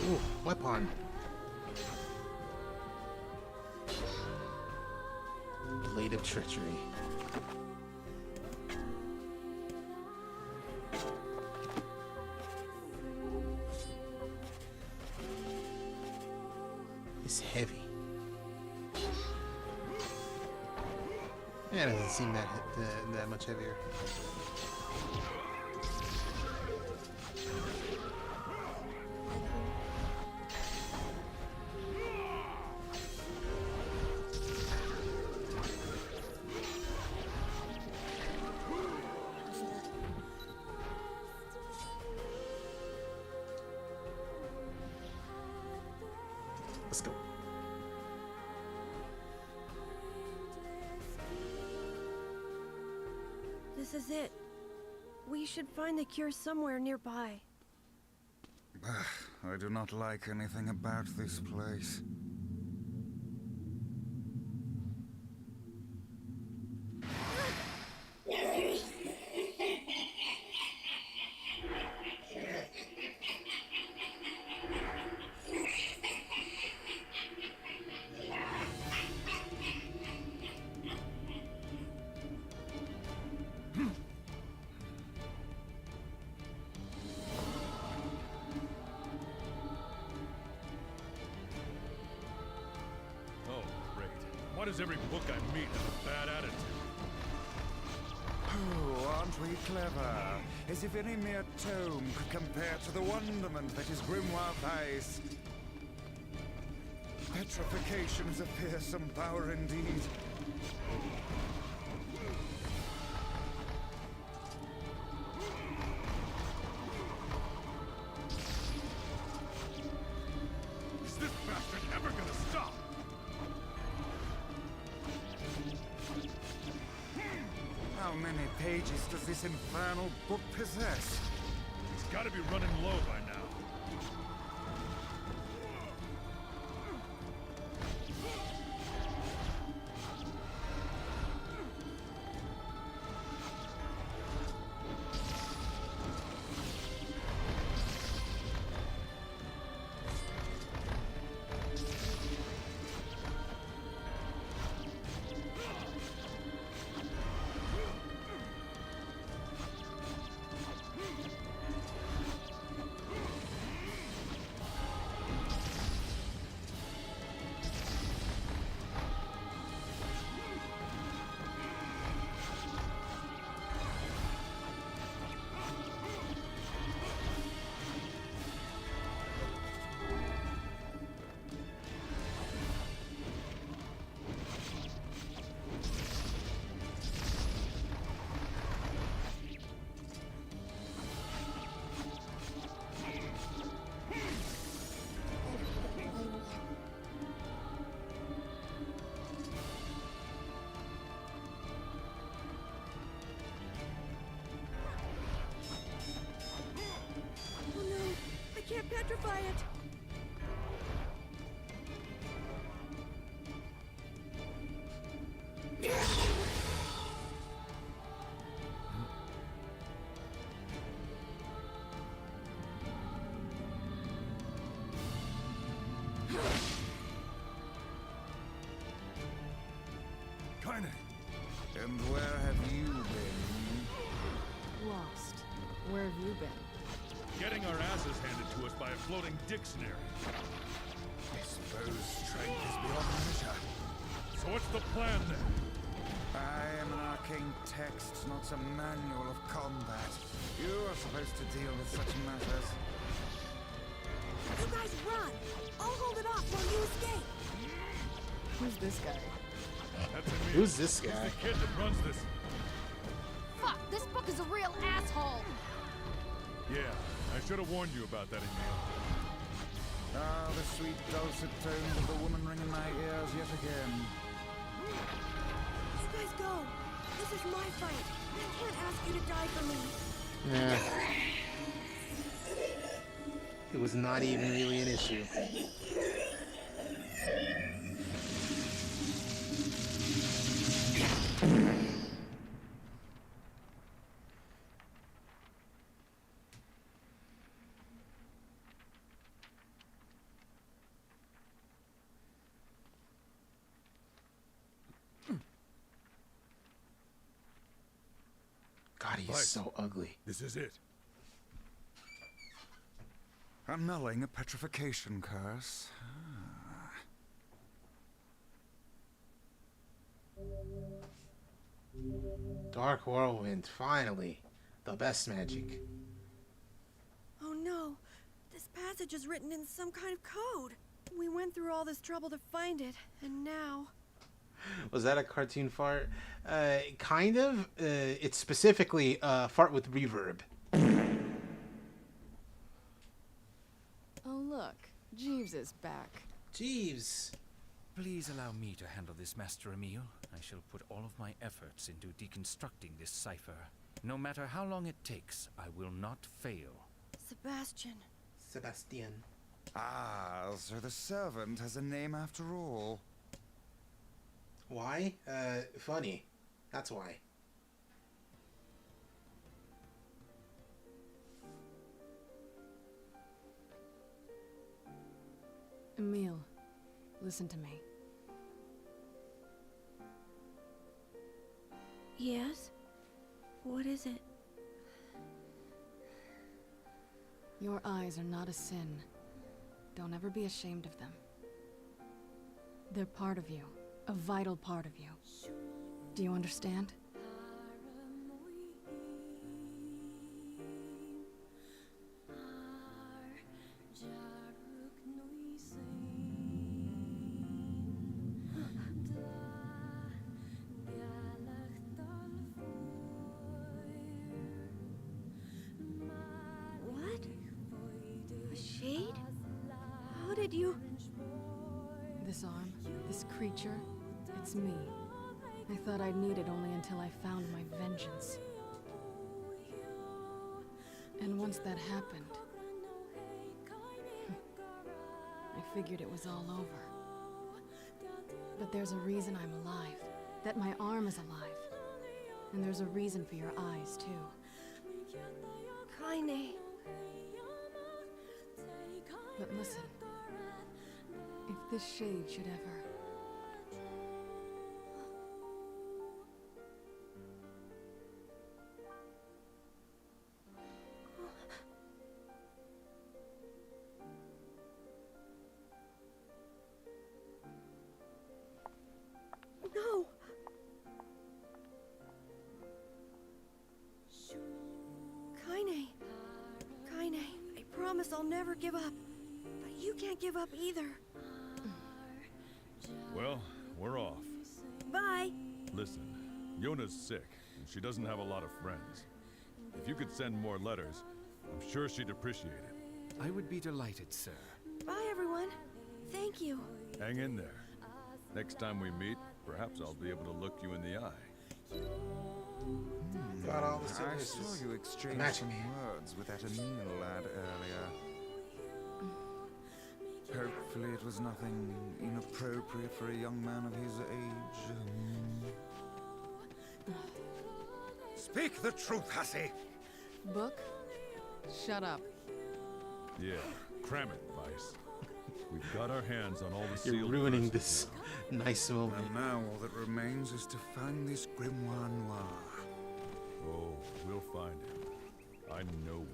Ooh, weapon. treachery. It's heavy. Yeah, it doesn't seem that much heavier. Let's go. This is it. We should find the cure somewhere nearby. I do not like anything about this place. Why does every book I meet have a bad attitude? Oh, aren't we clever? As if any mere tome could compare to the wonderment that is Grimoire Vice. Petrification is a fearsome power indeed. Is this bastard ever gonna stop? How many pages does this infernal book possess? He's gotta be running low by now. Can't petrify it. Kaine! And where have you been? Lost. Where have you been? Getting our asses handed to us by a floating dictionary. I suppose strength is beyond measure. So what's the plan then? I am an arcane text, not some manual of combat. You are supposed to deal with such matters. You guys run! I'll hold it off while you escape! Who's this guy? That's me. Who's this guy? Who's the kid that runs this? Fuck, this book is a real asshole! Yeah, I should have warned you about that, Emil. Ah, the sweet dulcet tones of the woman ring in my ears yet again. You guys go! This is my fight! I can't ask you to die for me! Yeah. It was not even really an issue. God, he's Vice, so ugly. This is it. Annulling a petrification curse. Dark Whirlwind, finally. The best magic. Oh no, this passage is written in some kind of code. We went through all this trouble to find it, and now... Was that a cartoon fart? Kind of. It's specifically fart with reverb. Oh look, Jeeves is back. Jeeves! Please allow me to handle this, Master Emil. I shall put all of my efforts into deconstructing this cipher. No matter how long it takes, I will not fail. Sebastian. Sebastian. Ah, so the servant has a name after all. Why? Funny. That's why. Emil, listen to me. Yes? What is it? Your eyes are not a sin. Don't ever be ashamed of them. They're part of you. A vital part of you. Do you understand? What? A shade? How did you... This arm, this creature, it's me. I thought I'd need it only until I found my vengeance. And once that happened, I figured it was all over. But there's a reason I'm alive, that my arm is alive. And there's a reason for your eyes, too. Kaine. But listen, if this shade should ever... No! Kaine. Kaine, I promise I'll never give up. But you can't give up either. Well, we're off. Bye! Listen, Yona's sick, and she doesn't have a lot of friends. If you could send more letters, I'm sure she'd appreciate it. I would be delighted, sir. Bye, everyone. Thank you. Hang in there. Next time we meet, perhaps I'll be able to look you in the eye. Got all the I services. saw you exchange Match some me. words with that Emil lad earlier. Hopefully it was nothing inappropriate for a young man of his age. Speak the truth, hussy! Book? Shut up. Yeah, cram it, Vice. We've got our hands on all the You're sealed ruining verses. this nice moment. And now all that remains is to find this grimoire noir. Oh, we'll find him. I know we will.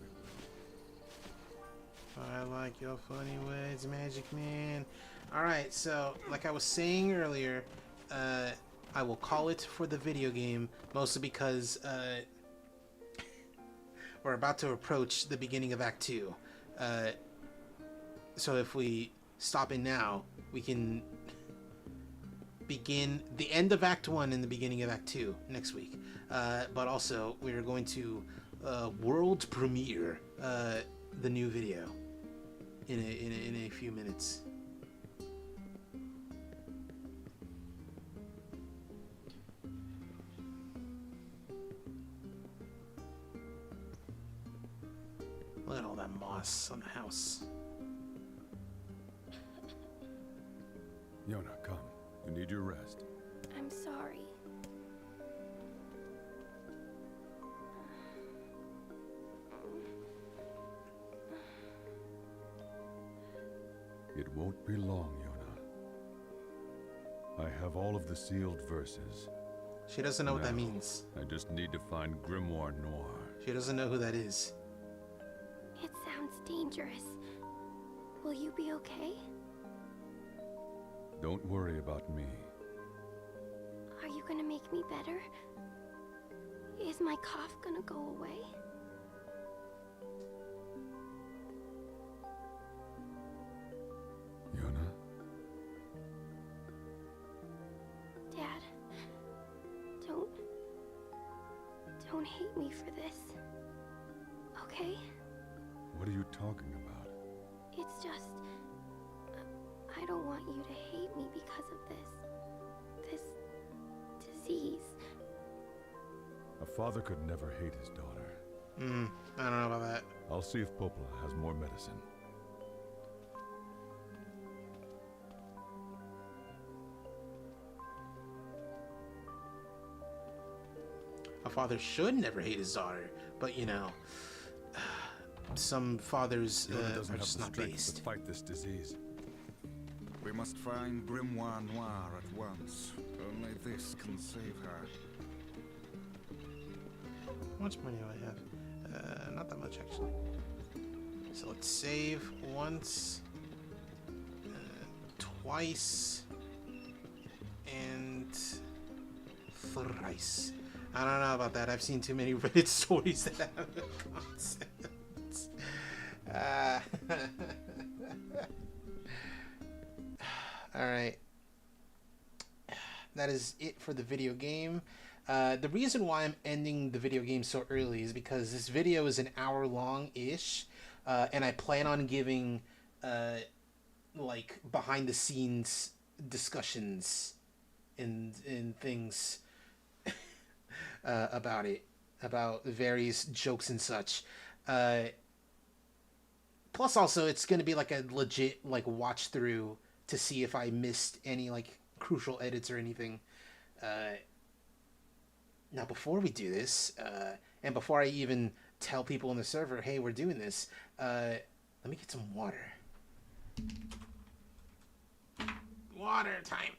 I like your funny ways, Magic Man. Alright, so, like I was saying earlier, I will call it for the video game, mostly because we're about to approach the beginning of Act 2. So if we stop in now, we can begin the end of Act 1 and the beginning of Act 2 next week. But also, we're going to world premiere the new video in a few minutes. Look at all that moss on the house. Yona, come. You need your rest. I'm sorry. It won't be long, Yona. I have all of the sealed verses. She doesn't know what that No, means. I just need to find Grimoire Noir. She doesn't know who that is. It sounds dangerous. Will you be okay? Don't worry about me. Are you gonna make me better? Is my cough gonna go away? Yona? Dad, don't hate me for this. Okay? What are you talking about? It's just... I don't want you to hate me because of this disease. A father could never hate his daughter. I don't know about that. I'll see if Popola has more medicine. A father should never hate his daughter, but you know, some fathers Yona are doesn't have just the not strength based. to fight this disease. We must find Grimoire Noir at once. Only this can save her. How much money do I have? Not that much actually. So let's save once, twice, and thrice. I don't know about that. I've seen too many Reddit stories that have the concepts. Alright. That is it for the video game. The reason why I'm ending the video game so early is because this video is an hour long-ish, and I plan on giving like behind the scenes discussions and things about it, about various jokes and such. Plus also it's going to be like a legit like watch through to see if I missed any like crucial edits or anything. Now before we do this, and before I even tell people on the server, hey, we're doing this, let me get some water. Water time.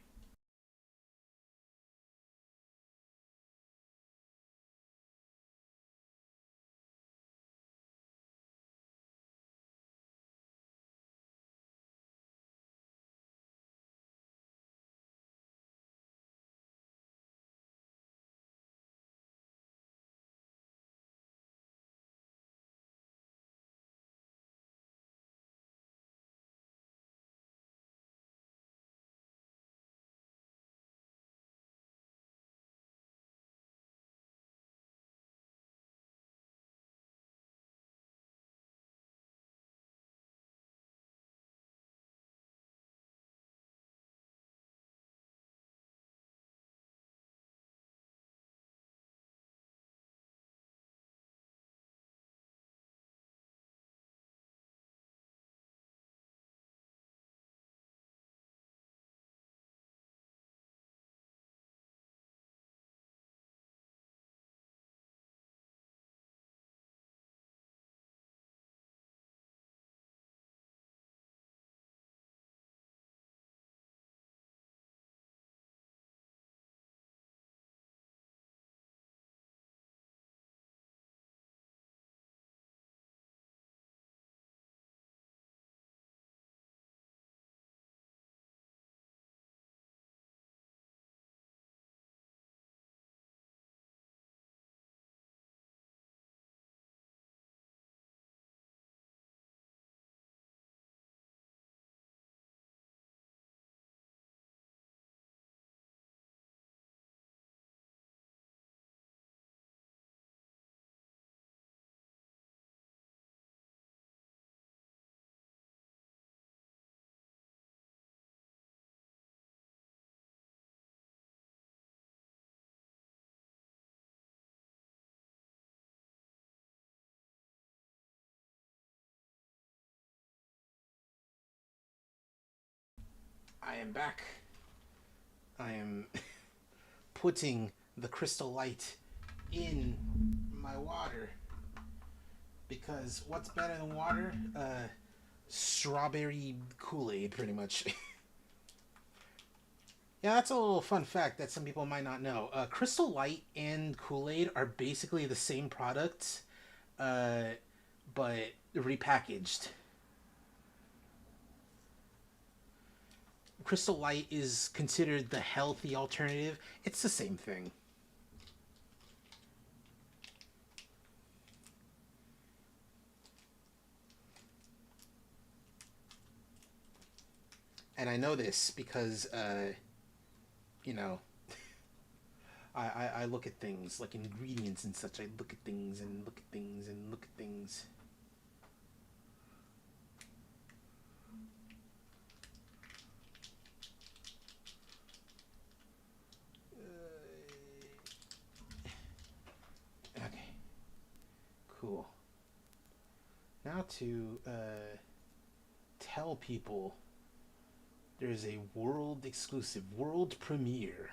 I am back. I am putting the crystal light in my water. Because what's better than water? Strawberry Kool-Aid, pretty much. Yeah, that's a little fun fact that some people might not know. Crystal Light and Kool-Aid are basically the same product, but repackaged. Crystal Light is considered the healthy alternative. It's the same thing. And I know this because, you know, I look at things like ingredients and such. I look at things and look at things and look at things. Okay. Cool. Now to tell people there's a world exclusive, world premiere.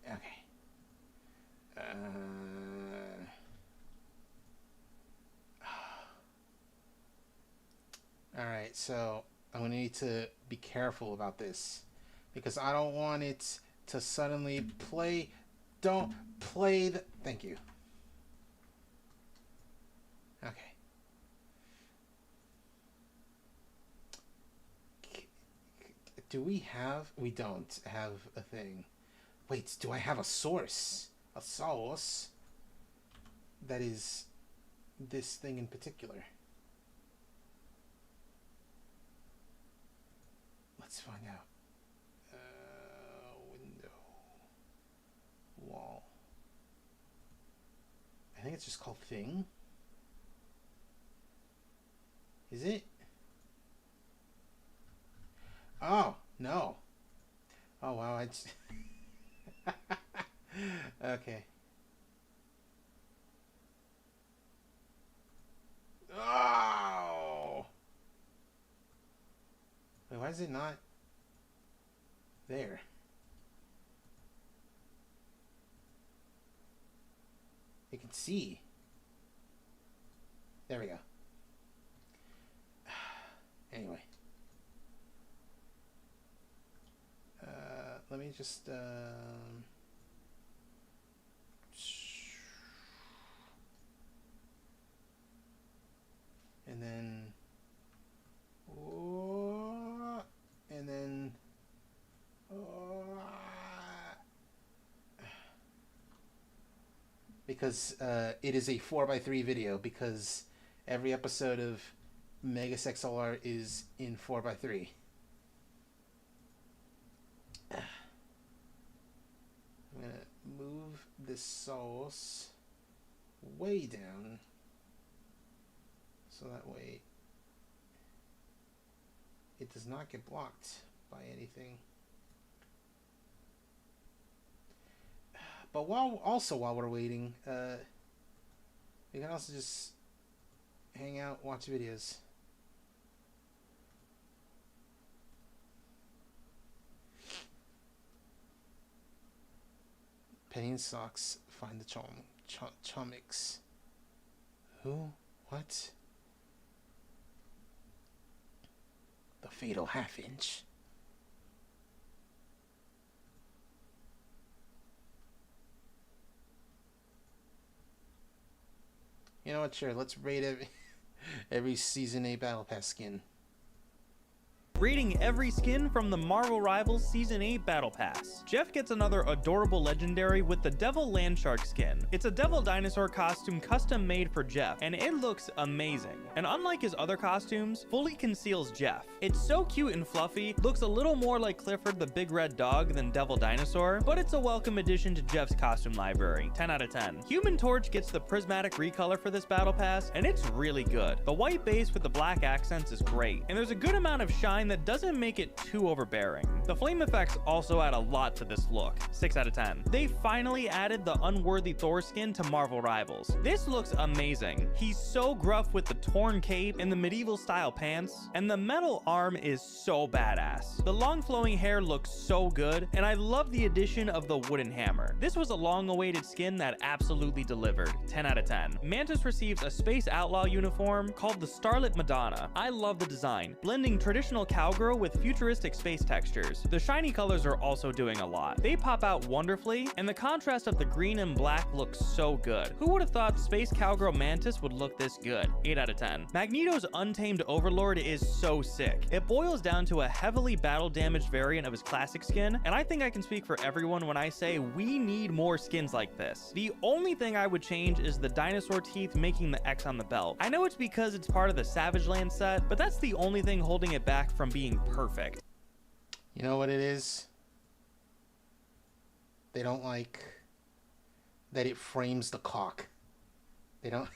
Okay. All right, so I'm gonna need to be careful about this because I don't want it to suddenly play. Don't play the. Thank you. Okay. Do we have? We don't have a thing. Wait, do I have a source? A source that is this thing in particular? Let's find out. Window. Wall. I think it's just called thing. Is it? Oh, no. Oh, wow. I just... Okay. Oh! Wait, why is it not there? You can see. There we go. Anyway. Let me just... and then... and then... because it is a 4x3 video, because every episode of Megas XLR is in 4x3. I'm gonna move this sauce way down so that way it does not get blocked by anything. But while we're waiting, we can also just hang out, watch videos. Penny and Socks find the Chomix. Who? What? The fatal half-inch. You know what? Sure, let's rate it. Every Season 8 Battle Pass skin. Rating every skin from the Marvel Rivals Season 8 Battle Pass. Jeff gets another adorable legendary with the Devil Landshark skin. It's a devil dinosaur costume custom made for Jeff, and it looks amazing. And unlike his other costumes, fully conceals Jeff. It's so cute and fluffy, looks a little more like Clifford the Big Red Dog than Devil Dinosaur, but it's a welcome addition to Jeff's costume library. 10 out of 10. Human Torch gets the prismatic recolor for this Battle Pass, and it's really good. The white base with the black accents is great, and there's a good amount of shine that doesn't make it too overbearing. The flame effects also add a lot to this look. 6 out of 10. They finally added the Unworthy Thor skin to Marvel Rivals. This looks amazing. He's so gruff with the torn cape and the medieval style pants, and the metal arm is so badass. The long flowing hair looks so good, and I love the addition of the wooden hammer. This was a long awaited skin that absolutely delivered. 10 out of 10. Mantis receives a Space Outlaw uniform called the Starlit Madonna. I love the design, blending traditional cowgirl with futuristic space textures. The shiny colors are also doing a lot. They pop out wonderfully, and the contrast of the green and black looks so good. Who would have thought Space Cowgirl Mantis would look this good? 8 out of 10. Magneto's Untamed Overlord is so sick. It boils down to a heavily battle damaged variant of his classic skin, and I think I can speak for everyone when I say we need more skins like this. The only thing I would change is the dinosaur teeth making the X on the belt. I know it's because it's part of the Savage Land set, but that's the only thing holding it back from being perfect. You know what it is? They don't like that it frames the cock. They don't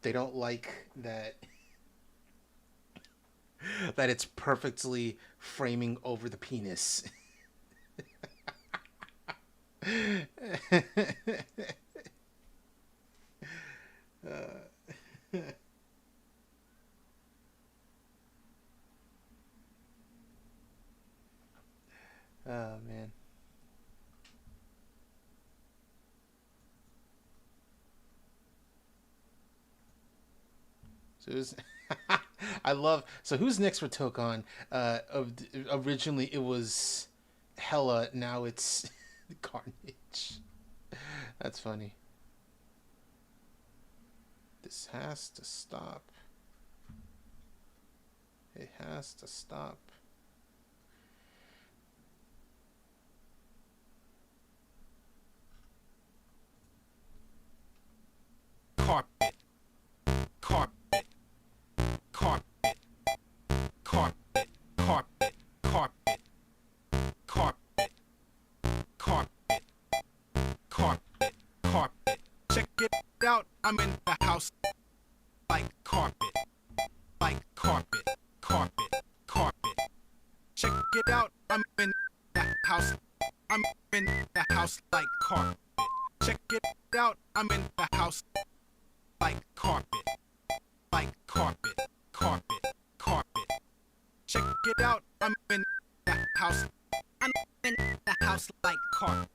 they don't like that it's perfectly framing over the penis. Oh man. So who's I love, so who's next for Tokon? Originally it was Hella, now it's Carnage. That's funny. This has to stop. It has to stop. Carpet, carpet, carpet, carpet, carpet, carpet, carpet, carpet, carpet, carpet. Check it out, I'm in the house like carpet, carpet, carpet. Check it out, I'm in the house, I'm in the house like carpet. Check it out, I'm in the house like carpet, carpet, carpet. Check it out, I'm in the house, I'm in the house like carpet.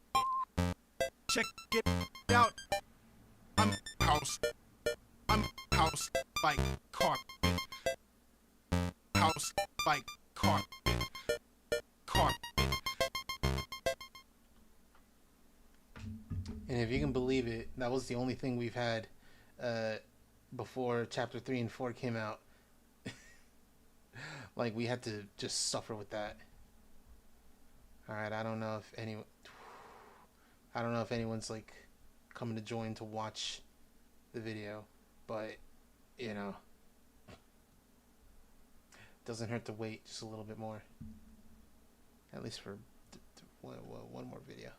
Check it out, I'm house like carpet, house like carpet, carpet. And if you can believe it, that was the only thing we've had before chapter 3 and 4 came out. Like, we had to just suffer with that. Alright, I don't know if anyone's like coming to join to watch the video, but you know, doesn't hurt to wait just a little bit more, at least for one more video.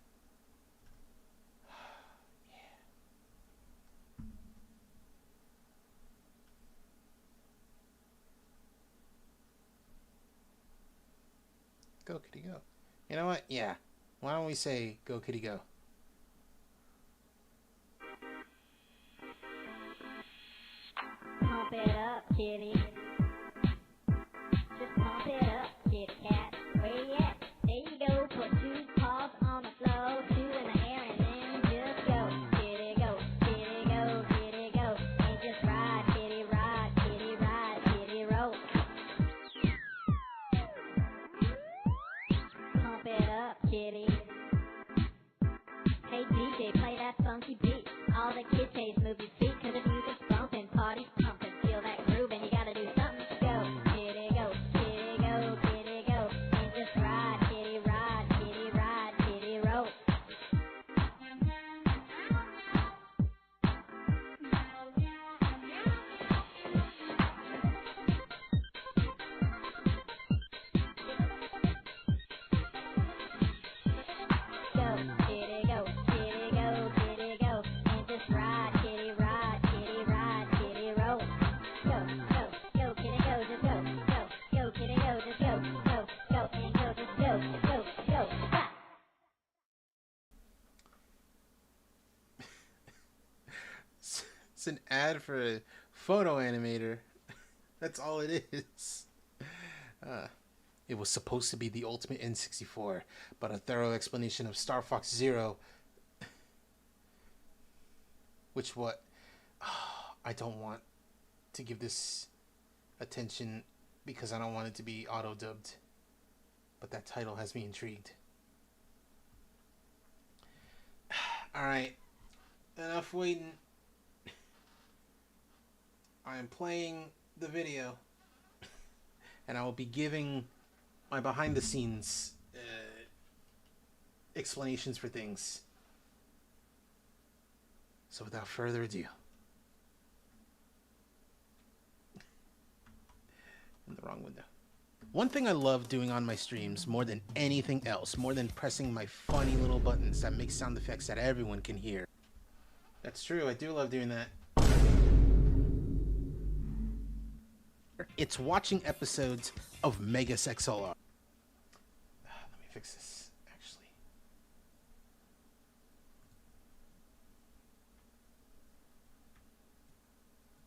Go kitty go. You know what? Yeah. Why don't we say go kitty go? Pump it up, kitty. Just pump it up, kitty cat. Where you at? There you go. Put 2 paws on the floor, 2 in the air, and then just go. Kitty go, kitty go, kitty go. And just ride, kitty ride, kitty ride, kitty roll. Pump it up, kitty. Hey DJ, play that funky beat. All the kids taste move your feet, 'cause the music's bumping, party It's an ad for a photo animator. That's all it is. It was supposed to be the ultimate N64, but a thorough explanation of Star Fox Zero. I don't want to give this attention because I don't want it to be auto-dubbed. But that title has me intrigued. Alright. Enough waiting. I am playing the video. And I will be giving my behind-the-scenes explanations for things. So without further ado. In the wrong window. One thing I love doing on my streams more than anything else, more than pressing my funny little buttons that make sound effects that everyone can hear. That's true, I do love doing that. It's watching episodes of Megas XLR. Let me fix this, actually.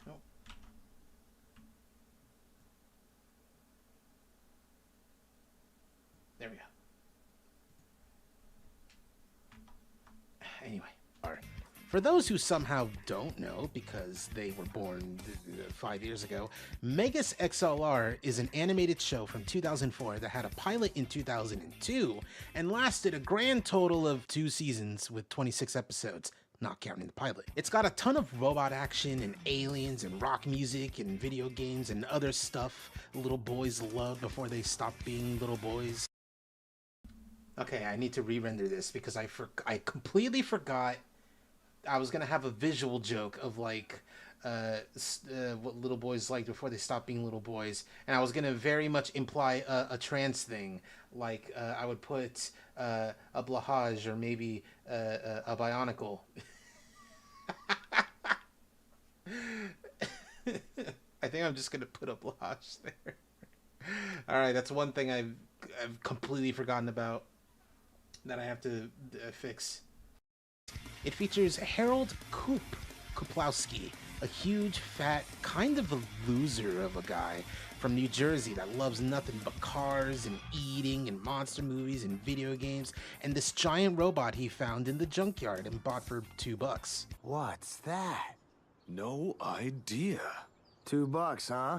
Nope. There we go. Anyway, all right. For those who somehow don't know, because they were born 5 years ago, Megas XLR is an animated show from 2004 that had a pilot in 2002 and lasted a grand total of 2 seasons with 26 episodes, not counting the pilot. It's got a ton of robot action and aliens and rock music and video games and other stuff little boys loved before they stopped being little boys. Okay, I need to re-render this because I completely forgot. I was gonna have a visual joke of like what little boys liked before they stopped being little boys, and I was gonna very much imply a trans thing, like I would put a blahage or maybe a bionicle. I think I'm just gonna put a blahage there. All right, that's one thing I've completely forgotten about that I have to fix. It features Harold Kuplowski, a huge, fat, kind of a loser of a guy from New Jersey that loves nothing but cars and eating and monster movies and video games, and this giant robot he found in the junkyard and bought for $2. What's that? No idea. $2, huh?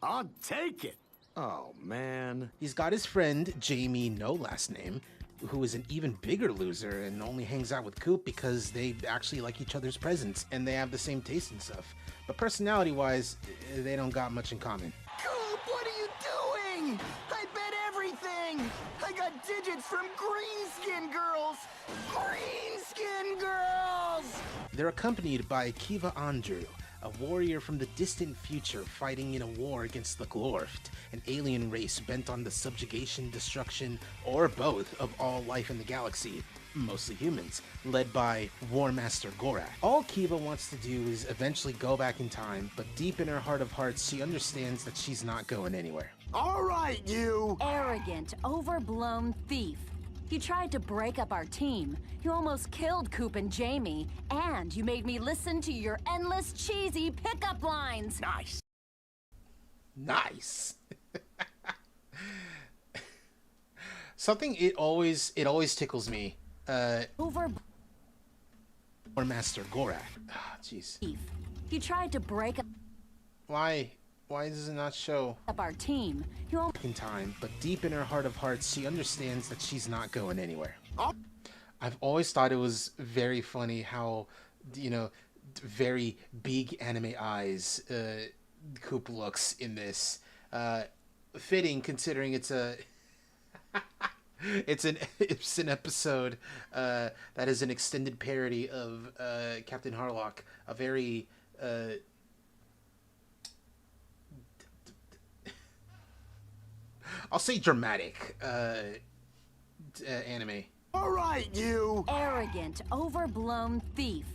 I'll take it. Oh, man. He's got his friend, Jamie, no last name, who is an even bigger loser and only hangs out with Coop because they actually like each other's presents and they have the same taste in stuff. But personality-wise, they don't got much in common. Coop, what are you doing? I bet everything! I got digits from green-skin girls! Green-skin girls! They're accompanied by Kiva Andrew, a warrior from the distant future fighting in a war against the Glorft, an alien race bent on the subjugation, destruction, or both of all life in the galaxy, mostly humans, led by War Master Gorak. All Kiva wants to do is eventually go back in time, but deep in her heart of hearts, she understands that she's not going anywhere. All right, you! Arrogant, overblown thief. You tried to break up our team. You almost killed Coop and Jamie. And you made me listen to your endless cheesy pickup lines. Nice. Nice. Something it always tickles me. War Master Gorak. Jeez. You tried to break up. Why does it not show up our team? You in time, but deep in her heart of hearts, she understands that she's not going anywhere. I've always thought it was very funny how, you know, very big anime eyes Coop looks in this. Fitting considering it's a it's an episode that is an extended parody of Captain Harlock, a very I'll say dramatic anime. All right, you! Arrogant, overblown thief.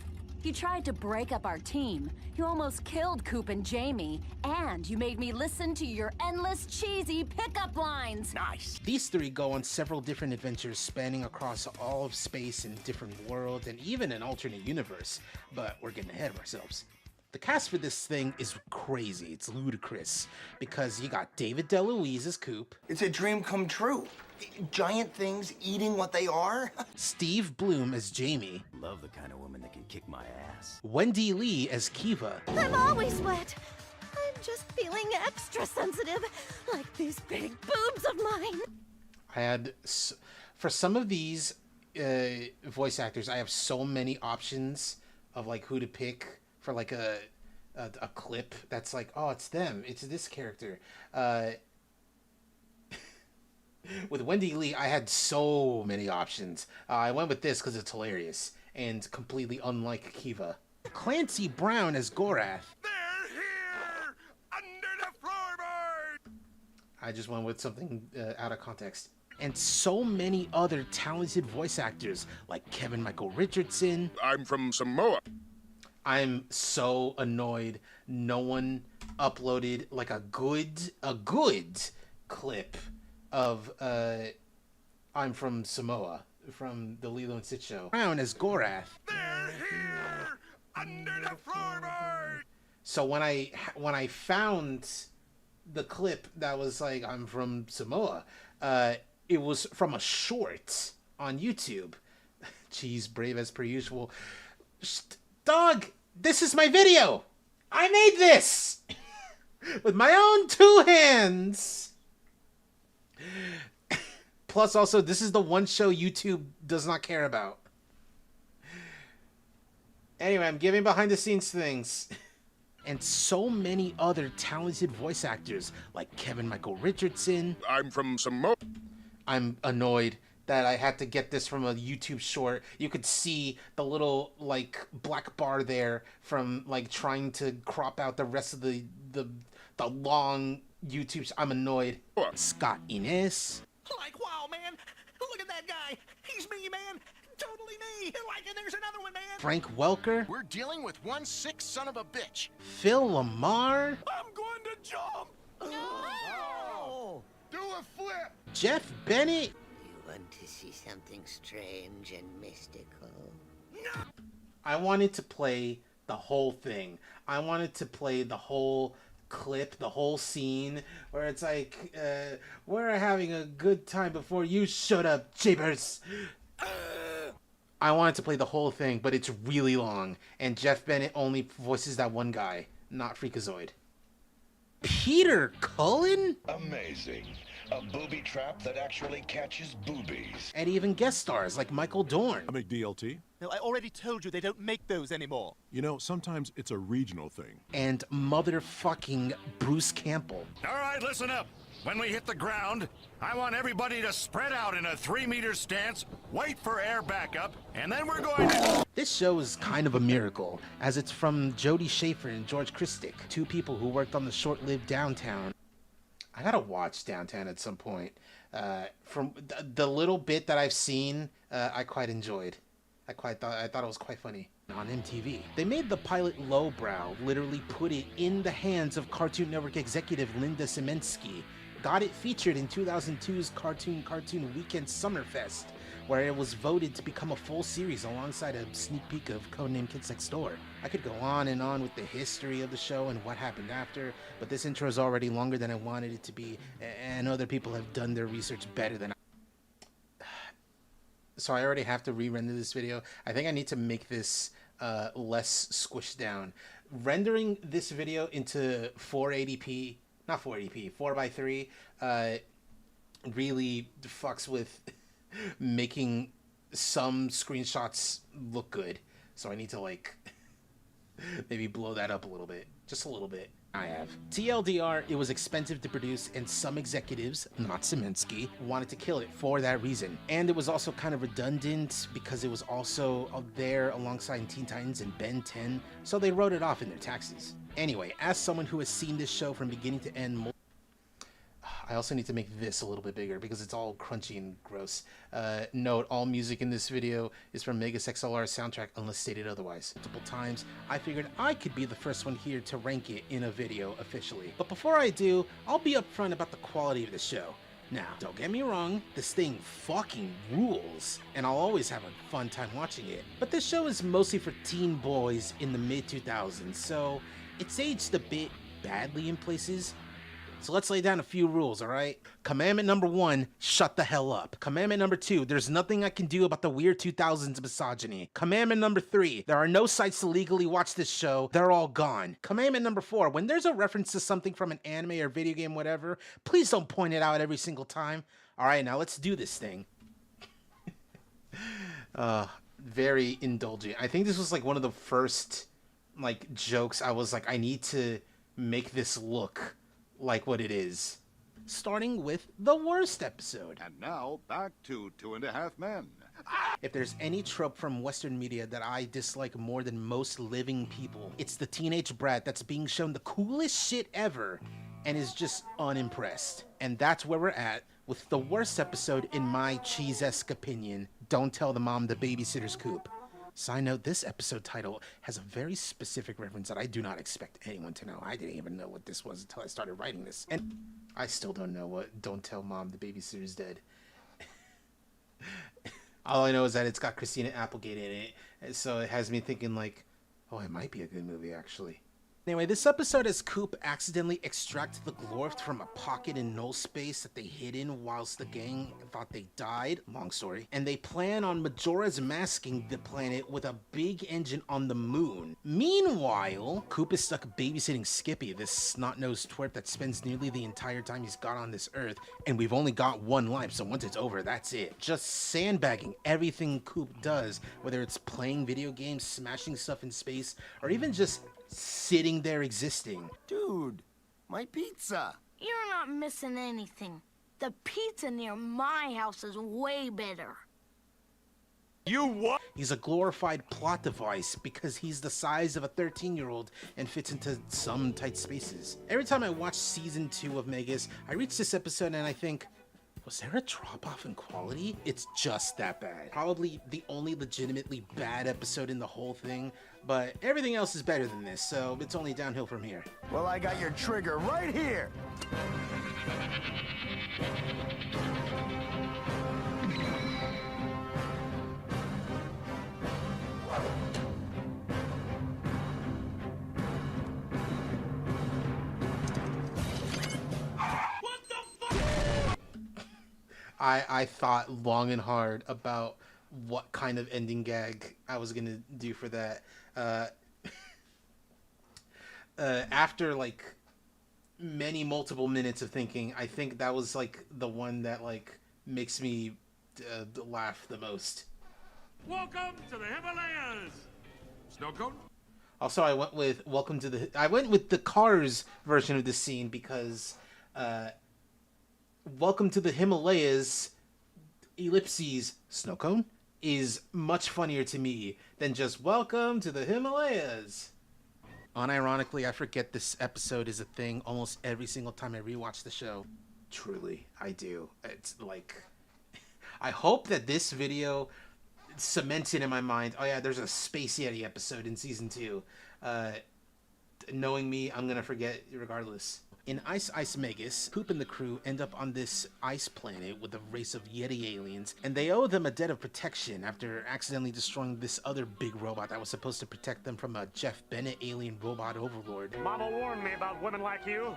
You tried to break up our team. You almost killed Coop and Jamie. And you made me listen to your endless cheesy pickup lines. Nice. These three go on several different adventures spanning across all of space and different worlds and even an alternate universe. But we're getting ahead of ourselves. The cast for this thing is crazy. It's ludicrous because you got David DeLuise as Coop. It's a dream come true. Giant things eating what they are. Steve Bloom as Jamie. Love the kind of woman that can kick my ass. Wendy Lee as Kiva. I'm always wet. I'm just feeling extra sensitive, like these big boobs of mine. I had, for some of these voice actors, I have so many options of like who to pick for like a clip that's like, oh, it's them, it's this character. With Wendy Lee, I had so many options. I went with this because it's hilarious and completely unlike Kiva. Clancy Brown as Gorath. They're here! Under the floorboard! I just went with something out of context. And so many other talented voice actors like Kevin Michael Richardson. I'm from Samoa. I'm so annoyed no one uploaded like a good clip of I'm from Samoa from the Lilo and Stitch show. Brown as Gorath. They're here! Under the floorboard! So when I found the clip that was like I'm from Samoa, it was from a short on YouTube. Cheese brave as per usual. Dog, this is my video. I made this with my own 2 hands. Plus, also, this is the one show YouTube does not care about. Anyway, I'm giving behind the scenes things. And so many other talented voice actors like Kevin Michael Richardson. I'm from Samoa. I'm annoyed that I had to get this from a YouTube short. You could see the little like black bar there from like trying to crop out the rest of the long YouTube. I'm annoyed. Scott Inez. Like, wow, man. Look at that guy. He's me, man. Totally me. Like, and there's another one, man. Frank Welker. We're dealing with one sick son of a bitch. Phil Lamar. I'm going to jump. No! Do a flip. Jeff Bennett. You want to see something strange and mystical? No. I wanted to play the whole thing. I wanted to play the whole clip, the whole scene where it's like, we're having a good time before you shut up, Jeepers. I wanted to play the whole thing, but it's really long, and Jeff Bennett only voices that one guy, not Freakazoid. Peter Cullen? Amazing. A booby trap that actually catches boobies. And even guest stars like Michael Dorn. I make DLT. No, I already told you they don't make those anymore. You know, sometimes it's a regional thing. And motherfucking Bruce Campbell. All right, listen up. When we hit the ground, I want everybody to spread out in a 3-meter stance, wait for air backup, and then we're going to... This show is kind of a miracle, as it's from Jody Schaefer and George Christic, 2 people who worked on the short-lived Downtown. I gotta watch Downtown at some point. From the little bit that I've seen, I quite enjoyed. I thought it was quite funny. On MTV, they made the pilot lowbrow, literally put it in the hands of Cartoon Network executive Linda Semensky. Got it featured in 2002's Cartoon Weekend Summerfest, where it was voted to become a full series alongside a sneak peek of Codename Kids Next Door. I could go on and on with the history of the show and what happened after, but this intro is already longer than I wanted it to be, and other people have done their research better than I. So I already have to re-render this video. I think I need to make this less squished down. Rendering this video into 480p, not 480p, 4:3, really fucks with making some screenshots look good. So I need to like maybe blow that up a little bit, just a little bit. I have. TLDR, it was expensive to produce, and some executives, not Semensky, wanted to kill it for that reason. And it was also kind of redundant because it was also there alongside Teen Titans and Ben 10, so they wrote it off in their taxes. Anyway, as someone who has seen this show from beginning to end, I also need to make this a little bit bigger because it's all crunchy and gross. Note, all music in this video is from Megas XLR's soundtrack unless stated otherwise. Multiple times, I figured I could be the first one here to rank it in a video officially. But before I do, I'll be upfront about the quality of the show. Now, don't get me wrong, this thing fucking rules, and I'll always have a fun time watching it. But this show is mostly for teen boys in the mid-2000s, so it's aged a bit badly in places. So let's lay down a few rules, alright? Commandment number 1, shut the hell up. Commandment number 2, there's nothing I can do about the weird 2000s misogyny. Commandment number 3, there are no sites to legally watch this show, they're all gone. Commandment number 4, when there's a reference to something from an anime or video game, whatever, please don't point it out every single time. Alright, now let's do this thing. Very indulgent. I think this was like one of the first like jokes I was like, I need to make this look like what it is. Starting with the worst episode. And now, back to 2.5 Men. If there's any trope from Western media that I dislike more than most living people, it's the teenage brat that's being shown the coolest shit ever and is just unimpressed. And that's where we're at with the worst episode in my cheese-esque opinion, Don't Tell the Mom the Babysitter's Coop. Side note, this episode title has a very specific reference that I do not expect anyone to know. I didn't even know what this was until I started writing this. And I still don't know what Don't Tell Mom the Babysitter's Dead. All I know is that it's got Christina Applegate in it. So it has me thinking like, oh, it might be a good movie actually. Anyway, this episode has Coop accidentally extracted the Glorft from a pocket in null space that they hid in whilst the gang thought they died. Long story. And they plan on Majora's masking the planet with a big engine on the moon. Meanwhile, Coop is stuck babysitting Skippy, this snot-nosed twerp that spends nearly the entire time he's got on this earth, and we've only got one life, so once it's over, that's it. Just sandbagging everything Coop does, whether it's playing video games, smashing stuff in space, or even just sitting there existing. Dude, my pizza. You're not missing anything. The pizza near my house is way better. You what? He's a glorified plot device because he's the size of a 13-year-old and fits into some tight spaces. Every time I watch season 2 of Megas, I reach this episode and I think, was there a drop-off in quality? It's just that bad. Probably the only legitimately bad episode in the whole thing, but everything else is better than this, so it's only downhill from here. Well, I got your trigger right here. I thought long and hard about what kind of ending gag I was gonna do for that. After like multiple minutes of thinking, I think that was like the one that like makes me laugh the most. Welcome to the Himalayas. Snow cone? Also, I went with I went with the Cars version of this scene because Welcome to the Himalayas, ellipses, snow cone, is much funnier to me than just Welcome to the Himalayas. Unironically, I forget this episode is a thing almost every single time I rewatch the show. Truly, I do. It's like, I hope that this video cements it in my mind. Oh yeah, there's a Space Yeti episode in season 2. Knowing me, I'm gonna forget regardless. In Ice Ice Megas, Coop and the crew end up on this ice planet with a race of Yeti aliens, and they owe them a debt of protection after accidentally destroying this other big robot that was supposed to protect them from a Jeff Bennett alien robot overlord. Mama warned me about women like you.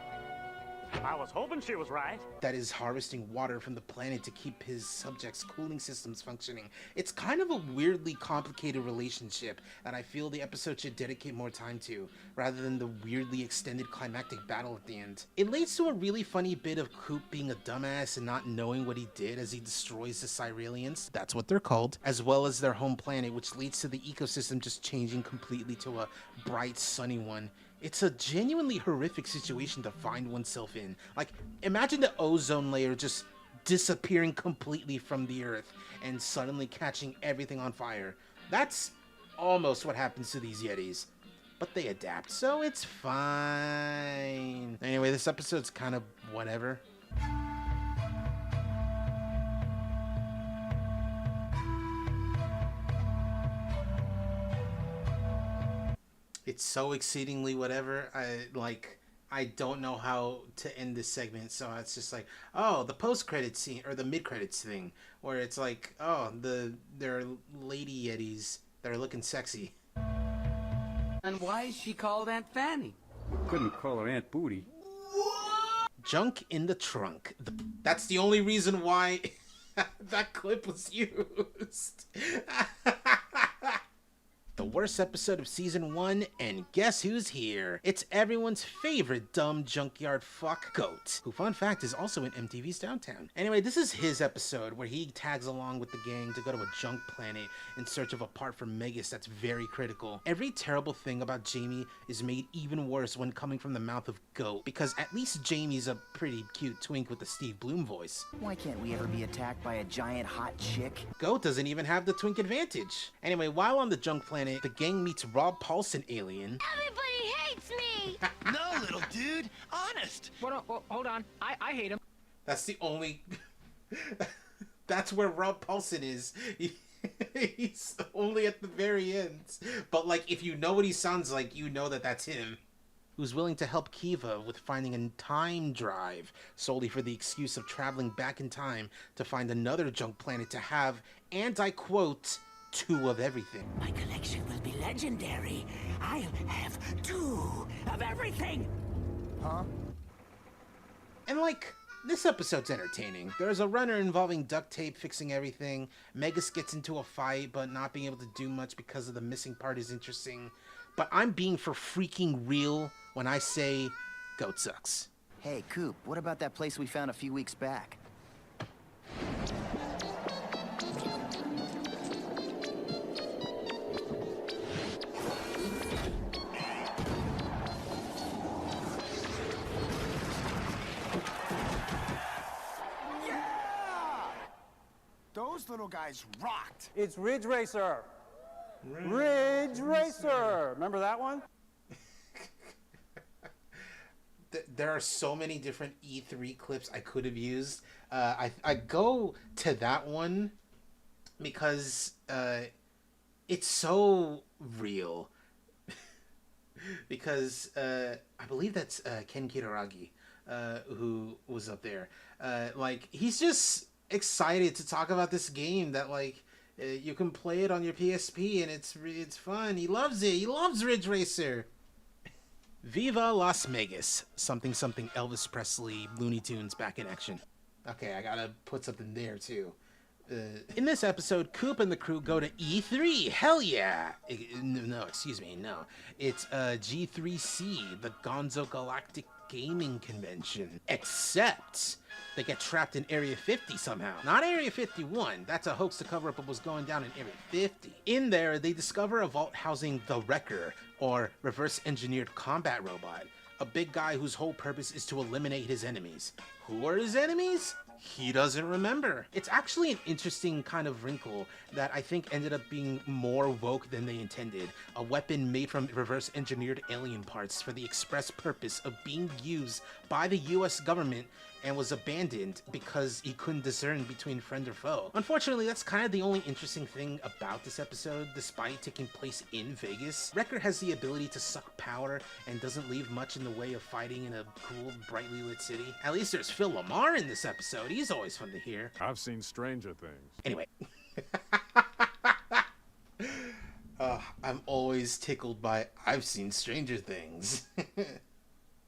I was hoping she was right. That is harvesting water from the planet to keep his subjects' cooling systems functioning. It's kind of a weirdly complicated relationship that I feel the episode should dedicate more time to, rather than the weirdly extended climactic battle at the end. It leads to a really funny bit of Coop being a dumbass and not knowing what he did as he destroys the Cyralians, that's what they're called, as well as their home planet, which leads to the ecosystem just changing completely to a bright, sunny one. It's a genuinely horrific situation to find oneself in. Like, imagine the ozone layer just disappearing completely from the Earth and suddenly catching everything on fire. That's almost what happens to these Yetis. But they adapt, so it's fine. Anyway, this episode's kind of whatever. It's so exceedingly whatever. I don't know how to end this segment, so it's just like, oh, the post-credit scene or the mid-credits thing, where it's like, oh, they're lady yetis that are looking sexy. And why is she called Aunt Fanny? Couldn't call her Aunt Booty. Junk in the trunk. That's the only reason why that clip was used. The worst episode of season 1, and guess who's here? It's everyone's favorite dumb junkyard fuck, Goat, who, fun fact, is also in MTV's Downtown. Anyway, this is his episode where he tags along with the gang to go to a junk planet in search of a part for Megas that's very critical. Every terrible thing about Jamie is made even worse when coming from the mouth of Goat, because at least Jamie's a pretty cute twink with the Steve Bloom voice. Why can't we ever be attacked by a giant hot chick? Goat doesn't even have the twink advantage. Anyway, while on the junk planet, the gang meets Rob Paulson alien. Everybody hates me! No, little dude. Honest. Hold on. I hate him. That's the only... That's where Rob Paulson is. He's only at the very end. But, like, if you know what he sounds like, you know that that's him. Who's willing to help Kiva with finding a time drive, solely for the excuse of traveling back in time to find another junk planet to have, and I quote, 2 of everything. My collection will be legendary. I'll have 2 of everything. Huh? And like, this episode's entertaining. There's a runner involving duct tape fixing everything. Megas gets into a fight, but not being able to do much because of the missing part is interesting. But I'm being for freaking real when I say Goat sucks. Hey, Coop, what about that place we found a few weeks back? Those little guys rocked. It's Ridge Racer. Ridge Racer. Remember that one? There are so many different E3 clips I could have used. I go to that one because it's so real. Because I believe that's Ken Kitaragi who was up there. Like, he's just excited to talk about this game that, like, you can play it on your PSP and it's fun. He loves it. He loves Ridge Racer. Viva Las Vegas. Something something Elvis Presley Looney Tunes back in action. Okay, I gotta put something there too. In this episode, Coop and the crew go to E3. Hell yeah! No, excuse me, no. It's G3C, the Gonzo Galactic Gaming Convention. Except they get trapped in Area 50 somehow. Not Area 51. That's a hoax to cover up what was going down in Area 50. In there, they discover a vault housing the Wrecker, or reverse engineered combat robot. A big guy whose whole purpose is to eliminate his enemies. Who are his enemies? He doesn't remember. It's actually an interesting kind of wrinkle that I think ended up being more woke than they intended. A weapon made from reverse engineered alien parts for the express purpose of being used by the US government and was abandoned because he couldn't discern between friend or foe. Unfortunately, that's kind of the only interesting thing about this episode, despite taking place in Vegas. Wrecker has the ability to suck power and doesn't leave much in the way of fighting in a cool, brightly lit city. At least there's Phil Lamar in this episode. He's always fun to hear. I've seen stranger things. Anyway. I'm always tickled by I've seen stranger things.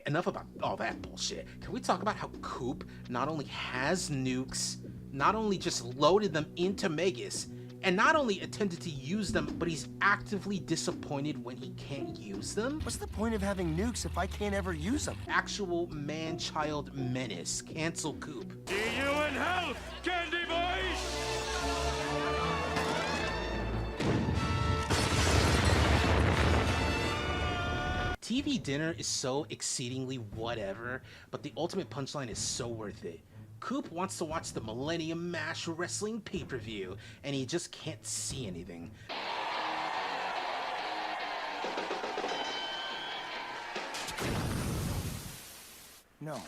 Enough about all that bullshit. Can we talk about how Coop not only has nukes, not only just loaded them into Megas, and not only attempted to use them, but he's actively disappointed when he can't use them? What's the point of having nukes if I can't ever use them? Actual man-child menace. Cancel Coop. See you in health, Candy Boys! TV dinner is so exceedingly whatever, but the ultimate punchline is so worth it. Coop wants to watch the Millennium Mash Wrestling pay-per-view, and he just can't see anything. No.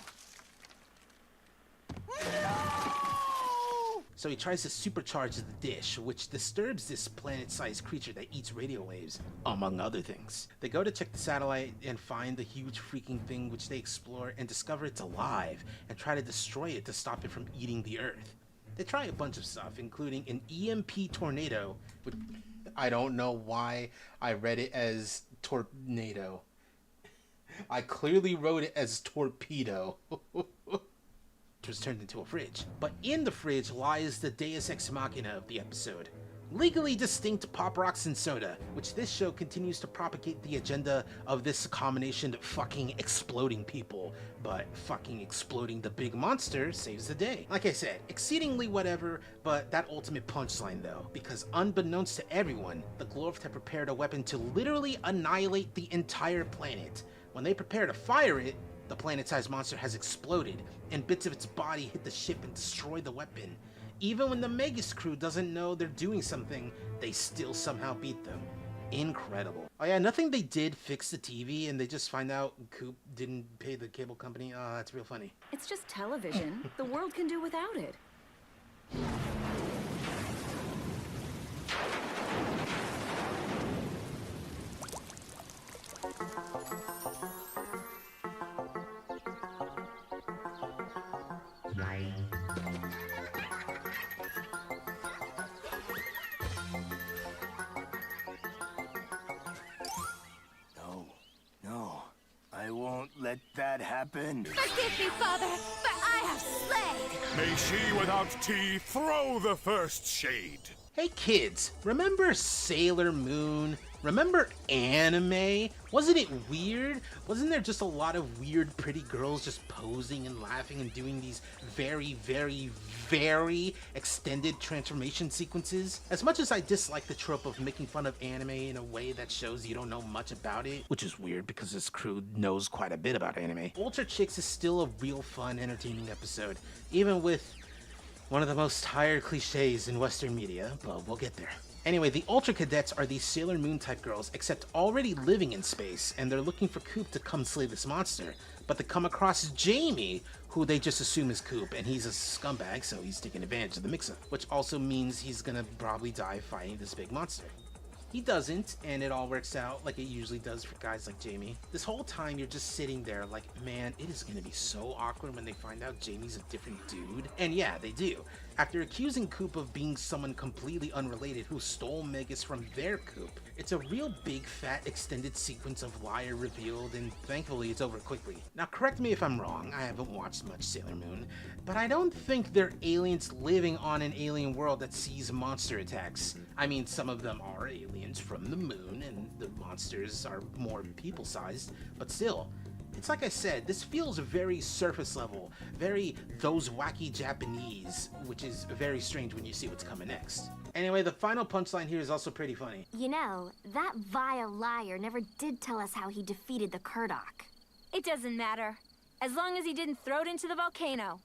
So he tries to supercharge the dish, which disturbs this planet-sized creature that eats radio waves, among other things. They go to check the satellite and find the huge freaking thing, which they explore and discover it's alive and try to destroy it to stop it from eating the Earth. They try a bunch of stuff, including an EMP tornado, which I don't know why I read it as tornado. I clearly wrote it as torpedo. Was turned into a fridge. But in the fridge lies the deus ex machina of the episode. Legally distinct Pop Rocks and soda, which this show continues to propagate the agenda of this combination of fucking exploding people, but fucking exploding the big monster saves the day. Like I said, exceedingly whatever, but that ultimate punchline though, because unbeknownst to everyone, the Glorft had prepared a weapon to literally annihilate the entire planet. When they prepare to fire it, the planet-sized monster has exploded, and bits of its body hit the ship and destroy the weapon. Even when the Megas crew doesn't know they're doing something, they still somehow beat them. Incredible. Oh yeah, nothing they did fixed the TV, and they just find out Coop didn't pay the cable company. Oh, that's real funny. It's just television. The world can do without it. No, I won't let that happen. Forgive me, Father, for I have slayed. May she without tea throw the first shade. Hey kids, remember Sailor Moon? Remember anime? Wasn't it weird? Wasn't there just a lot of weird pretty girls just posing and laughing and doing these very, very, very extended transformation sequences? As much as I dislike the trope of making fun of anime in a way that shows you don't know much about it, which is weird because this crew knows quite a bit about anime, Ultra Chicks is still a real fun, entertaining episode, even with one of the most tired cliches in Western media, but we'll get there. Anyway, the Ultra Cadets are these Sailor Moon type girls, except already living in space, and they're looking for Coop to come slay this monster. But they come across Jamie, who they just assume is Coop, and he's a scumbag, so he's taking advantage of the mix-up, which also means he's gonna probably die fighting this big monster. He doesn't, and it all works out like it usually does for guys like Jamie. This whole time you're just sitting there like, man, it is gonna be so awkward when they find out Jamie's a different dude. And yeah, they do. After accusing Coop of being someone completely unrelated who stole Megas from their Coop, it's a real big fat extended sequence of liar revealed, and thankfully it's over quickly. Now correct me if I'm wrong, I haven't watched much Sailor Moon, but I don't think they're aliens living on an alien world that sees monster attacks. I mean, some of them are aliens from the moon, and the monsters are more people-sized, but still, it's like I said, this feels very surface level, very those wacky Japanese, which is very strange when you see what's coming next. Anyway, the final punchline here is also pretty funny. You know, that vile liar never did tell us how he defeated the Kurdok. It doesn't matter, as long as he didn't throw it into the volcano.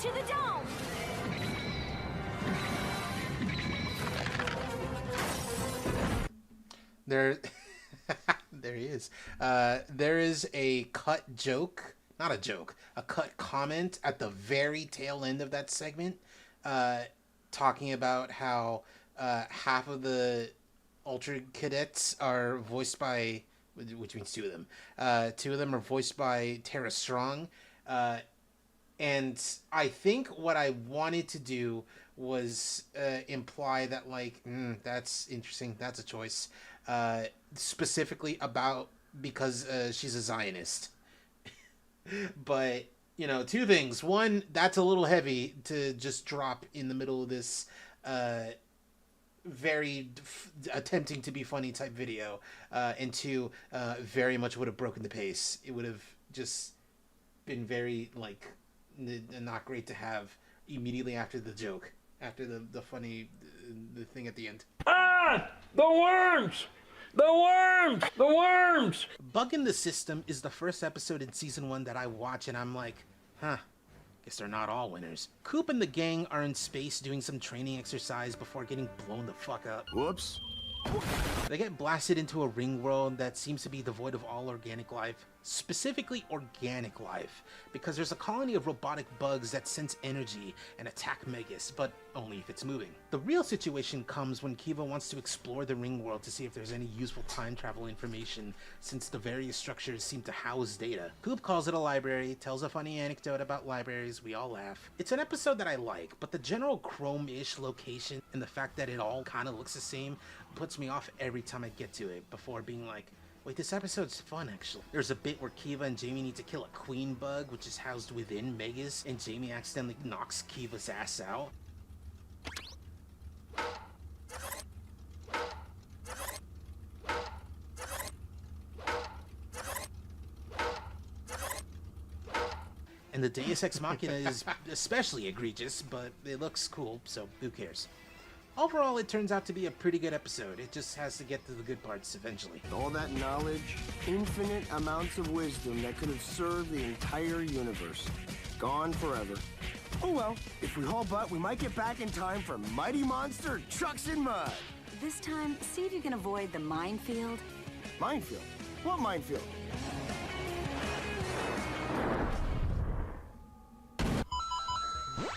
To the dome! There he is. There is a cut joke, not a joke, a cut comment at the very tail end of that segment, talking about how half of the Ultra Cadets are voiced by, which means two of them. Two of them are voiced by Tara Strong. And I think what I wanted to do was imply that, like, that's interesting, that's a choice. Specifically about, because she's a Zionist. But, you know, two things. One, that's a little heavy to just drop in the middle of this very attempting to be funny type video. And two, very much would have broken the pace. It would have just been very, like, not great to have immediately after the joke, after the funny the thing at the end. Ah! The worms! The worms! The worms! Bug in the System is the first episode in season 1 that I watch and I'm like, huh, guess they're not all winners. Coop and the gang are in space doing some training exercise before getting blown the fuck up. Whoops. They get blasted into a ring world that seems to be devoid of all organic life, specifically organic life, because there's a colony of robotic bugs that sense energy and attack Megas, but only if it's moving. The real situation comes when Kiva wants to explore the ring world to see if there's any useful time travel information, since the various structures seem to house data. Coop calls it a library, tells a funny anecdote about libraries, we all laugh. It's an episode that I like, but the general chrome-ish location and the fact that it all kind of looks the same puts me off every time I get to it, before being like, wait, this episode's fun actually. There's a bit where Kiva and Jamie need to kill a queen bug, which is housed within Megas, and Jamie accidentally knocks Kiva's ass out. And the Deus Ex Machina is especially egregious, but it looks cool, so who cares? Overall, it turns out to be a pretty good episode. It just has to get to the good parts eventually. All that knowledge, infinite amounts of wisdom that could have served the entire universe. Gone forever. Oh well, if we haul butt, we might get back in time for Mighty Monster Trucks in Mud. This time, see if you can avoid the minefield. Minefield? What minefield?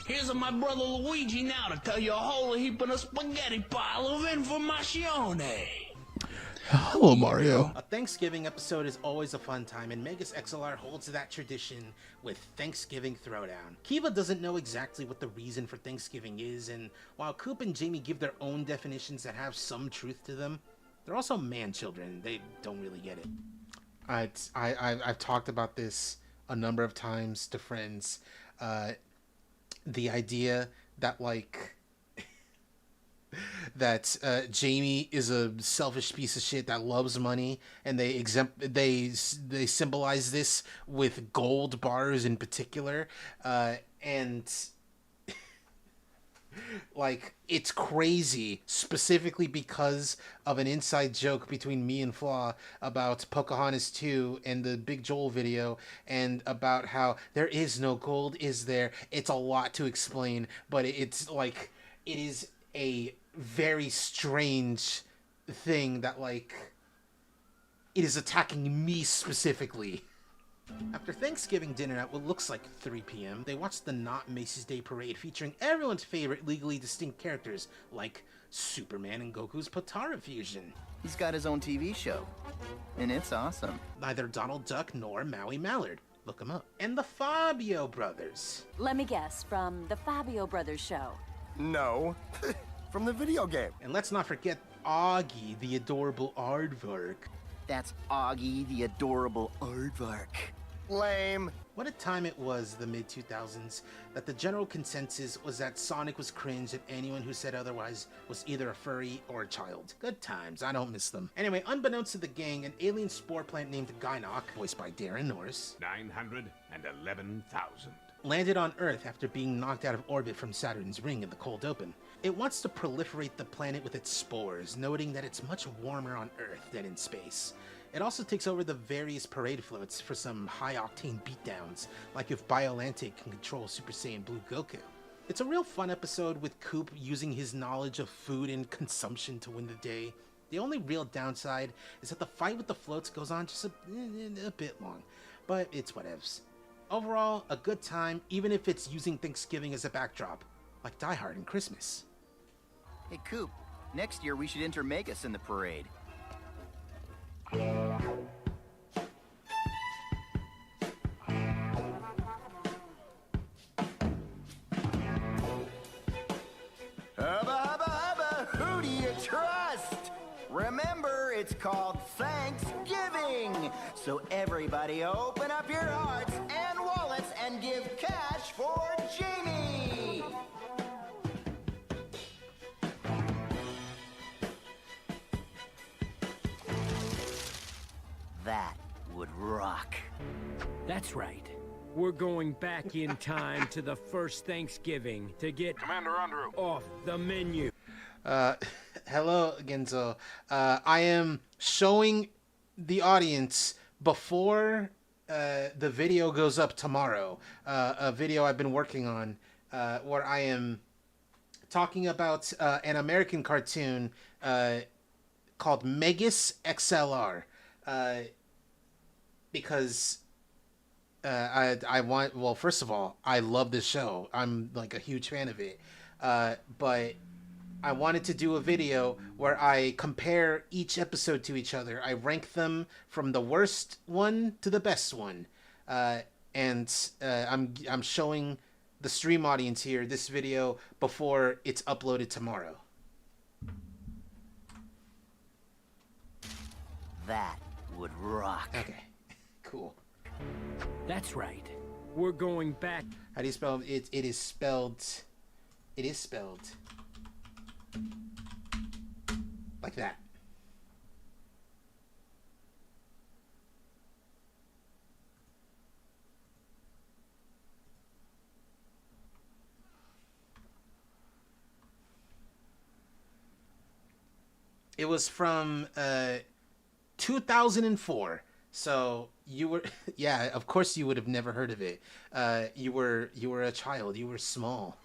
Here's my brother Luigi now to tell you a whole heap of a spaghetti pile of information. Hello, Mario. A Thanksgiving episode is always a fun time, and Megas XLR holds that tradition with Thanksgiving Throwdown. Kiva doesn't know exactly what the reason for Thanksgiving is, and while Coop and Jamie give their own definitions that have some truth to them, they're also man-children. They don't really get it. I've talked about this a number of times to friends. The idea that, like, that Jamie is a selfish piece of shit that loves money, and they symbolize this with gold bars in particular, and like, it's crazy, specifically because of an inside joke between me and Flaw about Pocahontas 2 and the Big Joel video, and about how there is no gold, is there? It's a lot to explain, but it's like, it is a very strange thing that, like, it is attacking me specifically. After Thanksgiving dinner at what looks like 3 p.m., they watched the Not Macy's Day Parade featuring everyone's favorite legally distinct characters like Superman and Goku's Potara fusion. He's got his own TV show, and it's awesome. Neither Donald Duck nor Maui Mallard. Look him up. And the Fabio brothers. Let me guess, from the Fabio Brothers show. No, from the video game. And let's not forget Augie, the adorable aardvark. That's Augie, the adorable aardvark. Lame. What a time it was, the mid-2000s, that the general consensus was that Sonic was cringe, and anyone who said otherwise was either a furry or a child. Good times, I don't miss them. Anyway, unbeknownst to the gang, an alien spore plant named Gynoc, voiced by Darren Norris, 911,000, landed on Earth after being knocked out of orbit from Saturn's ring in the cold open. It wants to proliferate the planet with its spores, noting that it's much warmer on Earth than in space. It also takes over the various parade floats for some high-octane beatdowns, like if Biollante can control Super Saiyan Blue Goku. It's a real fun episode with Coop using his knowledge of food and consumption to win the day. The only real downside is that the fight with the floats goes on just a bit long, but it's whatevs. Overall, a good time, even if it's using Thanksgiving as a backdrop, like Die Hard and Christmas. Hey, Coop, next year we should enter Megas in the parade. Hubba, hubba, hubba, who do you trust? Remember, it's called Thanksgiving. So everybody open up your hearts and wallets and give cash for Jamie. That would rock. That's right. We're going back in time to the first Thanksgiving to get Commander Andrew off the menu. Hello, Genzo. I am showing the audience before the video goes up tomorrow, a video I've been working on where I am talking about an American cartoon called Megas XLR, because I want. Well, first of all, I love this show. I'm like a huge fan of it, but I wanted to do a video where I compare each episode to each other. I rank them from the worst one to the best one, and I'm showing the stream audience here this video before it's uploaded tomorrow. That would rock. Okay, cool. That's right. We're going back. How do you spell it? It is spelled like that. It was from 2004. So you were, yeah, of course you would have never heard of it. You were a child. You were small.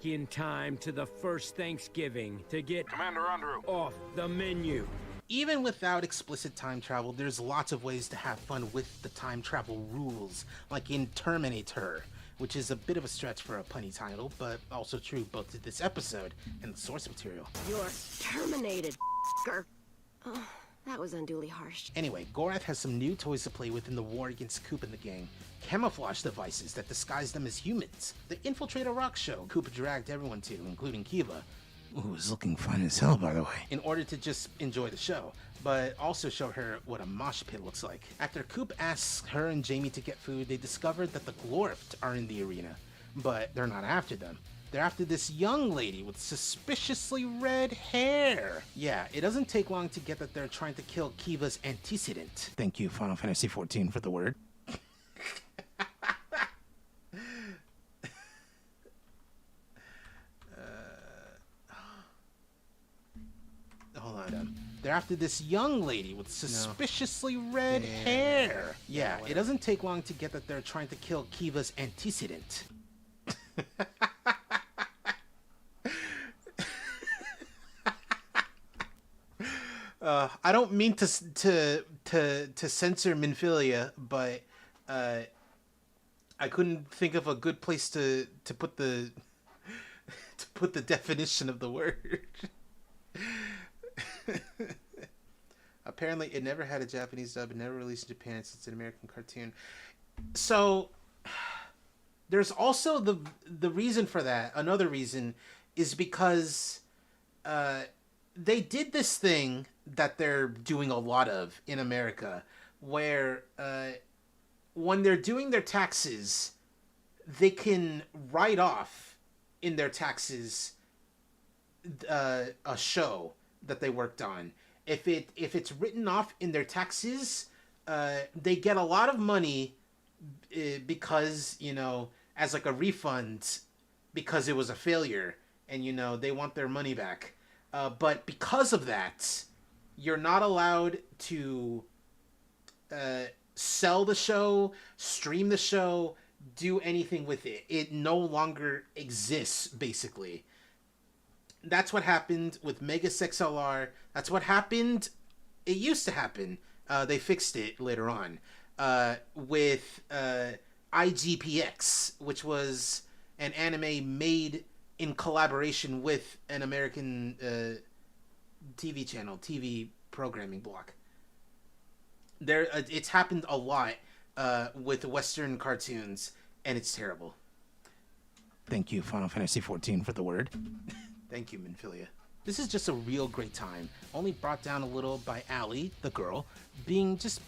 In time to the first Thanksgiving to get Commander Andrew off the menu. Even without explicit time travel, there's lots of ways to have fun with the time travel rules, like in Terminator, which is a bit of a stretch for a punny title, but also true both to this episode and the source material. You're terminated, f***er. Oh, that was unduly harsh. Anyway, Gorath has some new toys to play with in the war against Coop and the gang. Camouflage devices that disguise them as humans. The Infiltrate a Rock show Coop dragged everyone to, including Kiva, who was looking fine as hell, by the way, in order to just enjoy the show, but also show her what a mosh pit looks like. After Coop asks her and Jamie to get food, they discover that the Glorft are in the arena, but they're not after them. They're after this young lady with suspiciously red hair. Yeah, it doesn't take long to get that they're trying to kill Kiva's antecedent. Thank you, Final Fantasy XIV, for the word. Hold on. They're after this young lady with suspiciously red hair. Yeah, it doesn't take long to get that they're trying to kill Kiva's antecedent. I don't mean to censor Minphilia, but I couldn't think of a good place to put the definition of the word. Apparently, it never had a Japanese dub. It never released in Japan since it's an American cartoon. So, there's also the reason for that. Another reason is because they did this thing that they're doing a lot of in America, where when they're doing their taxes, they can write off in their taxes a show that they worked on. If it's written off in their taxes, they get a lot of money because, you know, as like a refund because it was a failure, and, you know, they want their money back. But because of that, you're not allowed to sell the show, stream the show, do anything with it. It no longer exists, basically. That's what happened with Megas XLR. That's what happened. It used to happen. They fixed it later on with IGPX, which was an anime made in collaboration with an American TV channel, TV programming block. It's happened a lot with Western cartoons, and it's terrible. Thank you, Final Fantasy XIV, for the word. Thank you, Minphilia. This is just a real great time, only brought down a little by Allie, the girl, being just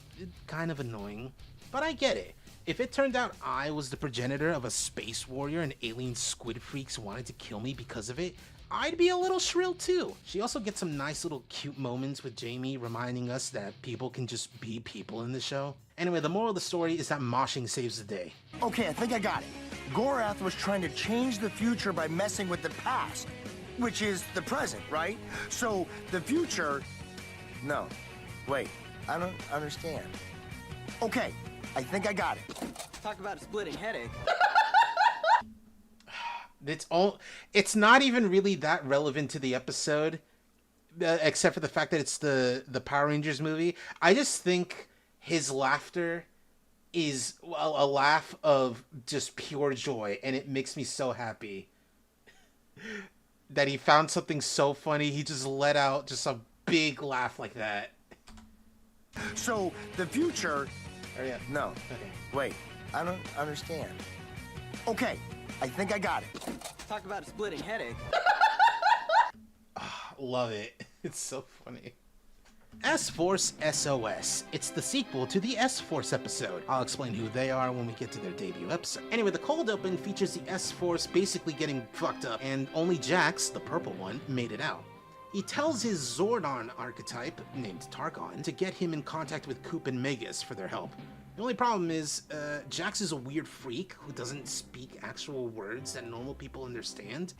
kind of annoying. But I get it. If it turned out I was the progenitor of a space warrior and alien squid freaks wanted to kill me because of it, I'd be a little shrill too. She also gets some nice little cute moments with Jamie, reminding us that people can just be people in the show. Anyway, the moral of the story is that moshing saves the day. Okay, I think I got it. Gorath was trying to change the future by messing with the past, which is the present, right? So the future... No. Wait, I don't understand. Okay, I think I got it. Talk about a splitting headache. It's not even really that relevant to the episode, except for the fact that it's the Power Rangers movie. I just think his laughter is a laugh of just pure joy, and it makes me so happy that he found something so funny. He just let out just a big laugh like that. So the future. Oh yeah. No. Okay. Wait. I don't understand. Okay. I think I got it. Talk about a splitting headache. Love it. It's so funny. S-Force SOS. It's the sequel to the S-Force episode. I'll explain who they are when we get to their debut episode. Anyway, the cold open features the S-Force basically getting fucked up, and only Jax, the purple one, made it out. He tells his Zordon archetype, named Targon, to get him in contact with Coop and Megas for their help. The only problem is, Jax is a weird freak who doesn't speak actual words that normal people understand.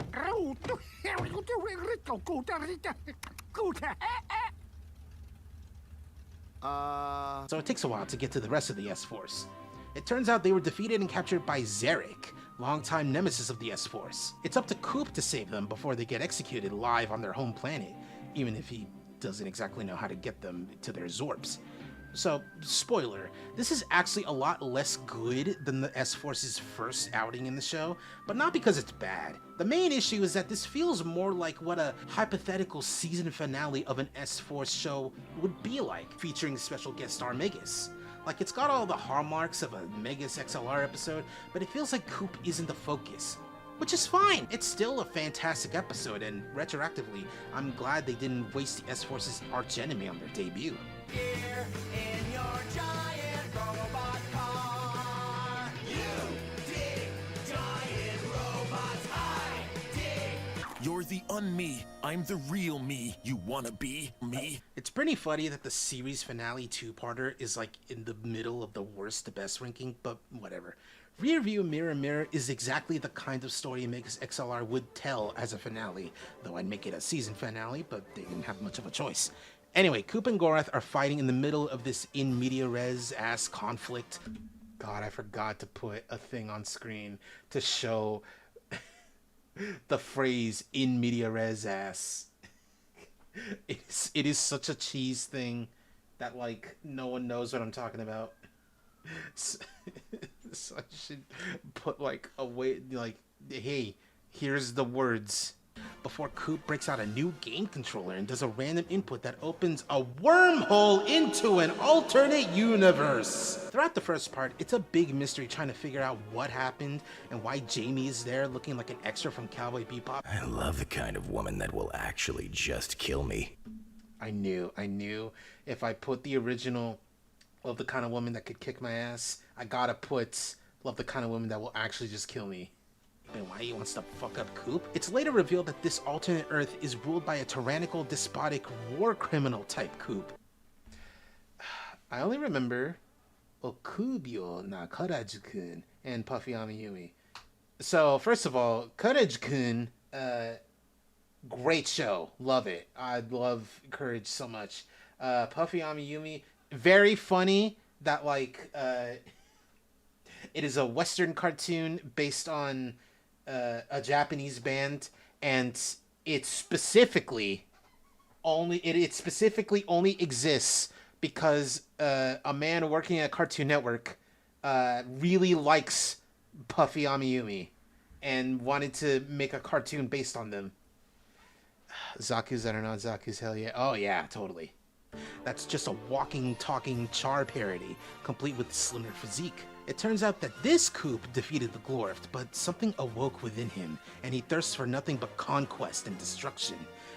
So it takes a while to get to the rest of the S-Force. It turns out they were defeated and captured by Zarek, longtime nemesis of the S-Force. It's up to Coop to save them before they get executed live on their home planet, even if he doesn't exactly know how to get them to their Zorps. So, spoiler, this is actually a lot less good than the S-Force's first outing in the show, but not because it's bad. The main issue is that this feels more like what a hypothetical season finale of an S-Force show would be like, featuring special guest star Megas. Like, it's got all the hallmarks of a Megas XLR episode, but it feels like Coop isn't the focus. Which is fine. It's still a fantastic episode, and retroactively, I'm glad they didn't waste the S-Force's archenemy on their debut. Here in your giant robot car, you dig giant robots. I dig. You're the un-me. I'm the real me. You wanna be me? It's pretty funny that the series finale two-parter is like in the middle of the worst to best ranking, but whatever. Rearview Mirror Mirror is exactly the kind of story Megas XLR would tell as a finale, though I'd make it a season finale, but they didn't have much of a choice. Anyway, Coop and Gorath are fighting in the middle of this in media res ass conflict. God, I forgot to put a thing on screen to show the phrase in media res ass. It is such a cheese thing that like no one knows what I'm talking about. So I should put like a way like, hey, here's the words. Before Coop breaks out a new game controller and does a random input that opens a wormhole into an alternate universe. Throughout the first part, it's a big mystery trying to figure out what happened and why Jamie is there looking like an extra from Cowboy Bebop. I love the kind of woman that will actually just kill me. I knew if I put the original love the kind of woman that could kick my ass, I gotta put love the kind of woman that will actually just kill me. And why he wants to fuck up Coop? It's later revealed that this alternate Earth is ruled by a tyrannical, despotic, war criminal type Coop. I only remember Okubyo na Courage-kun and Puffy Amiyumi. So, first of all, Courage-kun, great show. Love it. I love Courage so much. Puffy Amiyumi, very funny that, like, it is a Western cartoon based on a Japanese band, and it specifically only exists because a man working at Cartoon Network really likes Puffy Amiyumi and wanted to make a cartoon based on them. Zaku's that are not Zaku's, hell yeah. Oh yeah, totally. That's just a walking, talking Char parody, complete with slimmer physique. It turns out that this Coop defeated the Glorft, but something awoke within him, and he thirsts for nothing but conquest and destruction.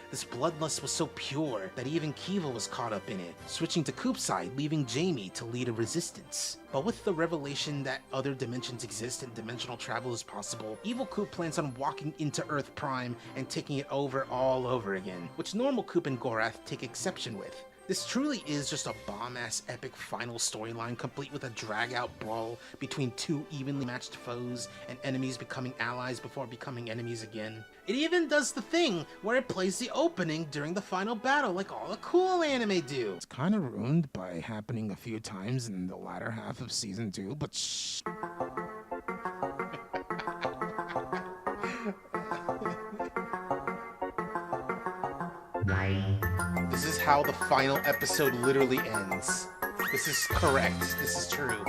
This bloodlust was so pure that even Kiva was caught up in it, switching to Coop's side, leaving Jamie to lead a resistance. But with the revelation that other dimensions exist and dimensional travel is possible, evil Coop plans on walking into Earth Prime and taking it over all over again, which normal Coop and Gorath take exception with. This truly is just a bomb-ass epic final storyline complete with a drag-out brawl between two evenly matched foes and enemies becoming allies before becoming enemies again. It even does the thing where it plays the opening during the final battle like all the cool anime do. It's kind of ruined by happening a few times in the latter half of season 2, but shh. This is how the final episode literally ends. This is correct. This is true.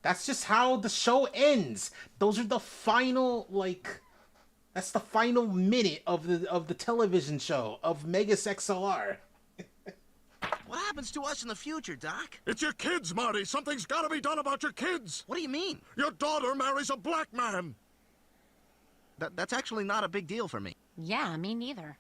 That's just how the show ends. Those are the final, like, that's the final minute of the television show of Megas XLR. What happens to us in the future, Doc? It's your kids, Marty. Something's got to be done about your kids. What do you mean? Your daughter marries a black man. That's actually not a big deal for me. Yeah, me neither.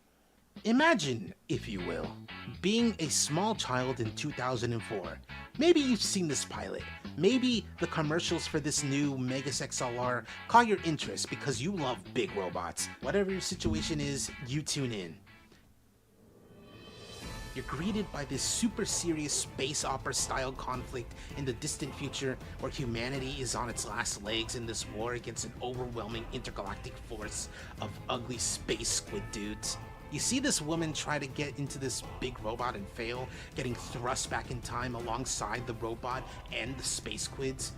Imagine, if you will, being a small child in 2004. Maybe you've seen this pilot. Maybe the commercials for this new Megas XLR caught your interest because you love big robots. Whatever your situation is, you tune in. You're greeted by this super serious space opera style conflict in the distant future where humanity is on its last legs in this war against an overwhelming intergalactic force of ugly space squid dudes. You see this woman try to get into this big robot and fail, getting thrust back in time alongside the robot and the space squids.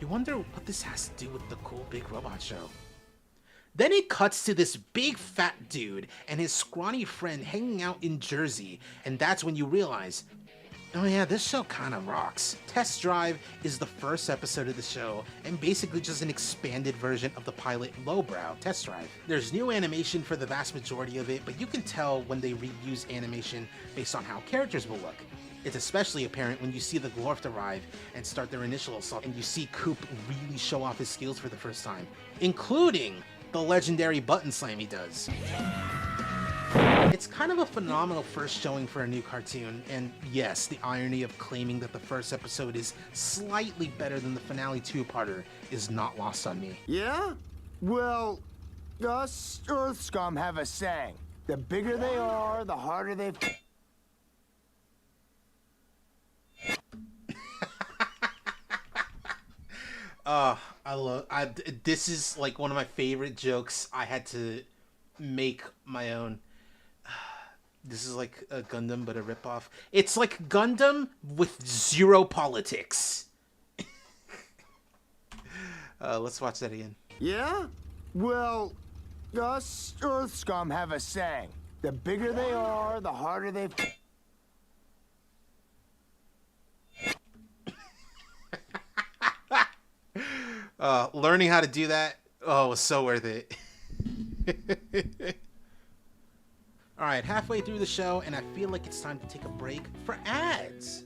You wonder what this has to do with the cool big robot show. Then it cuts to this big fat dude and his scrawny friend hanging out in Jersey, and that's when you realize, oh yeah, this show kind of rocks. Test Drive is the first episode of the show, and basically just an expanded version of the pilot Lowbrow, Test Drive. There's new animation for the vast majority of it, but you can tell when they reuse animation based on how characters will look. It's especially apparent when you see the Glorft arrive and start their initial assault, and you see Coop really show off his skills for the first time, including the legendary button slam he does. It's kind of a phenomenal first showing for a new cartoon, and yes, the irony of claiming that the first episode is slightly better than the finale two-parter is not lost on me. Yeah? Well, us Earth scum have a saying. The bigger they are, the harder they... This is like one of my favorite jokes. I had to make my own. This is like a Gundam, but a ripoff. It's like Gundam with zero politics. Let's watch that again. Yeah? Well, us Earth scum have a saying. The bigger they are, the harder they... Learning how to do that, oh, was so worth it. Alright, halfway through the show, and I feel like it's time to take a break for ads.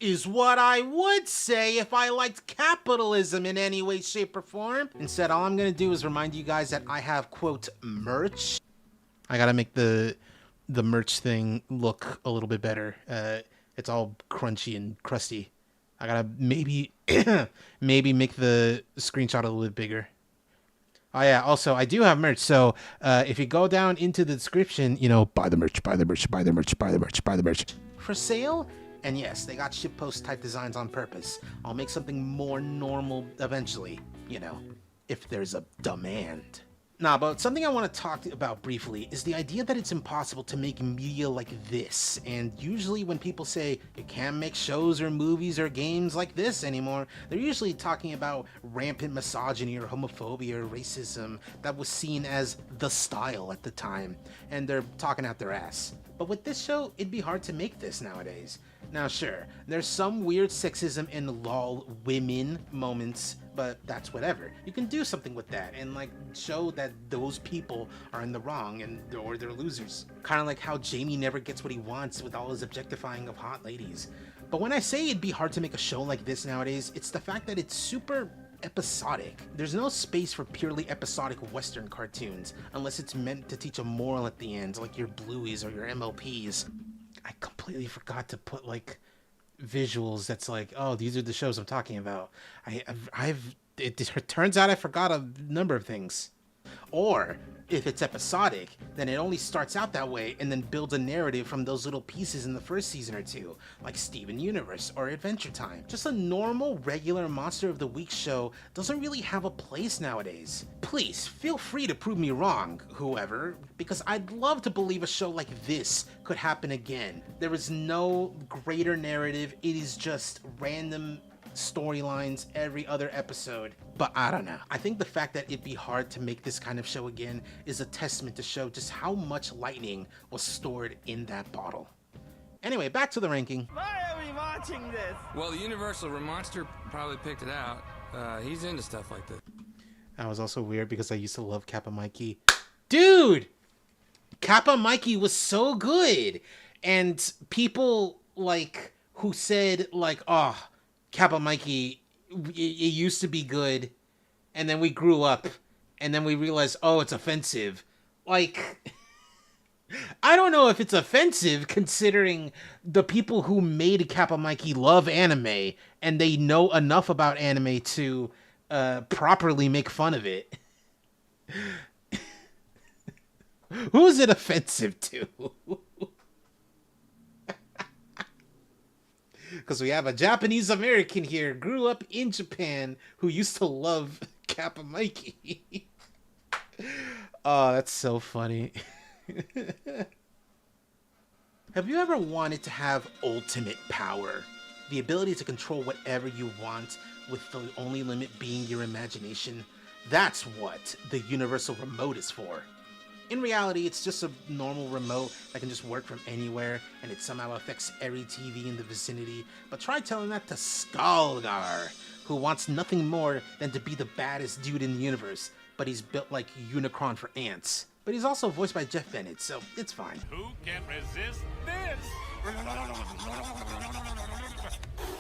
Is what I would say if I liked capitalism in any way, shape, or form. Instead, all I'm gonna do is remind you guys that I have, quote, merch. I gotta make the merch thing look a little bit better. It's all crunchy and crusty. I gotta maybe make the screenshot a little bit bigger. Oh yeah, also I do have merch, so if you go down into the description, you know, buy the merch, buy the merch, buy the merch, buy the merch, buy the merch. For sale? And yes, they got shitpost type designs on purpose. I'll make something more normal eventually, you know, if there's a demand. Nah, but something I want to talk about briefly is the idea that it's impossible to make media like this, and usually when people say you can't make shows or movies or games like this anymore, they're usually talking about rampant misogyny or homophobia or racism that was seen as the style at the time, and they're talking out their ass. But with this show, it'd be hard to make this nowadays. Now sure, there's some weird sexism and lol women moments, but that's whatever. You can do something with that and like show that those people are in the wrong or they're losers. Kind of like how Jamie never gets what he wants with all his objectifying of hot ladies. But when I say it'd be hard to make a show like this nowadays, it's the fact that it's super episodic. There's no space for purely episodic Western cartoons unless it's meant to teach a moral at the end, like your Blueies or your MLPs. I completely forgot to put like visuals that's like, oh, these are the shows I'm talking about. It turns out I forgot a number of things. Or If it's episodic, then it only starts out that way and then builds a narrative from those little pieces in the first season or two, like Steven Universe or Adventure Time. Just a normal, regular Monster of the Week show doesn't really have a place nowadays. Please, feel free to prove me wrong, whoever, because I'd love to believe a show like this could happen again. There is no greater narrative, it is just random storylines every other episode. But I don't know. I think the fact that it'd be hard to make this kind of show again is a testament to show just how much lightning was stored in that bottle. Anyway, back to the ranking. Why are we watching this? Well, the Universal Monster probably picked it out. He's into stuff like this. That was also weird because I used to love Kappa Mikey. Dude! Kappa Mikey was so good! And people, like, who said, like, oh, Kappa Mikey, it used to be good, and then we grew up, and then we realized, oh, it's offensive. Like, I don't know if it's offensive considering the people who made Kappa Mikey love anime, and they know enough about anime to properly make fun of it. Who is it offensive to? Because we have a Japanese American here, grew up in Japan, who used to love Kappa Mikey. Oh, that's so funny. Have you ever wanted to have ultimate power? The ability to control whatever you want, with the only limit being your imagination? That's what the Universal Remote is for. In reality, it's just a normal remote that can just work from anywhere, and it somehow affects every TV in the vicinity. But try telling that to Skalgar, who wants nothing more than to be the baddest dude in the universe, but he's built like Unicron for ants. But he's also voiced by Jeff Bennett, so it's fine. Who can resist this?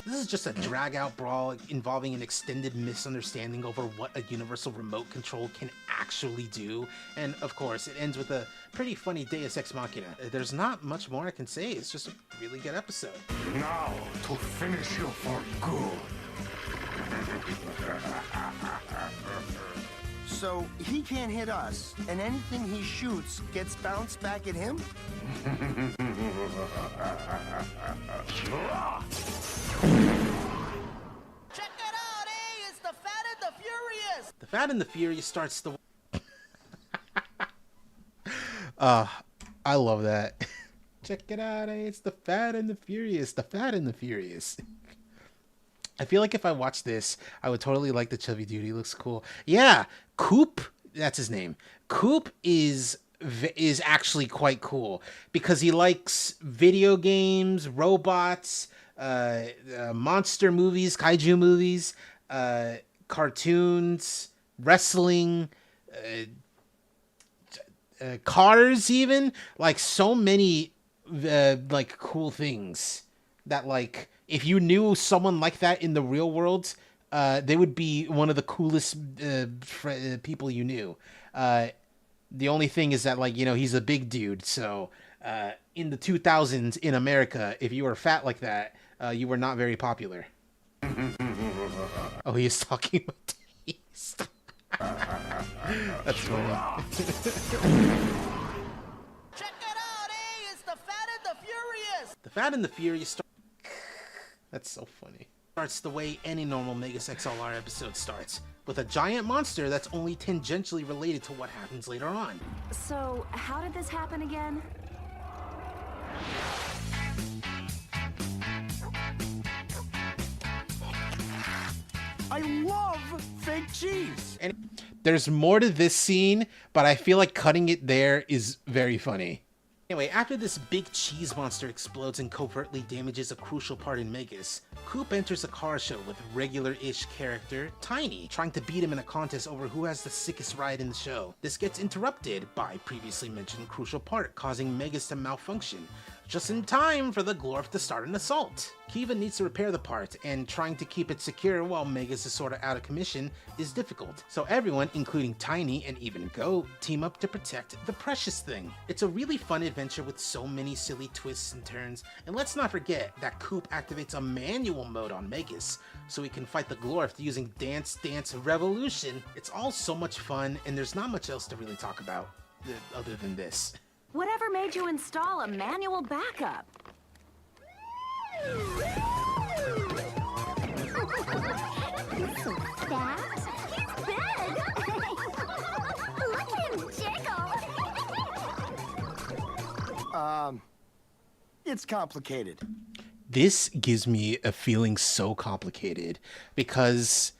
This is just a drag-out brawl involving an extended misunderstanding over what a Universal Remote Control can actually do, and of course, it ends with a pretty funny Deus Ex Machina. There's not much more I can say, it's just a really good episode. Now, to finish you for good. So he can't hit us, and anything he shoots gets bounced back at him? Check it out, It's the Fat and the Furious! The Fat and the Furious starts the... I love that. Check it out, it's the Fat and the Furious. The Fat and the Furious. I feel like if I watched this, I would totally like the chubby dude. He looks cool. Yeah, Coop, that's his name. Coop is actually quite cool because he likes video games, robots, monster movies, kaiju movies, cartoons, wrestling, cars even. Like so many like cool things that like if you knew someone like that in the real world, they would be one of the coolest people you knew. The only thing is that, like, you know, he's a big dude. So in the 2000s in America, if you were fat like that, you were not very popular. Oh, he is talking with taste. That's funny. Check it out, It's the Fat and the Furious! The Fat and the Furious That's so funny. Starts the way any normal Megas XLR episode starts, with a giant monster that's only tangentially related to what happens later on. So, how did this happen again? I love fake cheese! And there's more to this scene, but I feel like cutting it there is very funny. Anyway, after this big cheese monster explodes and covertly damages a crucial part in Megas, Coop enters a car show with regular-ish character Tiny, trying to beat him in a contest over who has the sickest ride in the show. This gets interrupted by previously mentioned crucial part, causing Megas to malfunction, just in time for the Glorf to start an assault. Kiva needs to repair the part, and trying to keep it secure while Megas is sorta out of commission is difficult. So everyone, including Tiny and even Goat, team up to protect the precious thing. It's a really fun adventure with so many silly twists and turns, and let's not forget that Coop activates a manual mode on Megas, so he can fight the Glorf using Dance Dance Revolution. It's all so much fun, and there's not much else to really talk about. other than this. Whatever made you install a manual backup? He's so fat. He's big. Look at him jiggle. It's complicated. This gives me a feeling so complicated because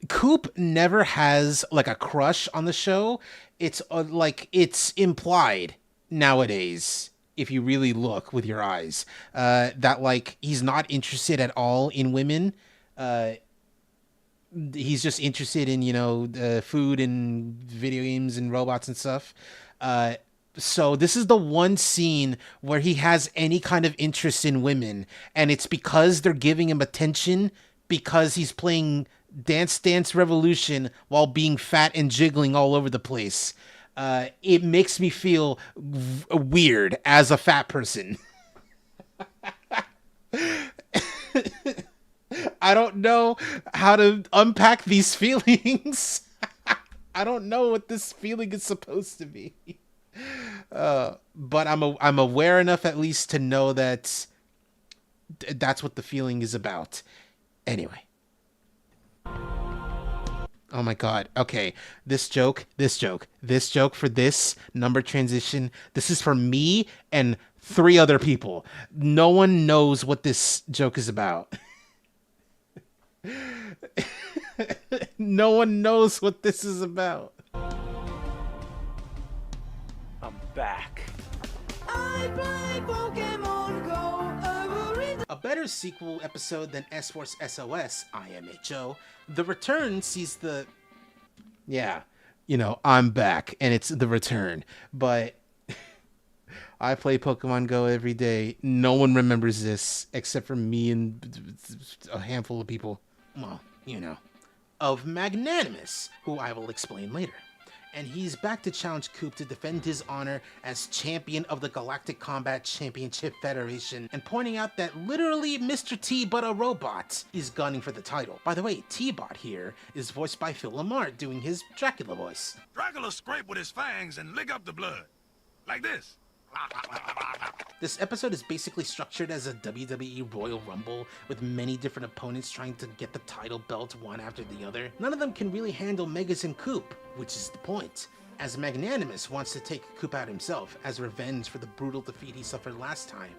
Coop never has like a crush on the show. It's like it's implied nowadays, if you really look with your eyes, that like he's not interested at all in women. He's just interested in, you know, food and video games and robots and stuff. So this is the one scene where he has any kind of interest in women, and it's because they're giving him attention because he's playing Dance Dance Revolution while being fat and jiggling all over the place. It makes me feel weird as a fat person. I don't know how to unpack these feelings. I don't know what this feeling is supposed to be. But I'm aware enough at least to know that that's what the feeling is about. Anyway. Oh my god. Okay. This joke for this number transition. This is for me and 3 other people. No one knows what this joke is about. No one knows what this is about. I'm back. I play Pokemon Go. A better sequel episode than S-Force SOS, IMHO, The Return sees the... Yeah, you know, I'm back, and it's The Return. But I play Pokemon Go every day. No one remembers this, except for me and a handful of people. Well, you know. Of Magnanimous, who I will explain later. And he's back to challenge Coop to defend his honor as champion of the Galactic Combat Championship Federation, and pointing out that literally Mr. T, but a robot, is gunning for the title. By the way, T-Bot here is voiced by Phil Lamar doing his Dracula voice. Dracula scrape with his fangs and lick up the blood. Like this. This episode is basically structured as a WWE Royal Rumble, with many different opponents trying to get the title belt one after the other. None of them can really handle Megas and Coop, which is the point, as Magnanimous wants to take Coop out himself as revenge for the brutal defeat he suffered last time.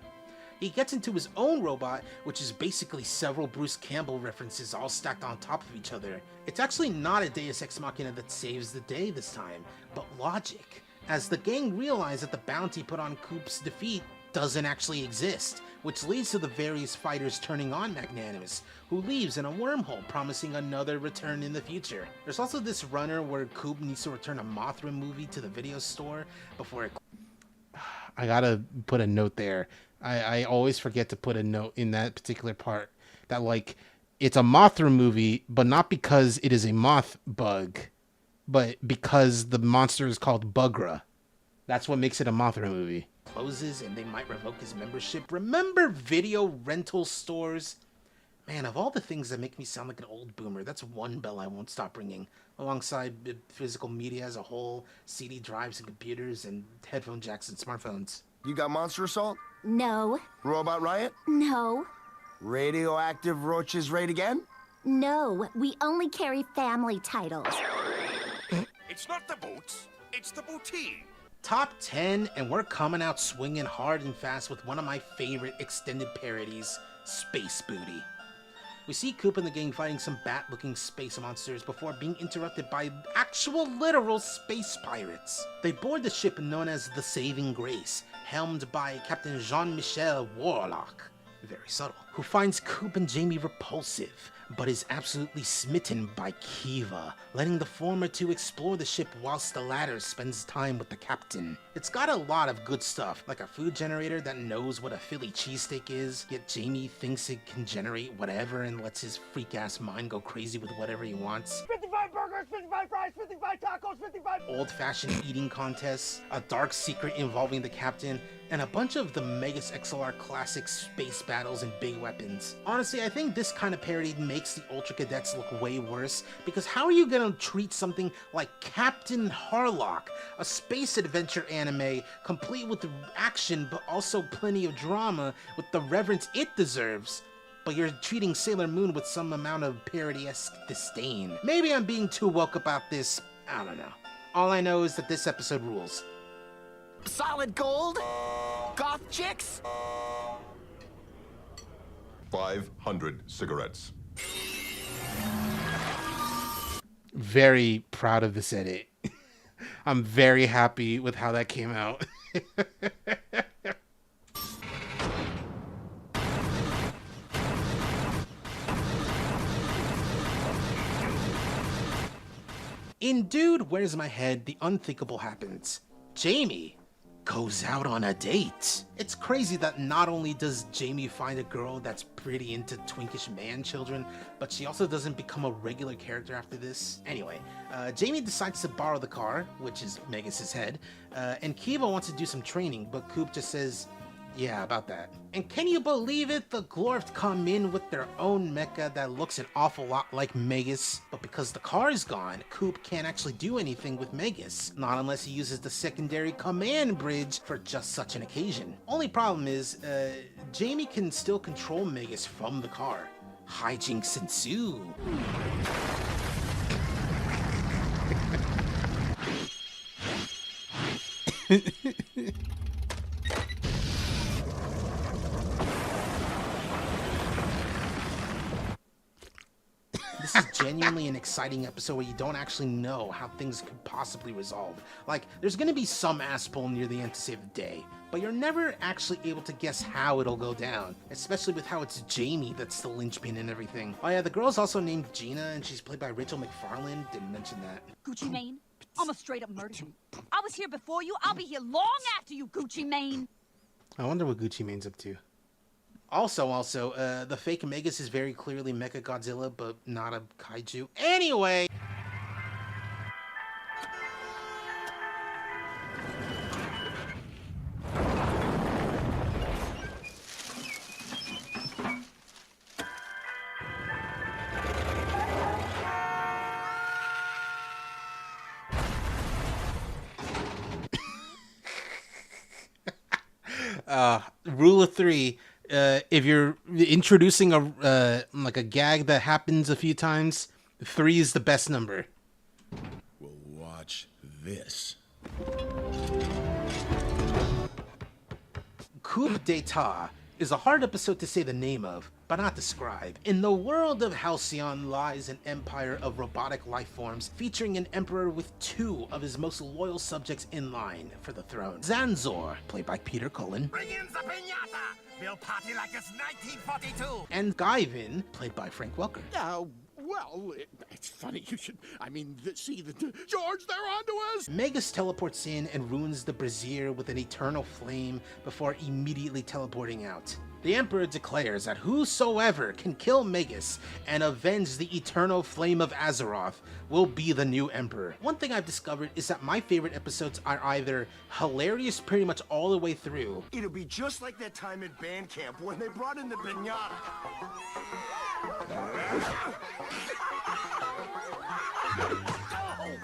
He gets into his own robot, which is basically several Bruce Campbell references all stacked on top of each other. It's actually not a Deus Ex Machina that saves the day this time, but logic, as the gang realize that the bounty put on Coop's defeat doesn't actually exist, which leads to the various fighters turning on Magnanimous, who leaves in a wormhole, promising another return in the future. There's also this runner where Coop needs to return a Mothra movie to the video store before it... I gotta put a note there. I always forget to put a note in that particular part, that like, it's a Mothra movie, but not because it is a moth bug, but because the monster is called Bugra. That's what makes it a Mothra movie. Closes and they might revoke his membership. Remember video rental stores? Man, of all the things that make me sound like an old boomer, that's one bell I won't stop ringing. Alongside physical media as a whole, CD drives and computers, and headphone jacks and smartphones. You got Monster Assault? No. Robot Riot? No. Radioactive Roaches Raid Again? No, we only carry family titles. It's not the boots, it's the boutique. Top 10, and we're coming out swinging hard and fast with one of my favorite extended parodies, Space Booty. We see Coop and the gang fighting some bat-looking space monsters before being interrupted by actual literal space pirates. They board the ship known as the Saving Grace, helmed by Captain Jean-Michel Warlock, very subtle, who finds Coop and Jamie repulsive, but is absolutely smitten by Kiva, letting the former two explore the ship whilst the latter spends time with the captain. It's got a lot of good stuff, like a food generator that knows what a Philly cheesesteak is, yet Jamie thinks it can generate whatever and lets his freak-ass mind go crazy with whatever he wants. 55 burger! burgers, 55 fries, 55 tacos, 55... Old-fashioned eating contests, a dark secret involving the captain, and a bunch of the Megas XLR classic space battles and big weapons. Honestly, I think this kind of parody makes the Ultra Cadets look way worse, because how are you gonna treat something like Captain Harlock, a space adventure anime complete with action but also plenty of drama with the reverence it deserves, but you're treating Sailor Moon with some amount of parody-esque disdain? Maybe I'm being too woke about this, I don't know. All I know is that this episode rules. Solid gold? Goth chicks? 500 cigarettes. Very proud of this edit. I'm very happy with how that came out. In Dude, Where's My Head, the unthinkable happens. Jamie goes out on a date. It's crazy that not only does Jamie find a girl that's pretty into twinkish man children, but she also doesn't become a regular character after this. Anyway, Jamie decides to borrow the car, which is Megas' head, and Kiva wants to do some training, but Coop just says, yeah, about that. And can you believe it? The Glorft come in with their own mecha that looks an awful lot like Megas, but because the car is gone, Coop can't actually do anything with Megas, not unless he uses the secondary command bridge for just such an occasion. Only problem is, Jamie can still control Megas from the car. Hijinks ensue. This is genuinely an exciting episode where you don't actually know how things could possibly resolve. Like, there's gonna be some ass pull near the end to save the day, but you're never actually able to guess how it'll go down, especially with how it's Jamie that's the linchpin and everything. Oh yeah, the girl's also named Gina, and she's played by Rachel McFarlane. Didn't mention that. Gucci Mane, I'm a straight up murder you. I was here before you, I'll be here long after you, Gucci Mane. I wonder what Gucci Mane's up to. Also, the fake Megas is very clearly Mecha Godzilla, but not a kaiju. Anyway! Rule of 3. If you're introducing a like a gag that happens a few times, 3 is the best number. Well, watch this. Coup d'etat is a hard episode to say the name of, but not describe. In the world of Halcyon lies an empire of robotic life forms featuring an emperor with 2 of his most loyal subjects in line for the throne. Zanzor, played by Peter Cullen. Bring in the piñata! We'll party like it's 1942! And Guyvin, played by Frank Welker. Well, it's funny you should... see, George, they're onto us! Megas teleports in and ruins the brazier with an eternal flame before immediately teleporting out. The Emperor declares that whosoever can kill Megas and avenge the eternal flame of Azeroth will be the new Emperor. One thing I've discovered is that my favorite episodes are either hilarious pretty much all the way through. It'll be just like that time in band camp when they brought in the piñata. Oh,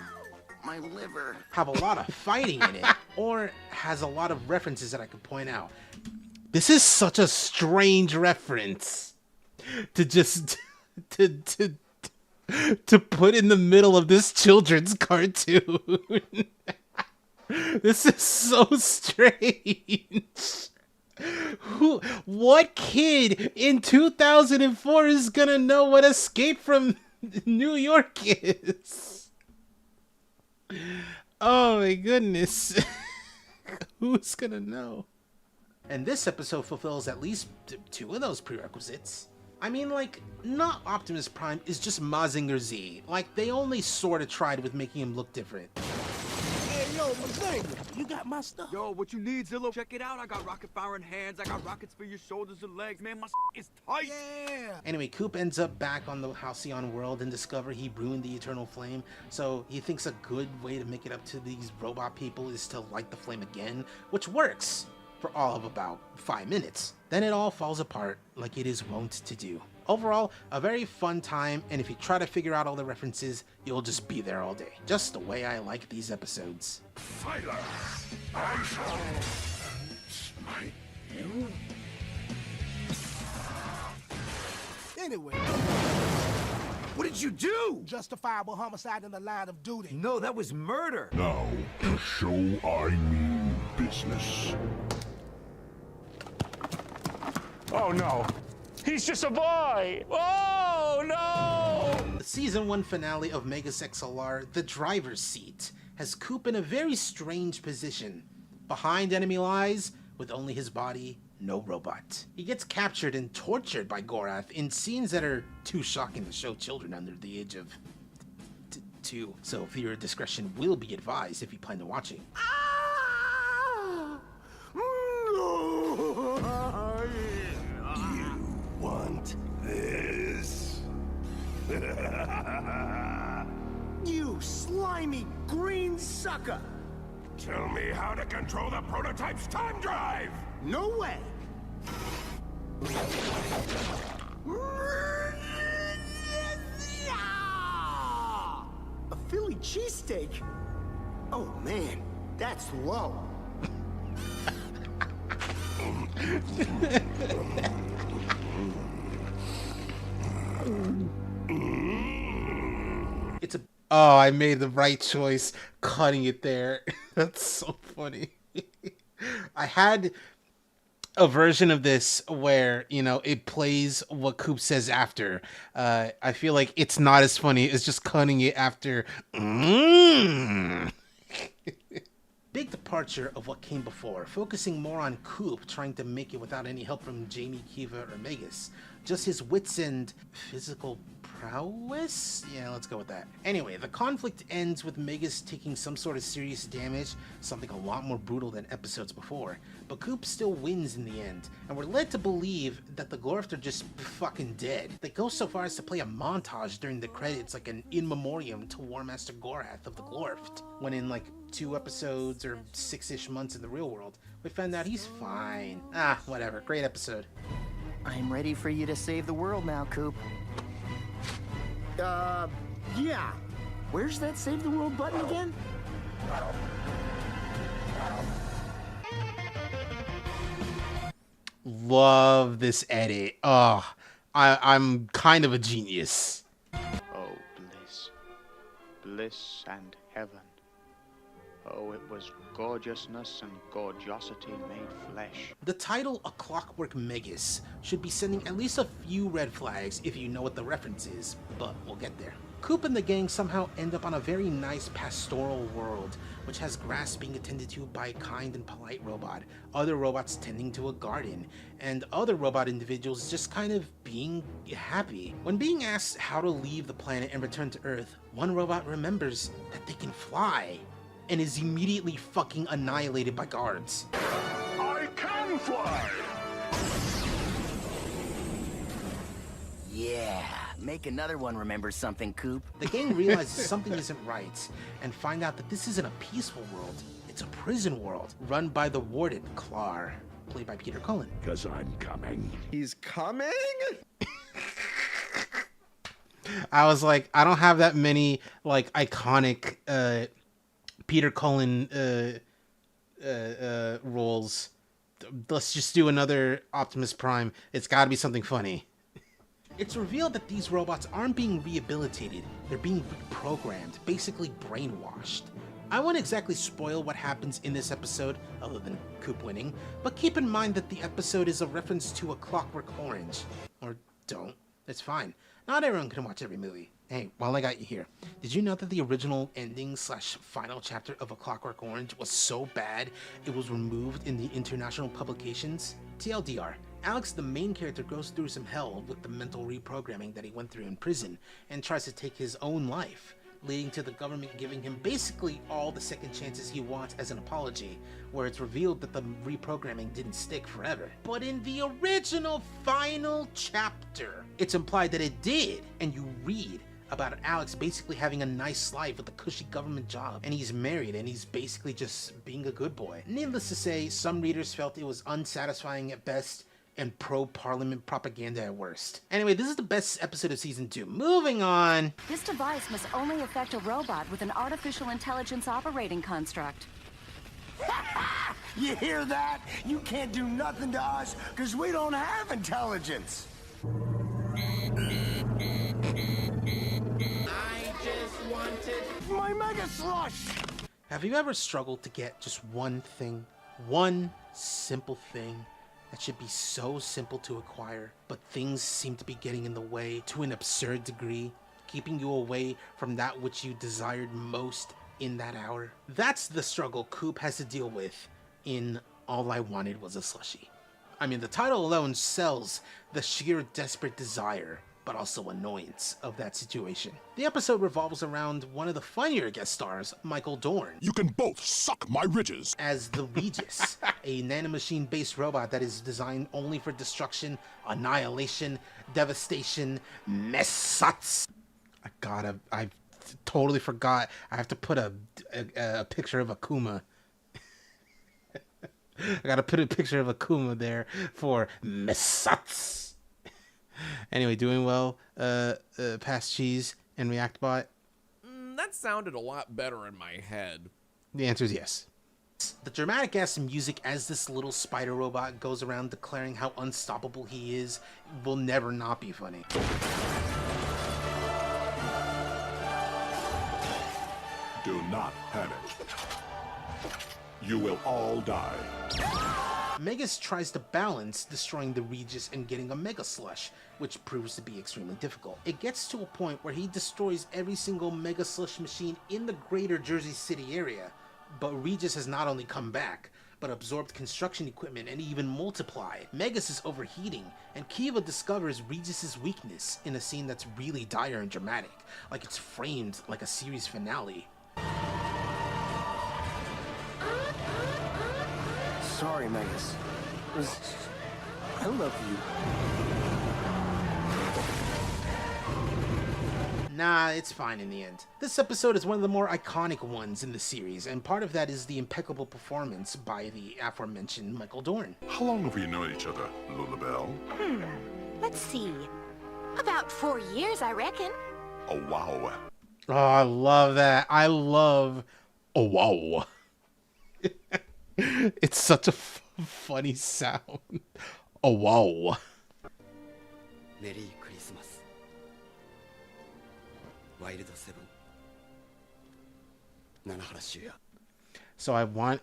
my liver. Have a lot of fighting in it, or has a lot of references that I could point out. This is such a strange reference to just to put in the middle of this children's cartoon. This is so strange. What kid in 2004 is gonna know what Escape from New York is? Oh my goodness. Who's gonna know? And this episode fulfills at least 2 of those prerequisites. I mean, like, not Optimus Prime is just Mazinger Z. Like, they only sort of tried with making him look different. Hey, yo, my thing. You got my stuff. Yo, what you need, Zillow? Check it out. I got rocket firing hands. I got rockets for your shoulders and legs. Man, my is tight. Yeah. Anyway, Coop ends up back on the Halcyon world and discover he ruined the Eternal Flame, so he thinks a good way to make it up to these robot people is to light the flame again, which works for all of about 5 minutes. Then it all falls apart like it is wont to do. Overall, a very fun time, and if you try to figure out all the references, you'll just be there all day. Just the way I like these episodes. Filer, I shall smite you. Anyway. What did you do? Justifiable homicide in the line of duty. No, that was murder. Now, to show I mean business. Oh no, he's just a boy! Oh no! The Season 1 finale of Megas XLR, The Driver's Seat, has Coop in a very strange position. Behind enemy lies, with only his body, no robot. He gets captured and tortured by Gorath in scenes that are too shocking to show children under the age of 2. So viewer discretion will be advised if you plan to watch it. You want this? You slimy green sucker! Tell me how to control the prototype's time drive! No way! A Philly cheesesteak? Oh man, that's low. It's a... Oh, I made the right choice cutting it there. That's so funny. I had a version of this where, you know, it plays what Coop says after. I feel like it's not as funny as just cutting it after. Big departure of what came before, focusing more on Coop trying to make it without any help from Jamie, Kiva, or Megas. Just his wits and physical prowess? Yeah, let's go with that. Anyway, the conflict ends with Megas taking some sort of serious damage, something a lot more brutal than episodes before. But Coop still wins in the end, and we're led to believe that the Glorft are just fucking dead. They go so far as to play a montage during the credits like an in memoriam to War Master Gorath of the Glorft, when in like 2 episodes or 6-ish months in the real world, we found out he's fine. Ah, whatever. Great episode. I'm ready for you to save the world now, Coop. Yeah. Where's that save the world button again? Love this edit. Oh, I'm kind of a genius. Oh, bliss. Bliss and heaven. Oh, it was gorgeousness and gorgeosity made flesh. The title, A Clockwork Megas, should be sending at least a few red flags if you know what the reference is, but we'll get there. Coop and the gang somehow end up on a very nice pastoral world, which has grass being attended to by a kind and polite robot, other robots tending to a garden, and other robot individuals just kind of being happy. When being asked how to leave the planet and return to Earth, one robot remembers that they can fly, and is immediately fucking annihilated by guards. I can fly! Yeah, make another one remember something, Coop. The gang realizes something isn't right, and find out that this isn't a peaceful world, it's a prison world, run by the warden, Clar, played by Peter Cullen. 'Cause I'm coming. He's coming? I was like, I don't have that many, like, iconic, Peter Cullen roles. Let's just do another Optimus Prime. It's got to be something funny. It's revealed that these robots aren't being rehabilitated. They're being reprogrammed, basically brainwashed. I won't exactly spoil what happens in this episode, other than Coop winning, but keep in mind that the episode is a reference to A Clockwork Orange. Or don't. It's fine. Not everyone can watch every movie. Hey, while I got you here, did you know that the original ending / final chapter of A Clockwork Orange was so bad it was removed in the international publications? TLDR, Alex, the main character, goes through some hell with the mental reprogramming that he went through in prison and tries to take his own life. leading to the government giving him basically all the second chances he wants as an apology, where it's revealed that the reprogramming didn't stick forever. But in the original final chapter, it's implied that it did, and you read about Alex basically having a nice life with a cushy government job, and he's married and he's basically just being a good boy. Needless to say, some readers felt it was unsatisfying at best and pro-parliament propaganda at worst. Anyway, this is the best episode of season 2. Moving on. This device must only affect a robot with an artificial intelligence operating construct. You hear that? You can't do nothing to us because we don't have intelligence. I just wanted my Mega Slush! Have you ever struggled to get just one thing, one simple thing that should be so simple to acquire, but things seem to be getting in the way to an absurd degree, keeping you away from that which you desired most in that hour? That's the struggle Coop has to deal with in All I Wanted Was a Slushie. I mean, the title alone sells the sheer desperate desire, but also annoyance of that situation. The episode revolves around one of the funnier guest stars, Michael Dorn. You can both suck my ridges. As the Regis, a nanomachine-based robot that is designed only for destruction, annihilation, devastation, messats. I totally forgot. I have to put a picture of Akuma. I gotta put a picture of Akuma there for messats. Anyway, doing well past Cheese and ReactBot? That sounded a lot better in my head. The answer is yes. The dramatic ass music as this little spider robot goes around declaring how unstoppable he is will never not be funny. Do not panic. You will all die. Megas tries to balance destroying the Regis and getting a Mega Slush, which proves to be extremely difficult. It gets to a point where he destroys every single Mega Slush machine in the greater Jersey City area, but Regis has not only come back, but absorbed construction equipment and even multiplied. Megas is overheating, and Kiva discovers Regis's weakness in a scene that's really dire and dramatic, like it's framed like a series finale. Sorry, Megas. I love you. Nah, it's fine in the end. This episode is one of the more iconic ones in the series, and part of that is the impeccable performance by the aforementioned Michael Dorn. How long have we known each other, Lulabelle? Let's see. About 4 years, I reckon. Oh, wow. Oh, I love that. I love... Oh, wow. It's such a funny sound. Oh, wow. Merry Christmas. Wild 7. Nanahara Shuya.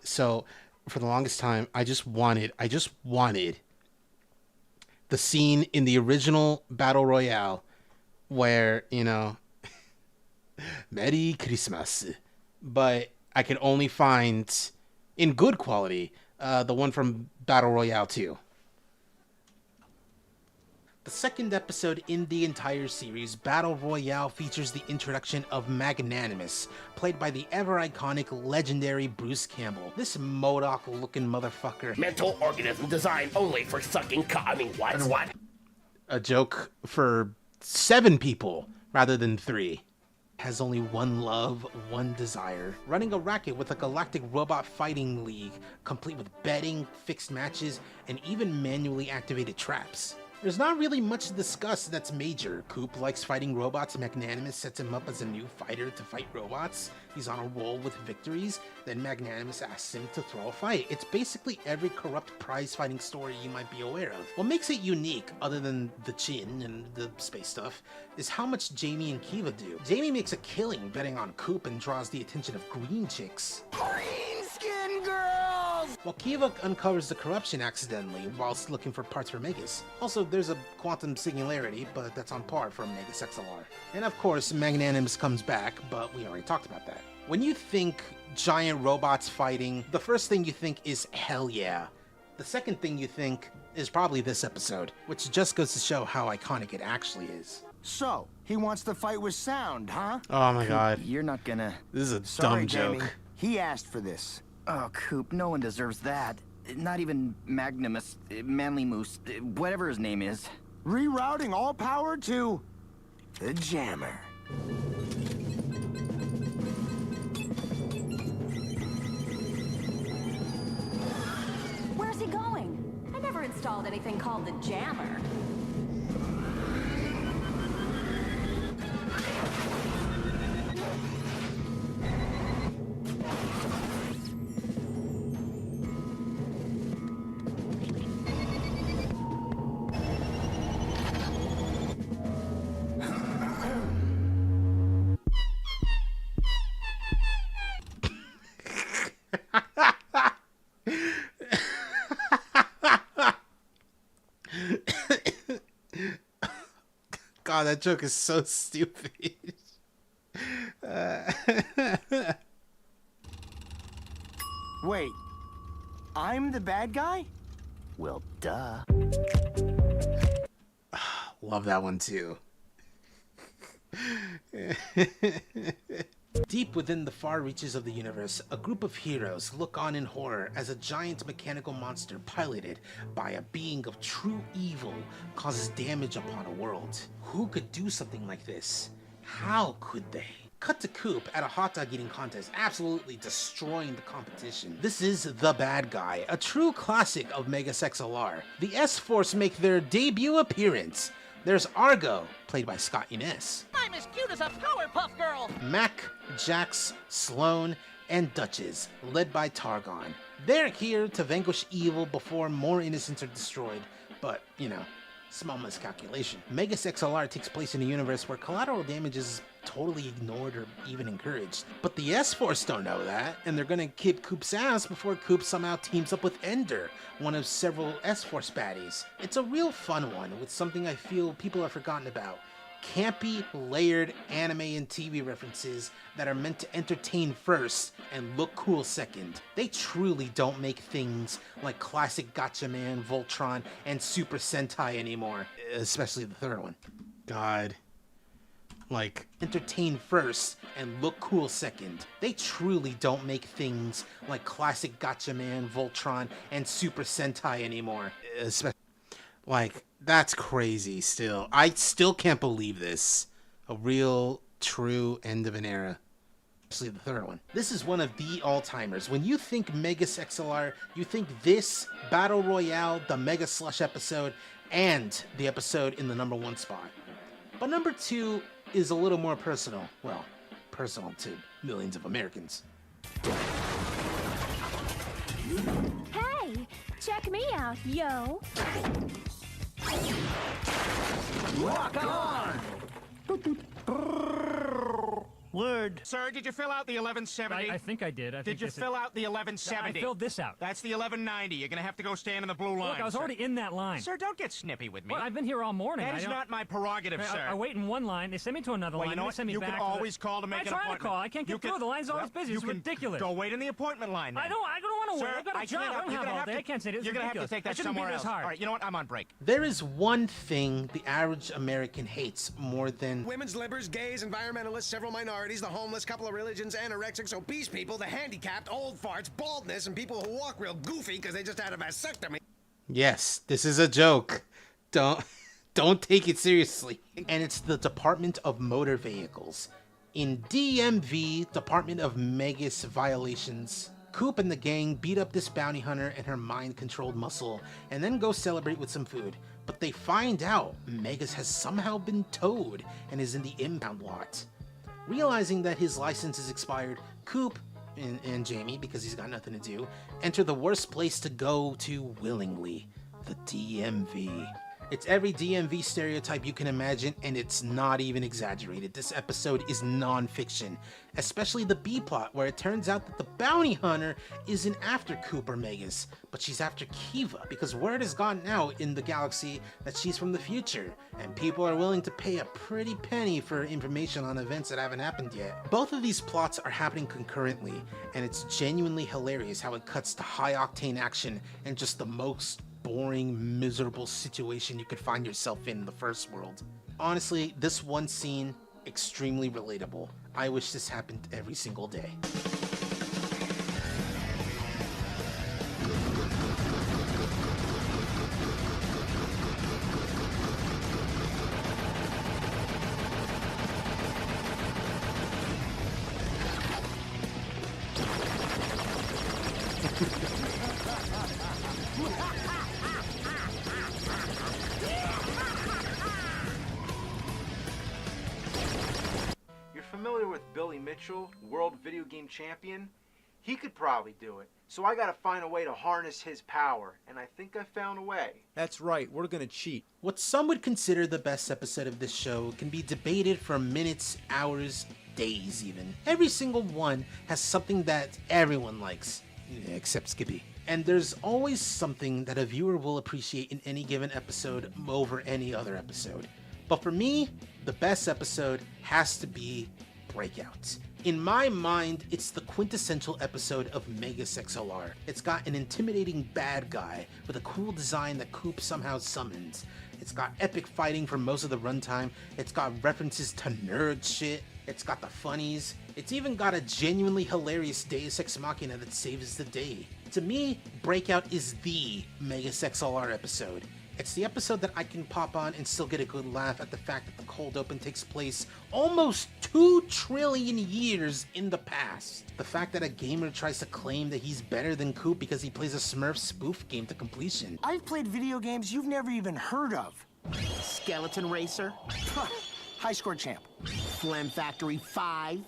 So for the longest time, I just wanted the scene in the original Battle Royale where, you know, Merry Christmas. But I could only find, in good quality, the one from Battle Royale 2. The second episode in the entire series, Battle Royale, features the introduction of Magnanimous, played by the ever-iconic, legendary Bruce Campbell. This MODOK-looking motherfucker. Mental organism designed only for sucking what? A joke for 7 people rather than 3. Has only one love, one desire. Running a racket with a galactic robot fighting league, complete with betting, fixed matches, and even manually activated traps. There's not really much to discuss that's major. Coop likes fighting robots, Magnanimous sets him up as a new fighter to fight robots. He's on a roll with victories, then Magnanimous asks him to throw a fight. It's basically every corrupt prize fighting story you might be aware of. What makes it unique, other than the chin and the space stuff, is how much Jamie and Kiva do. Jamie makes a killing betting on Coop and draws the attention of green chicks. Green skin girls! While Kiva uncovers the corruption accidentally whilst looking for parts for Megas. Also, there's a quantum singularity, but that's on par for Megas XLR. And of course, Magnanimous comes back, but we already talked about that. When you think giant robots fighting, the first thing you think is hell yeah. The second thing you think is probably this episode, which just goes to show how iconic it actually is. So, he wants to fight with sound, huh? Oh my god. You're not gonna... This is a Sorry, dumb joke. Jamie. He asked for this. Oh, Coop, no one deserves that. Not even Magnimus, Manly Moose, whatever his name is. Rerouting all power to the jammer. Where's he going? I never installed anything called the jammer. God, that joke is so stupid. Wait, I'm the bad guy? Well, duh. Love that one too. Deep within the far reaches of the universe, a group of heroes look on in horror as a giant mechanical monster piloted by a being of true evil causes damage upon a world. Who could do something like this? How could they? Cut to Coop at a hot dog eating contest, absolutely destroying the competition. This is The Bad Guy, a true classic of Megas XLR. The S-Force make their debut appearance. There's Argo, played by Scott Innes. I'm as cute as a Powerpuff Girl! Mac, Jax, Sloane, and Duchess, led by Targon. They're here to vanquish evil before more innocents are destroyed, but, you know, small miscalculation. Megas XLR takes place in a universe where collateral damage is totally ignored or even encouraged. But the S-Force don't know that, and they're gonna kick Coop's ass before Coop somehow teams up with Ender, one of several S-Force baddies. It's a real fun one, with something I feel people have forgotten about. Campy, layered anime and TV references that are meant to entertain first and look cool second. They truly don't make things like classic Gatchaman, Voltron, and Super Sentai anymore, especially the third one. God. Like, entertain first and look cool second. They truly don't make things like classic Gatchaman, Voltron, and Super Sentai anymore, especially. Like, that's crazy still. I still can't believe this. A real, true end of an era. Especially the third one. This is one of the all-timers. When you think Megas XLR, you think this, Battle Royale, the Mega Slush episode, and the episode in the #1 spot. But #2 is a little more personal. Well, personal to millions of Americans. Hey, check me out, yo. Rock on! Word. Sir, did you fill out the 1170? I think I did. Did you fill out the 1170? I filled this out. That's the 1190. You're gonna have to go stand in the blue line. Look, I was sir. already in that line. Sir, don't get snippy with me. Well, I've been here all morning. That is not my prerogative, sir. I wait in one line. They send me to another line. You know They what? send me You back can to always call to make an I try appointment. to call. I can't get through. The line's always busy. It's ridiculous. Go wait in the appointment line. Then. I don't want to Sir, wait. I've got a job. I don't have all day. I can't say this. You're gonna have to take that somewhere else. All right. You know what? I'm on break. There is one thing the average American hates more than women's livers, gays, environmentalists, several minorities, the homeless, couple of religions, anorexics, obese people, the handicapped, old farts, baldness, and people who walk real goofy because they just had a vasectomy. Yes, this is a joke. Don't take it seriously. And it's the Department of Motor Vehicles. In DMV, Department of Megas Violations, Coop and the gang beat up this bounty hunter and her mind-controlled muscle, and then go celebrate with some food. But they find out Megas has somehow been towed and is in the impound lot. Realizing that his license is expired, Coop and Jamie, because he's got nothing to do, enter the worst place to go to willingly, the DMV. It's every DMV stereotype you can imagine, and it's not even exaggerated. This episode is non-fiction, especially the B-plot, where it turns out that the bounty hunter isn't after Coop or Megas, but she's after Kiva, because word has gotten out in the galaxy that she's from the future, and people are willing to pay a pretty penny for information on events that haven't happened yet. Both of these plots are happening concurrently, and it's genuinely hilarious how it cuts to high-octane action and just the most boring, miserable situation you could find yourself in the first world. Honestly, this one scene, extremely relatable. I wish this happened every single day. You're familiar with Billy Mitchell, world video game champion? He could probably do it. So I gotta find a way to harness his power, and I think I found a way. That's right, we're gonna cheat. What some would consider the best episode of this show can be debated for minutes, hours, days even. Every single one has something that everyone likes, except Skippy. And there's always something that a viewer will appreciate in any given episode over any other episode. But for me, the best episode has to be Breakout. In my mind, it's the quintessential episode of Megas XLR. It's got an intimidating bad guy with a cool design that Coop somehow summons. It's got epic fighting for most of the runtime. It's got references to nerd shit. It's got the funnies. It's even got a genuinely hilarious Deus Ex Machina that saves the day. To me, Breakout is the Megas XLR episode. It's the episode that I can pop on and still get a good laugh at the fact that the cold open takes place almost 2 trillion years in the past. The fact that a gamer tries to claim that he's better than Coop because he plays a Smurf spoof game to completion. I've played video games you've never even heard of. Skeleton Racer? High score champ. Phlegm Factory 5?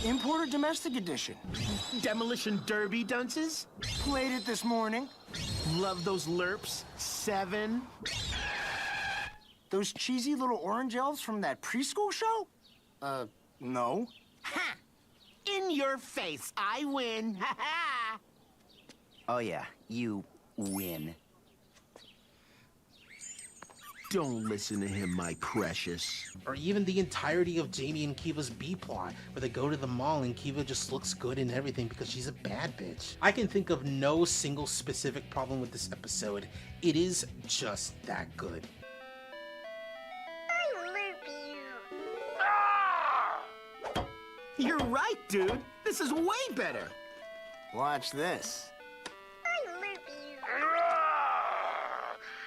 Import or domestic edition? Demolition Derby dunces? Played it this morning. Love those lerps? 7? Those cheesy little orange elves from that preschool show? No. Ha! In your face, I win! Ha ha! Oh yeah, you win. Don't listen to him, my precious. Or even the entirety of Jamie and Kiva's B-plot, where they go to the mall and Kiva just looks good in everything because she's a bad bitch. I can think of no single specific problem with this episode. It is just that good. You're right, dude. This is way better. Watch this.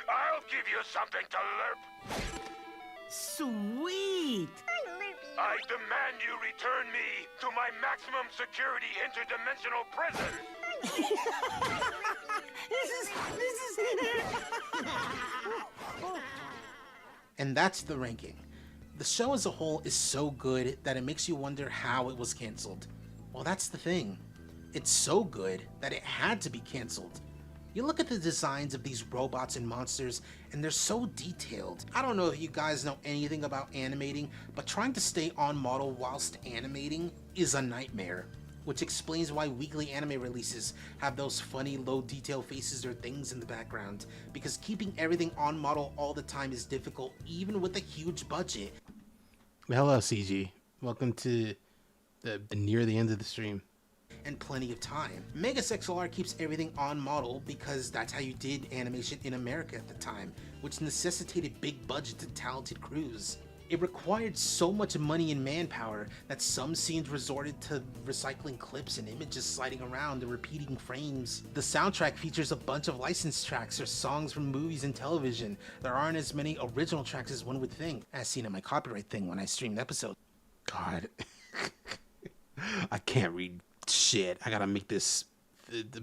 I'll give you something to lerp. Sweet. I demand you return me to my maximum security interdimensional prison. And that's the ranking. The show as a whole is so good that it makes you wonder how it was canceled. Well, that's the thing. It's so good that it had to be canceled. You look at the designs of these robots and monsters, and they're so detailed. I don't know if you guys know anything about animating, but trying to stay on model whilst animating is a nightmare. Which explains why weekly anime releases have those funny low detail faces or things in the background, because keeping everything on model all the time is difficult even with a huge budget. Hello CG, welcome to near the end of the stream. And plenty of time. Megas XLR keeps everything on model because that's how you did animation in America at the time, which necessitated big budgets and talented crews. It required so much money and manpower that some scenes resorted to recycling clips and images sliding around and repeating frames. The soundtrack features a bunch of licensed tracks or songs from movies and television. There aren't as many original tracks as one would think, as seen in my copyright thing when I streamed the episode. God. I can't read shit. I gotta make this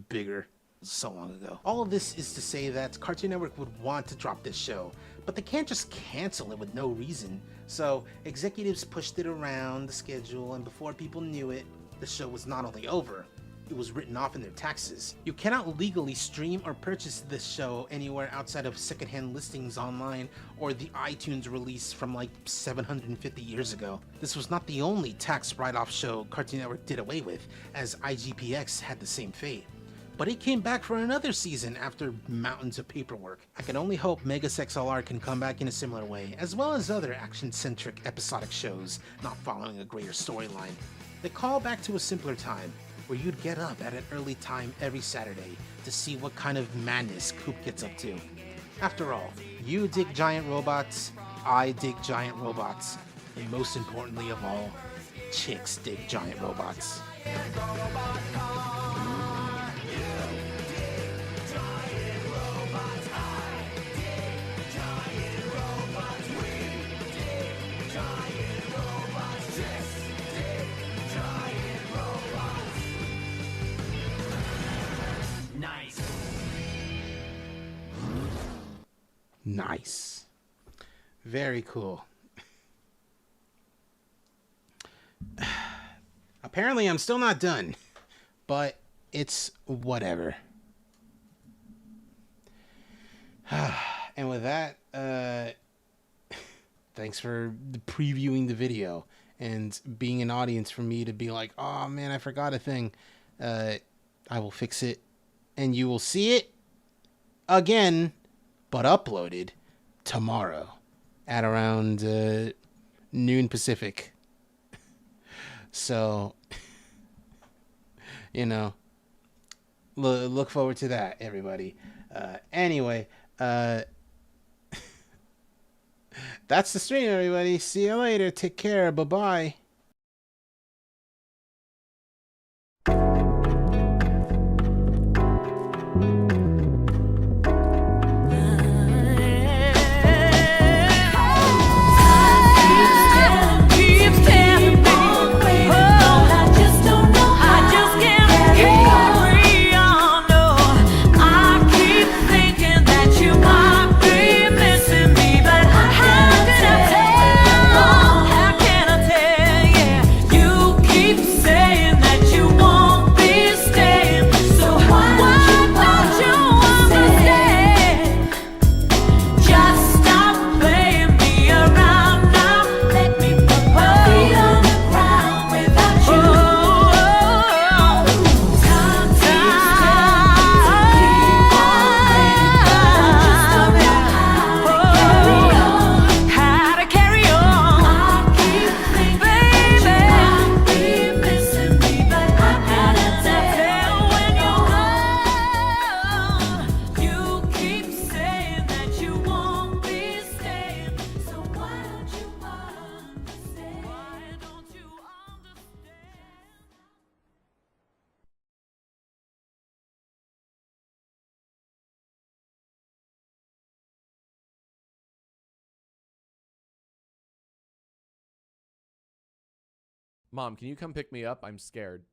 bigger. So long ago. All of this is to say that Cartoon Network would want to drop this show, but they can't just cancel it with no reason. So executives pushed it around the schedule, and before people knew it, the show was not only over, it was written off in their taxes. You cannot legally stream or purchase this show anywhere outside of secondhand listings online or the iTunes release from like 750 years ago. This was not the only tax write-off show Cartoon Network did away with, as IGPX had the same fate. But it came back for another season after mountains of paperwork. I can only hope Megas XLR can come back in a similar way, as well as other action-centric episodic shows not following a greater storyline. They call back to a simpler time, where you'd get up at an early time every Saturday to see what kind of madness Coop gets up to. After all, you dig giant robots, I dig giant robots. And most importantly of all, chicks dig giant robots. Nice. Very cool. Apparently, I'm still not done, but it's whatever. And with that, thanks for previewing the video and being an audience for me to be like, oh man, I forgot a thing. I will fix it, and you will see it again, but uploaded tomorrow at around noon Pacific. So, you know, look forward to that, everybody. Anyway, that's the stream, everybody. See you later. Take care. Bye-bye. Mom, can you come pick me up? I'm scared.